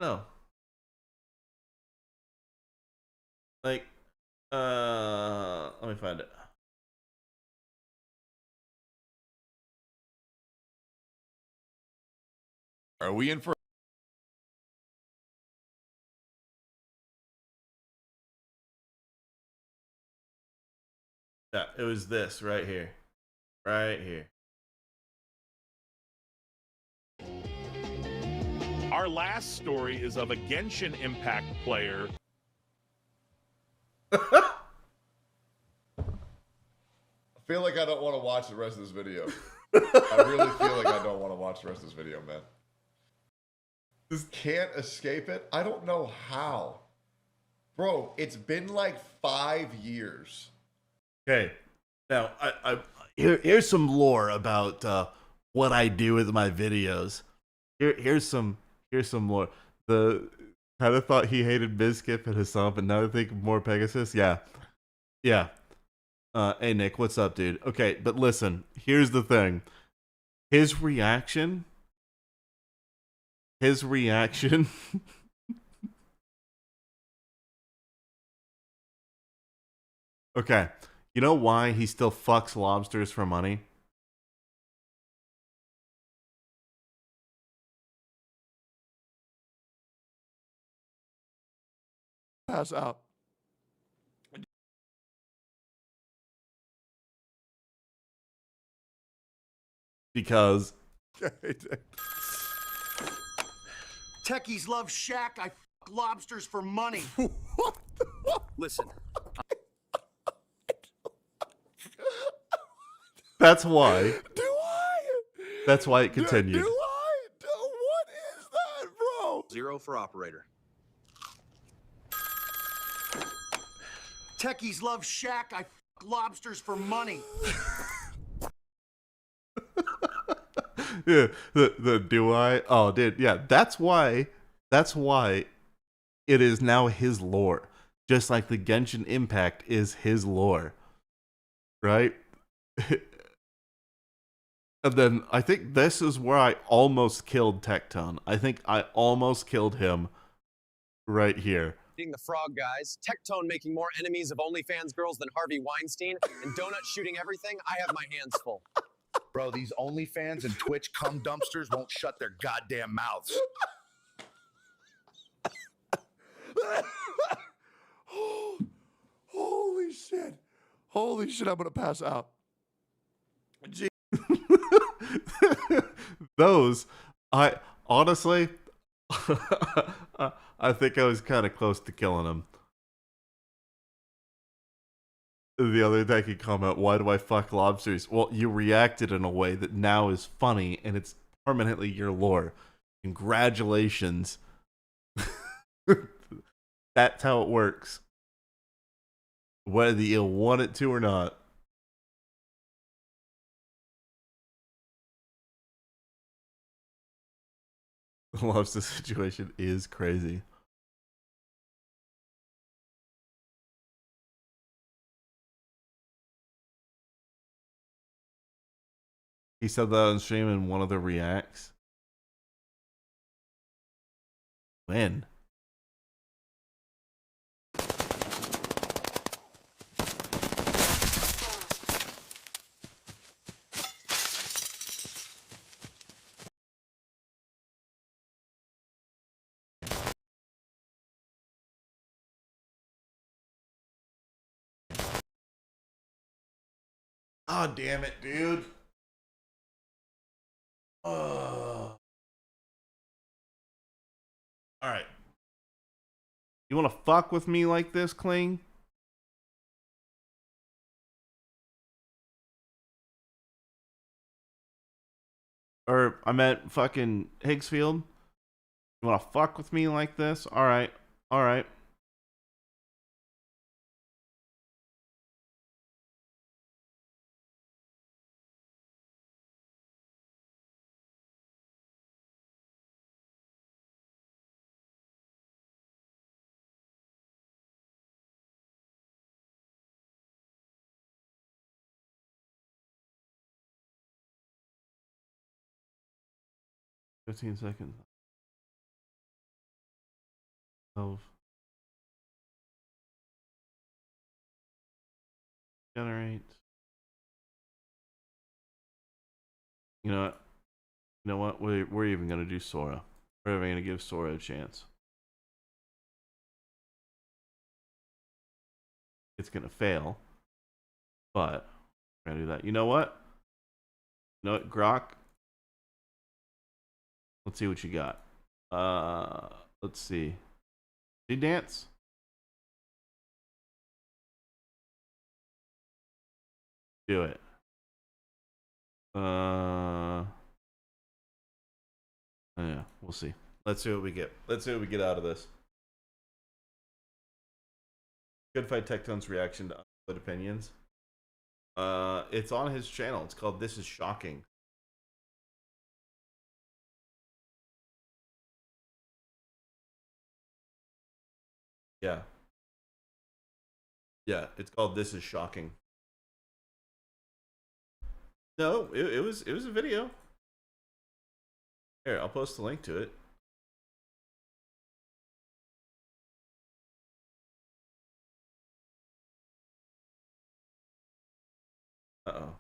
No. Like, let me find it. Are we in for? Yeah, it was this right here. Right here. Our last story is of a Genshin Impact player. I feel like I don't want to watch the rest of this video. I really feel like I don't want to watch the rest of this video, man. Just can't escape it. I don't know how. Bro, it's been like 5 years. Okay, now here's some lore about what I do with my videos. Here's some lore. The kind of thought he hated Bizkip and Hassan, but now I think more Pegasus. Yeah. Hey Nick, what's up, dude? Okay, but listen. Here's the thing. His reaction. Okay. You know why he still fucks lobsters for money? Pass out. Because Techies love Shaq. I fuck lobsters for money. Listen. that's why. Do I? That's why it continued. Do I? What is that, bro? 0 for operator. Techies love Shaq. I fuck lobsters for money. Yeah, the do I? Oh, dude, yeah, that's why it is now his lore. Just like the Genshin Impact is his lore. Right? And then I think this is where I almost killed Tectone. I think I almost killed him right here. Being the frog guys, Tectone making more enemies of OnlyFans girls than Harvey Weinstein, and Donut shooting everything. I have my hands full. Bro, these OnlyFans and Twitch cum dumpsters won't shut their goddamn mouths. Holy shit. Holy shit, I'm going to pass out. Those, I honestly, I think I was kind of close to killing him. The other day he comment, why do I fuck lobsters? Well, you reacted in a way that now is funny and it's permanently your lore. Congratulations. That's how it works. Whether you want it to or not. The lobster situation is crazy. He said that on stream in one of the reacts. When? Oh, damn it, dude. All right. You want to fuck with me like this, Kling? Or I meant fucking Higgsfield. You want to fuck with me like this? All right. All right. $15 seconds. 12. Generate. You know what? You know what? We're even gonna do Sora. We're even gonna give Sora a chance. It's gonna fail, but we're gonna do that. You know what? You know what, Grok? Let's see what you got. Let's see. Do you dance? Do it. Yeah, we'll see. Let's see what we get. Let's see what we get out of this. Good Fight Tectone's reaction to unsplit opinions. It's on his channel. It's called This Is Shocking. Yeah. Yeah, it's called This Is Shocking. No, it was a video. Here, I'll post a link to it. Uh-oh.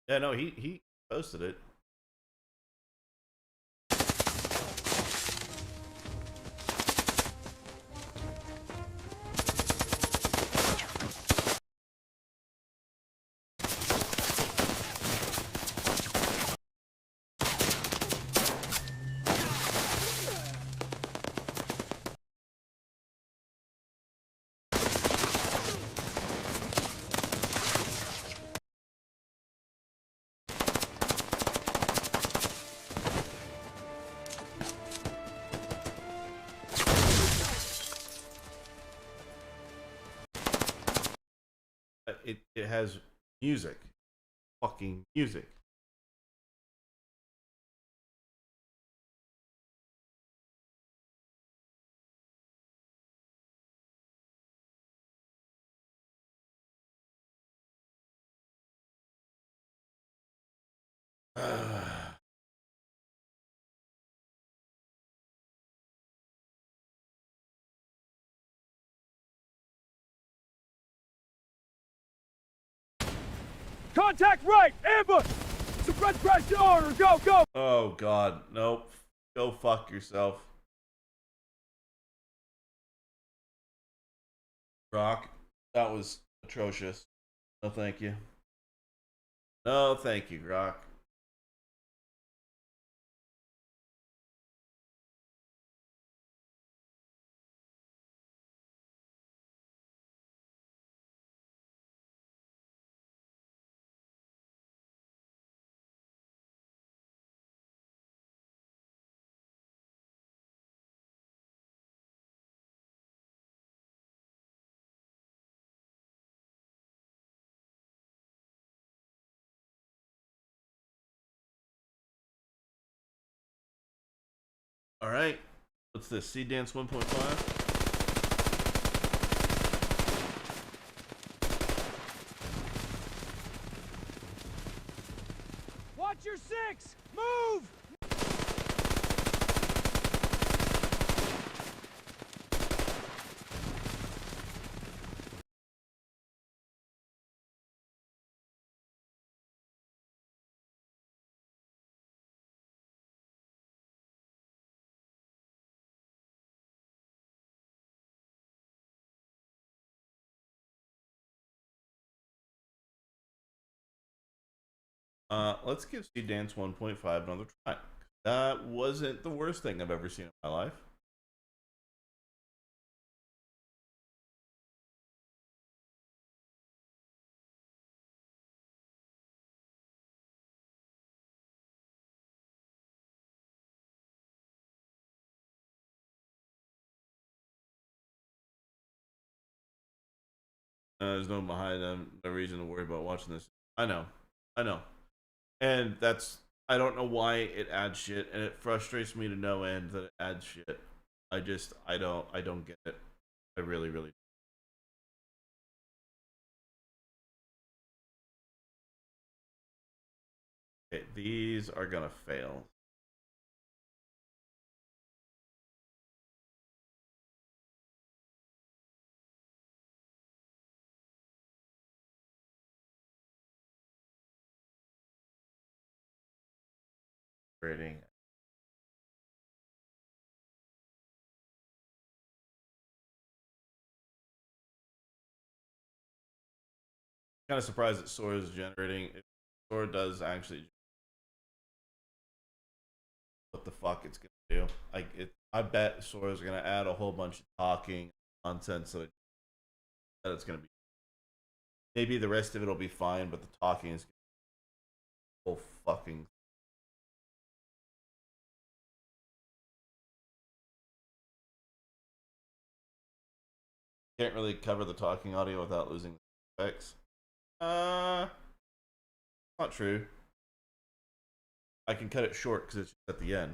Yeah, no, he posted it. It has music. Fucking music. Contact right! Ambush! Suppress pressure order! Go, go! Oh god, nope. Go fuck yourself. Rock, that was atrocious. No thank you. No thank you, Grok. All right. What's this? Sea Dance 1.5? Watch your six! Move! Let's give Sea Dance 1.5 another try. That wasn't the worst thing I've ever seen in my life. There's no behind them, no reason to worry about watching this. I know. And that's, I don't know why it adds shit, and it frustrates me to no end that it adds shit. I don't get it. I really don't. Okay, these are gonna fail. Rating. Kind of surprised that Sora is generating. If Sora does actually, what the fuck it's gonna do? I bet Sora's gonna add a whole bunch of talking nonsense that it's gonna be. Maybe the rest of it'll be fine, but the talking is whole fucking. Can't really cover the talking audio without losing the effects. Not true. I can cut it short because it's at the end.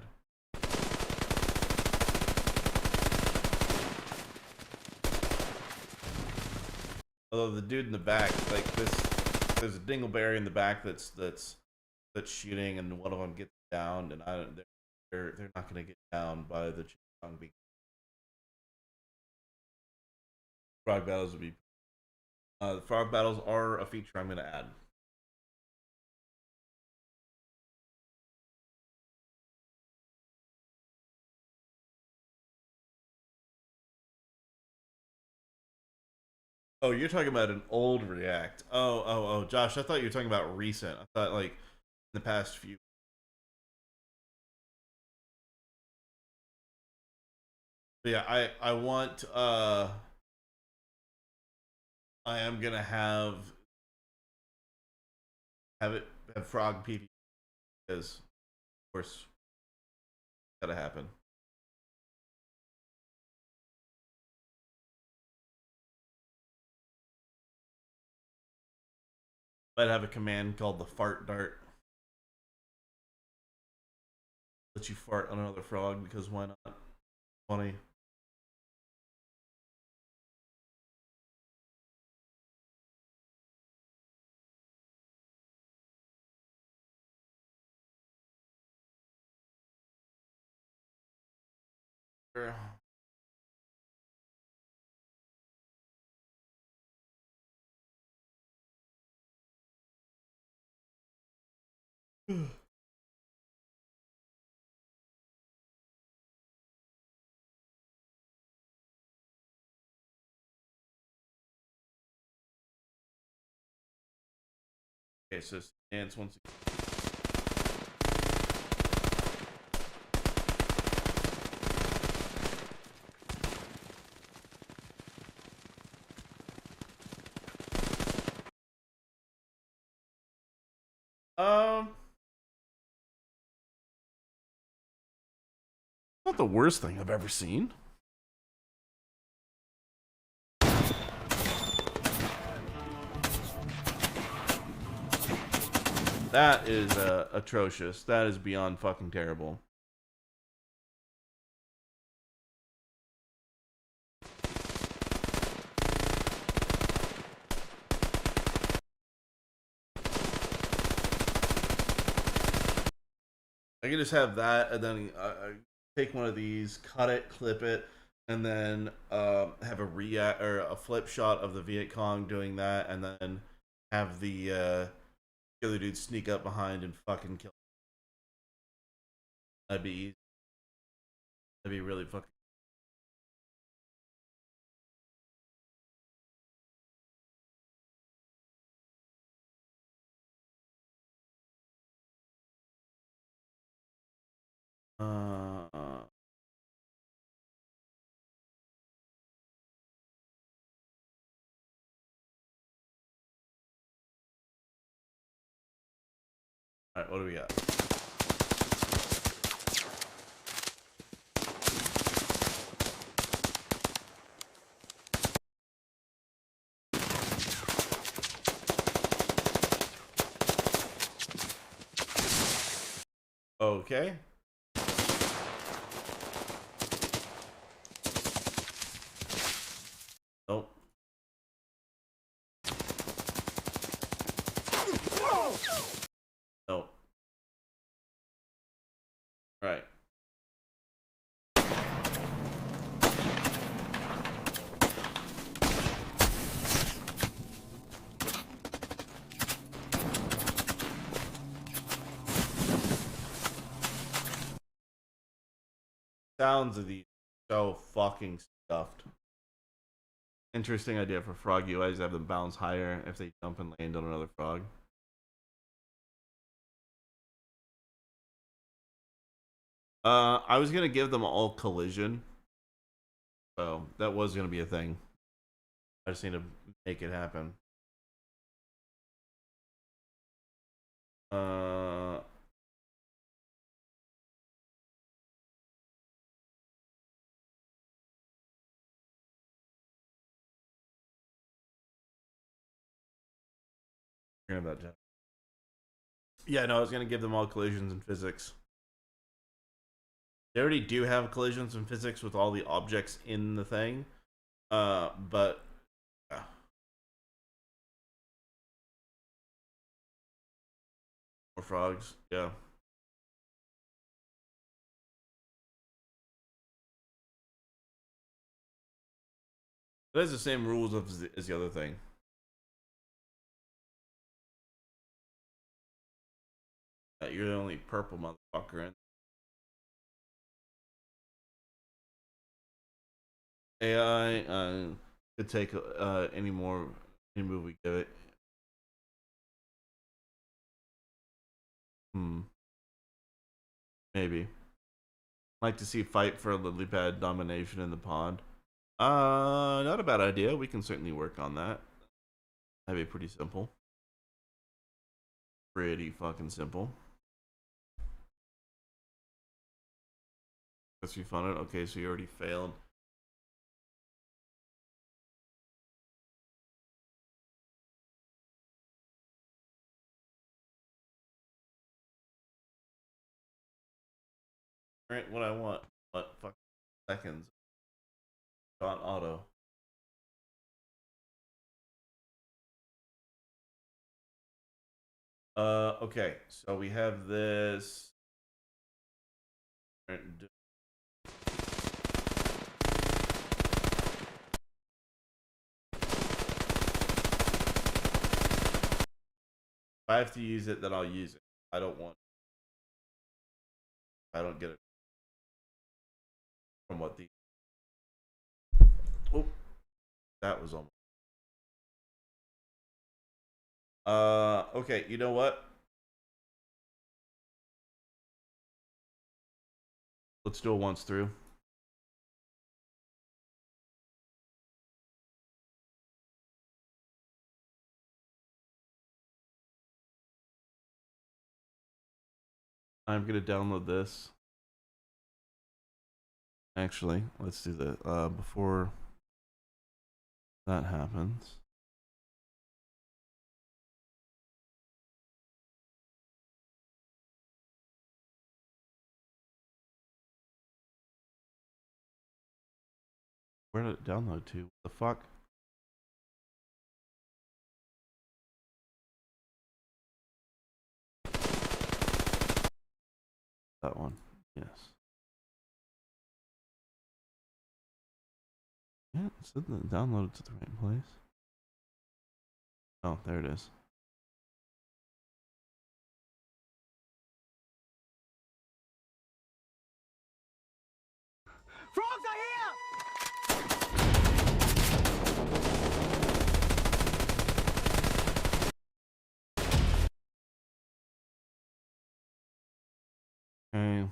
Although the dude in the back, like this, there's a dingleberry in the back that's shooting, and one of them gets downed, and they're not gonna get downed by the Chong being. Frog battles would be. The frog battles are a feature I'm gonna add. Oh, you're talking about an old React. Oh, Josh, I thought you were talking about recent. I thought like in the past few. But yeah, I want I am gonna have it have frog PP because of course gotta happen. Might have a command called the fart dart. Let you fart on another frog because why not? Funny. Okay, so dance once again. Not the worst thing I've ever seen. That is atrocious. That is beyond fucking terrible. I can just have that, and then take one of these, cut it, clip it, and then have a flip shot of the Viet Cong doing that, and then have the other dude sneak up behind and fucking kill him. That'd be easy. That'd be really fucking. Alright, what do we got? Okay. Nope. Nope. Right. Sounds of these so fucking stuffed. Interesting idea for frog UIs, have them bounce higher if they jump and land on another frog. I was gonna give them all collision, so that was gonna be a thing. I just need to make it happen. About that. Yeah, no, I was gonna give them all collisions in physics. They already do have collisions in physics with all the objects in the thing, but yeah. More frogs, yeah. It has the same rules as the other thing. You're the only purple motherfucker in. AI could take any move we give it. Maybe. Like to see fight for lily pad domination in the pod. Not a bad idea. We can certainly work on that. That'd be pretty simple. Pretty fucking simple. Guess we found it. Okay, so you already failed. Alright, what I want. What fucking seconds? On auto. Okay, so we have this. I have to use it, then I'll use it. I don't want. I don't get it from what the. Oh, that was almost. Okay, you know what? Let's do it once through. I'm gonna download this. Actually, let's do that before that happens. Where did it download to? What the fuck? That one, yes. Yeah, it said that downloaded to the right place. Oh, there it is. Frogs are here! Okay.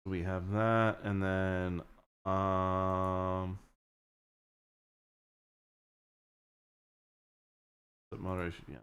We have that, and then the moderation, yeah.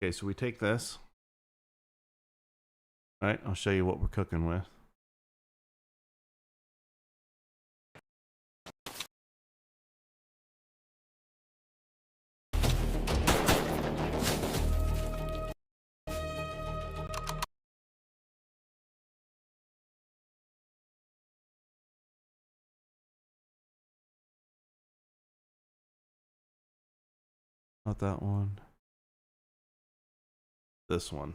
Okay, so we take this. All right, I'll show you what we're cooking with. Not that one. This one.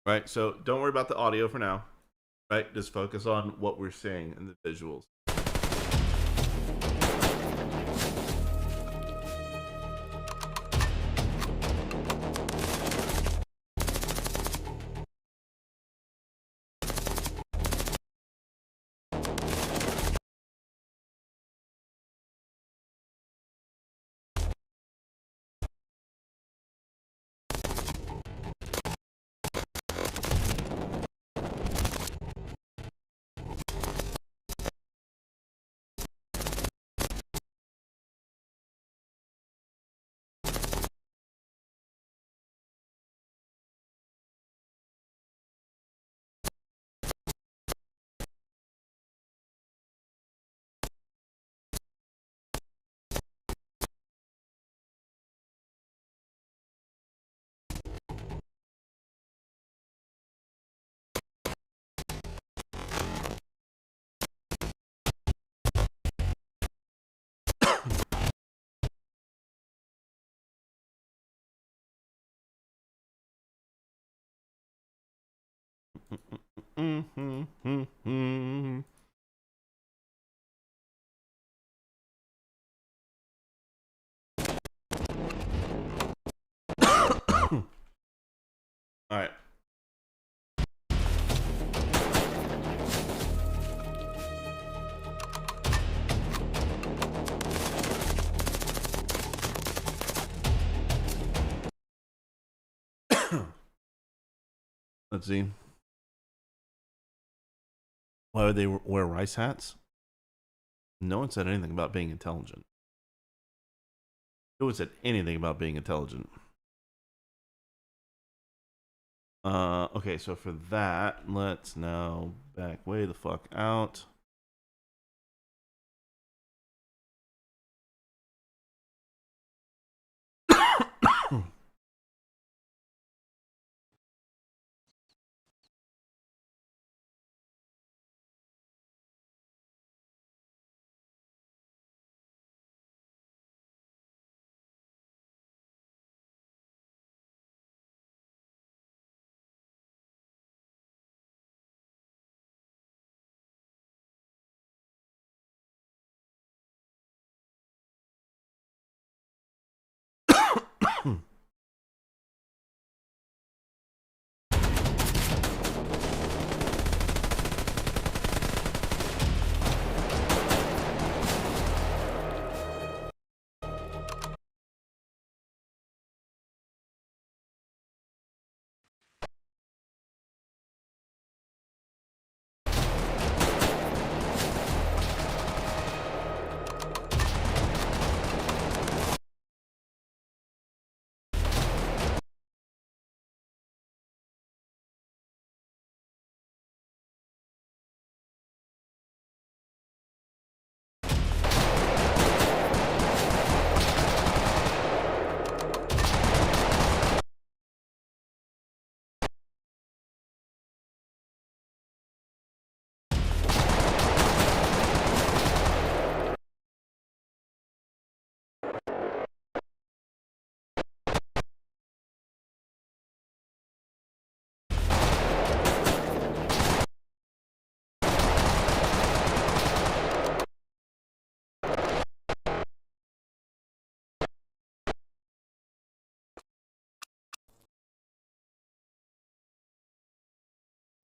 Right, so don't worry about the audio for now. Right, just focus on what we're seeing in the visuals. All right. Let's see. Why would they wear rice hats? No one said anything about being intelligent. No one said anything about being intelligent. Okay, so for that, let's now back way the fuck out.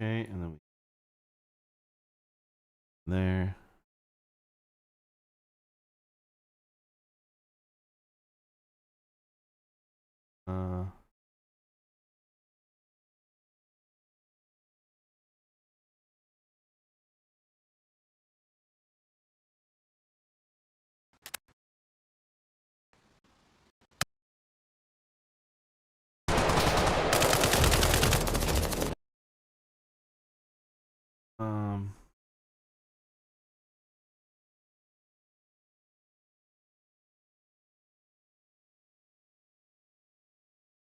Okay, and then we there. Um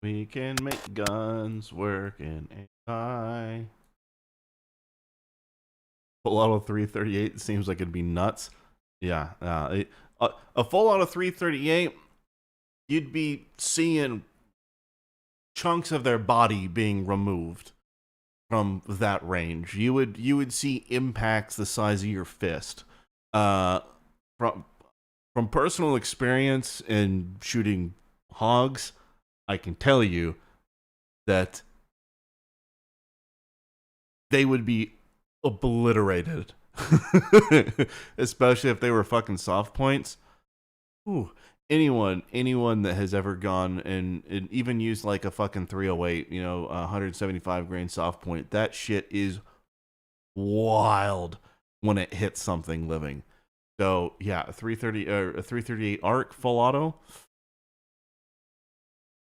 We can make guns work in AI. Full auto 338 seems like it'd be nuts. Yeah, a full auto 338, you'd be seeing chunks of their body being removed from that range. You would see impacts the size of your fist. From personal experience in shooting hogs, I can tell you that they would be obliterated. Especially if they were fucking soft points. Ooh, anyone that has ever gone and even used like a fucking 308, 175 grain soft point, that shit is wild when it hits something living. So yeah, a 338 arc full auto.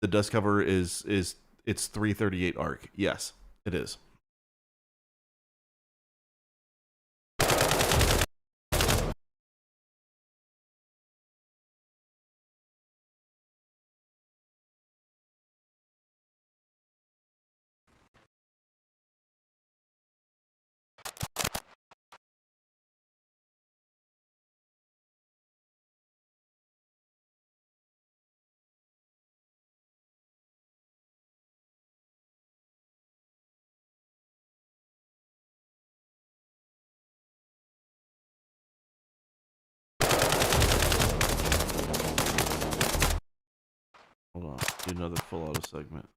The dust cover it's 338 arc. Yes, it is. Hold on, do another full auto segment.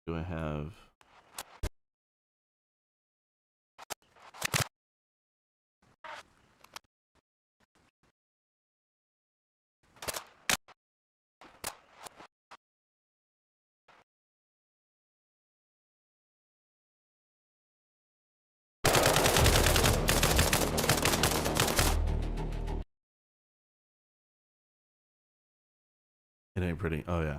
Do I have? It ain't pretty. Oh yeah.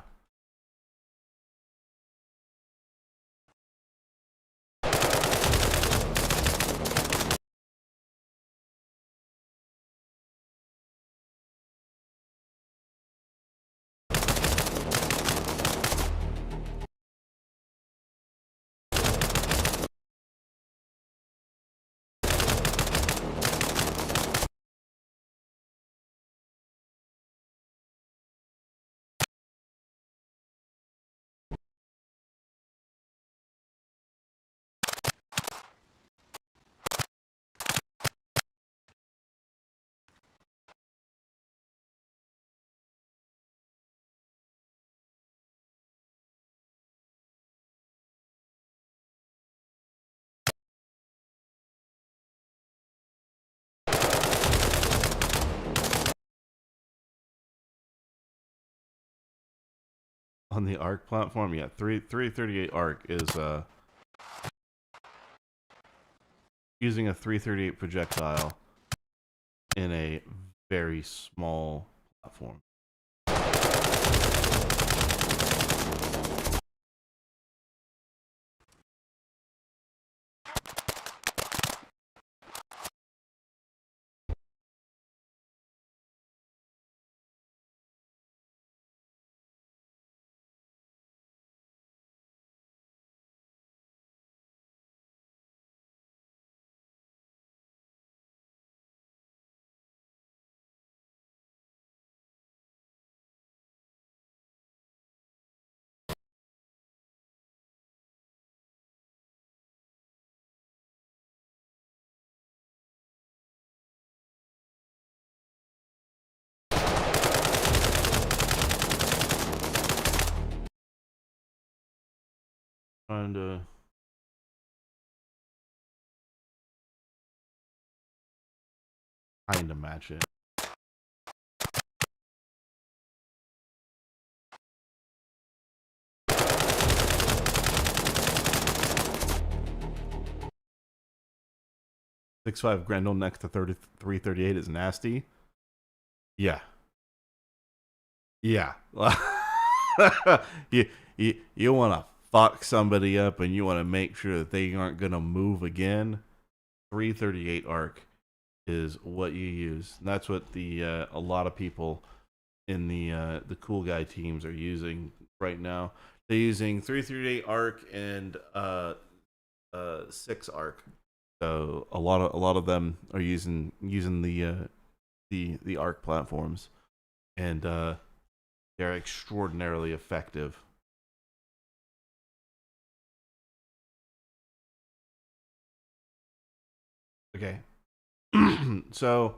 On the ARC platform, yeah, 338 ARC is using a 338 projectile in a very small platform. Trying to match it. .65 Grendel next to 338 is nasty. Yeah. Yeah. you want to fuck somebody up and you want to make sure that they aren't going to move again. 338 ARC is what you use. And that's what the a lot of people in the cool guy teams are using right now. They're using 338 ARC and 6 ARC. So a lot of them are using the ARC platforms, and they're extraordinarily effective. Okay, so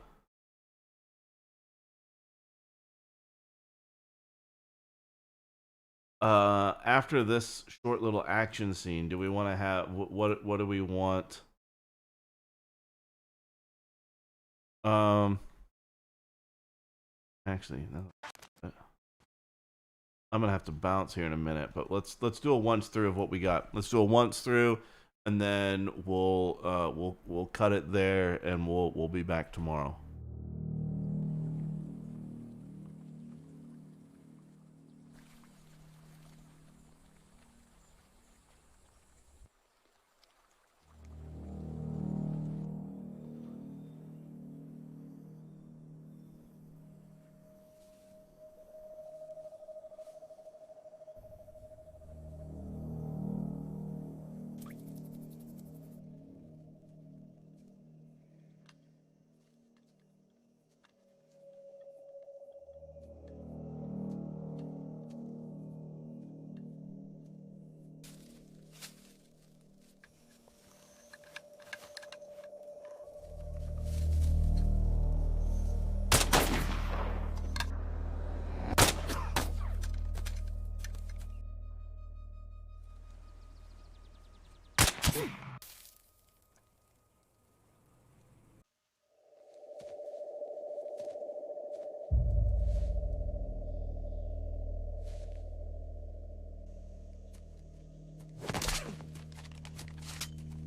after this short little action scene, do we want to have what do we want? Actually, no. I'm gonna have to bounce here in a minute, but let's do a once through of what we got. Let's do a once through, and then we'll cut it there, and we'll be back tomorrow.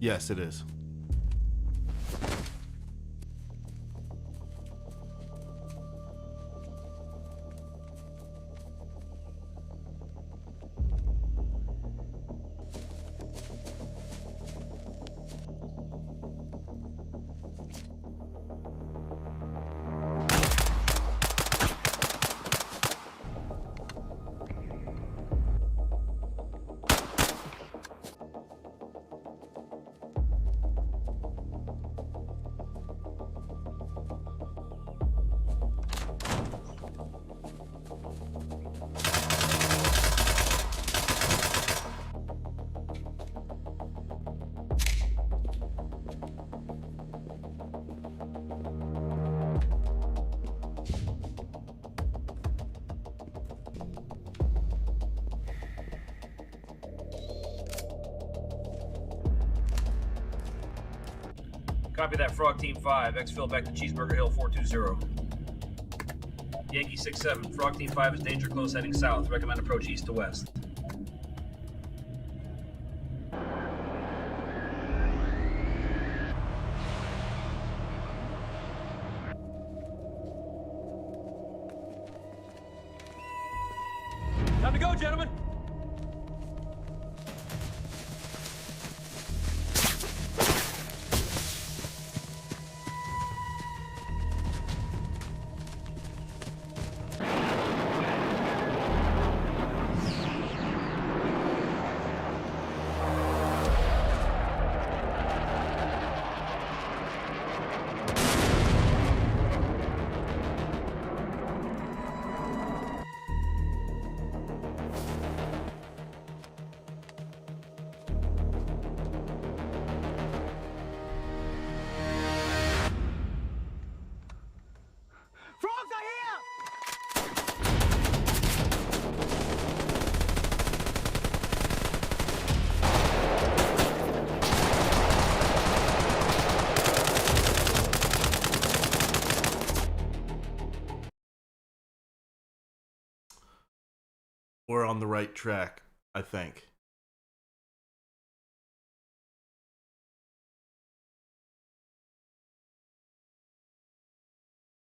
Yes, it is. Copy that, Frog Team 5. Exfil back to Cheeseburger Hill 420. Yankee 6-7. Frog Team 5 is danger close heading south. Recommend approach east to west. Time to go, gentlemen. Frogs are here! We're on the right track, I think.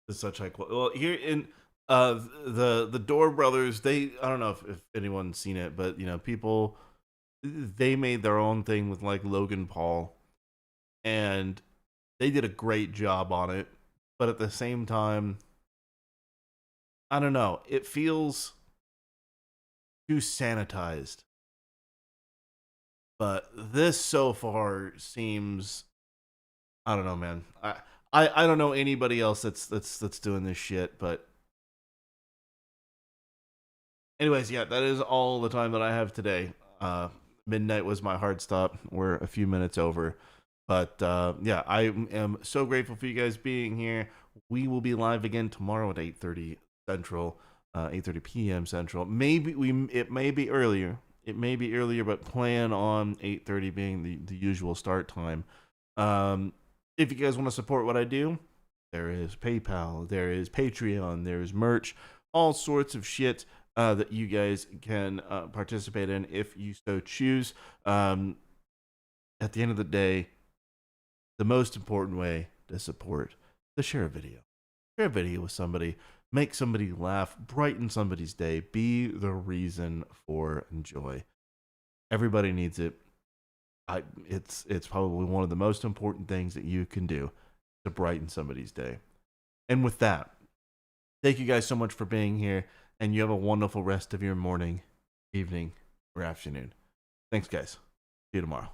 It's such high quality. Well, here in the Door Brothers, I don't know if anyone's seen it, but you know, people, they made their own thing with like Logan Paul, and they did a great job on it. But at the same time, I don't know, it feels too sanitized. But this so far seems, I don't know, man. I don't know anybody else that's doing this shit, but anyways, yeah, that is all the time that I have today. Midnight was my hard stop. We're a few minutes over, but yeah, I am so grateful for you guys being here. We will be live again tomorrow at 8:30 Central, 8:30 p.m. Central. It may be earlier. It may be earlier, but plan on 8:30 being the usual start time. If you guys want to support what I do, there is PayPal, there is Patreon, there is merch, all sorts of shit that you guys can participate in if you so choose. At the end of the day, the most important way to support is share a video. Share a video with somebody, make somebody laugh, brighten somebody's day, be the reason for joy. Everybody needs it. It's probably one of the most important things that you can do to brighten somebody's day. And with that, thank you guys so much for being here, and you have a wonderful rest of your morning, evening, or afternoon. Thanks, guys. See you tomorrow.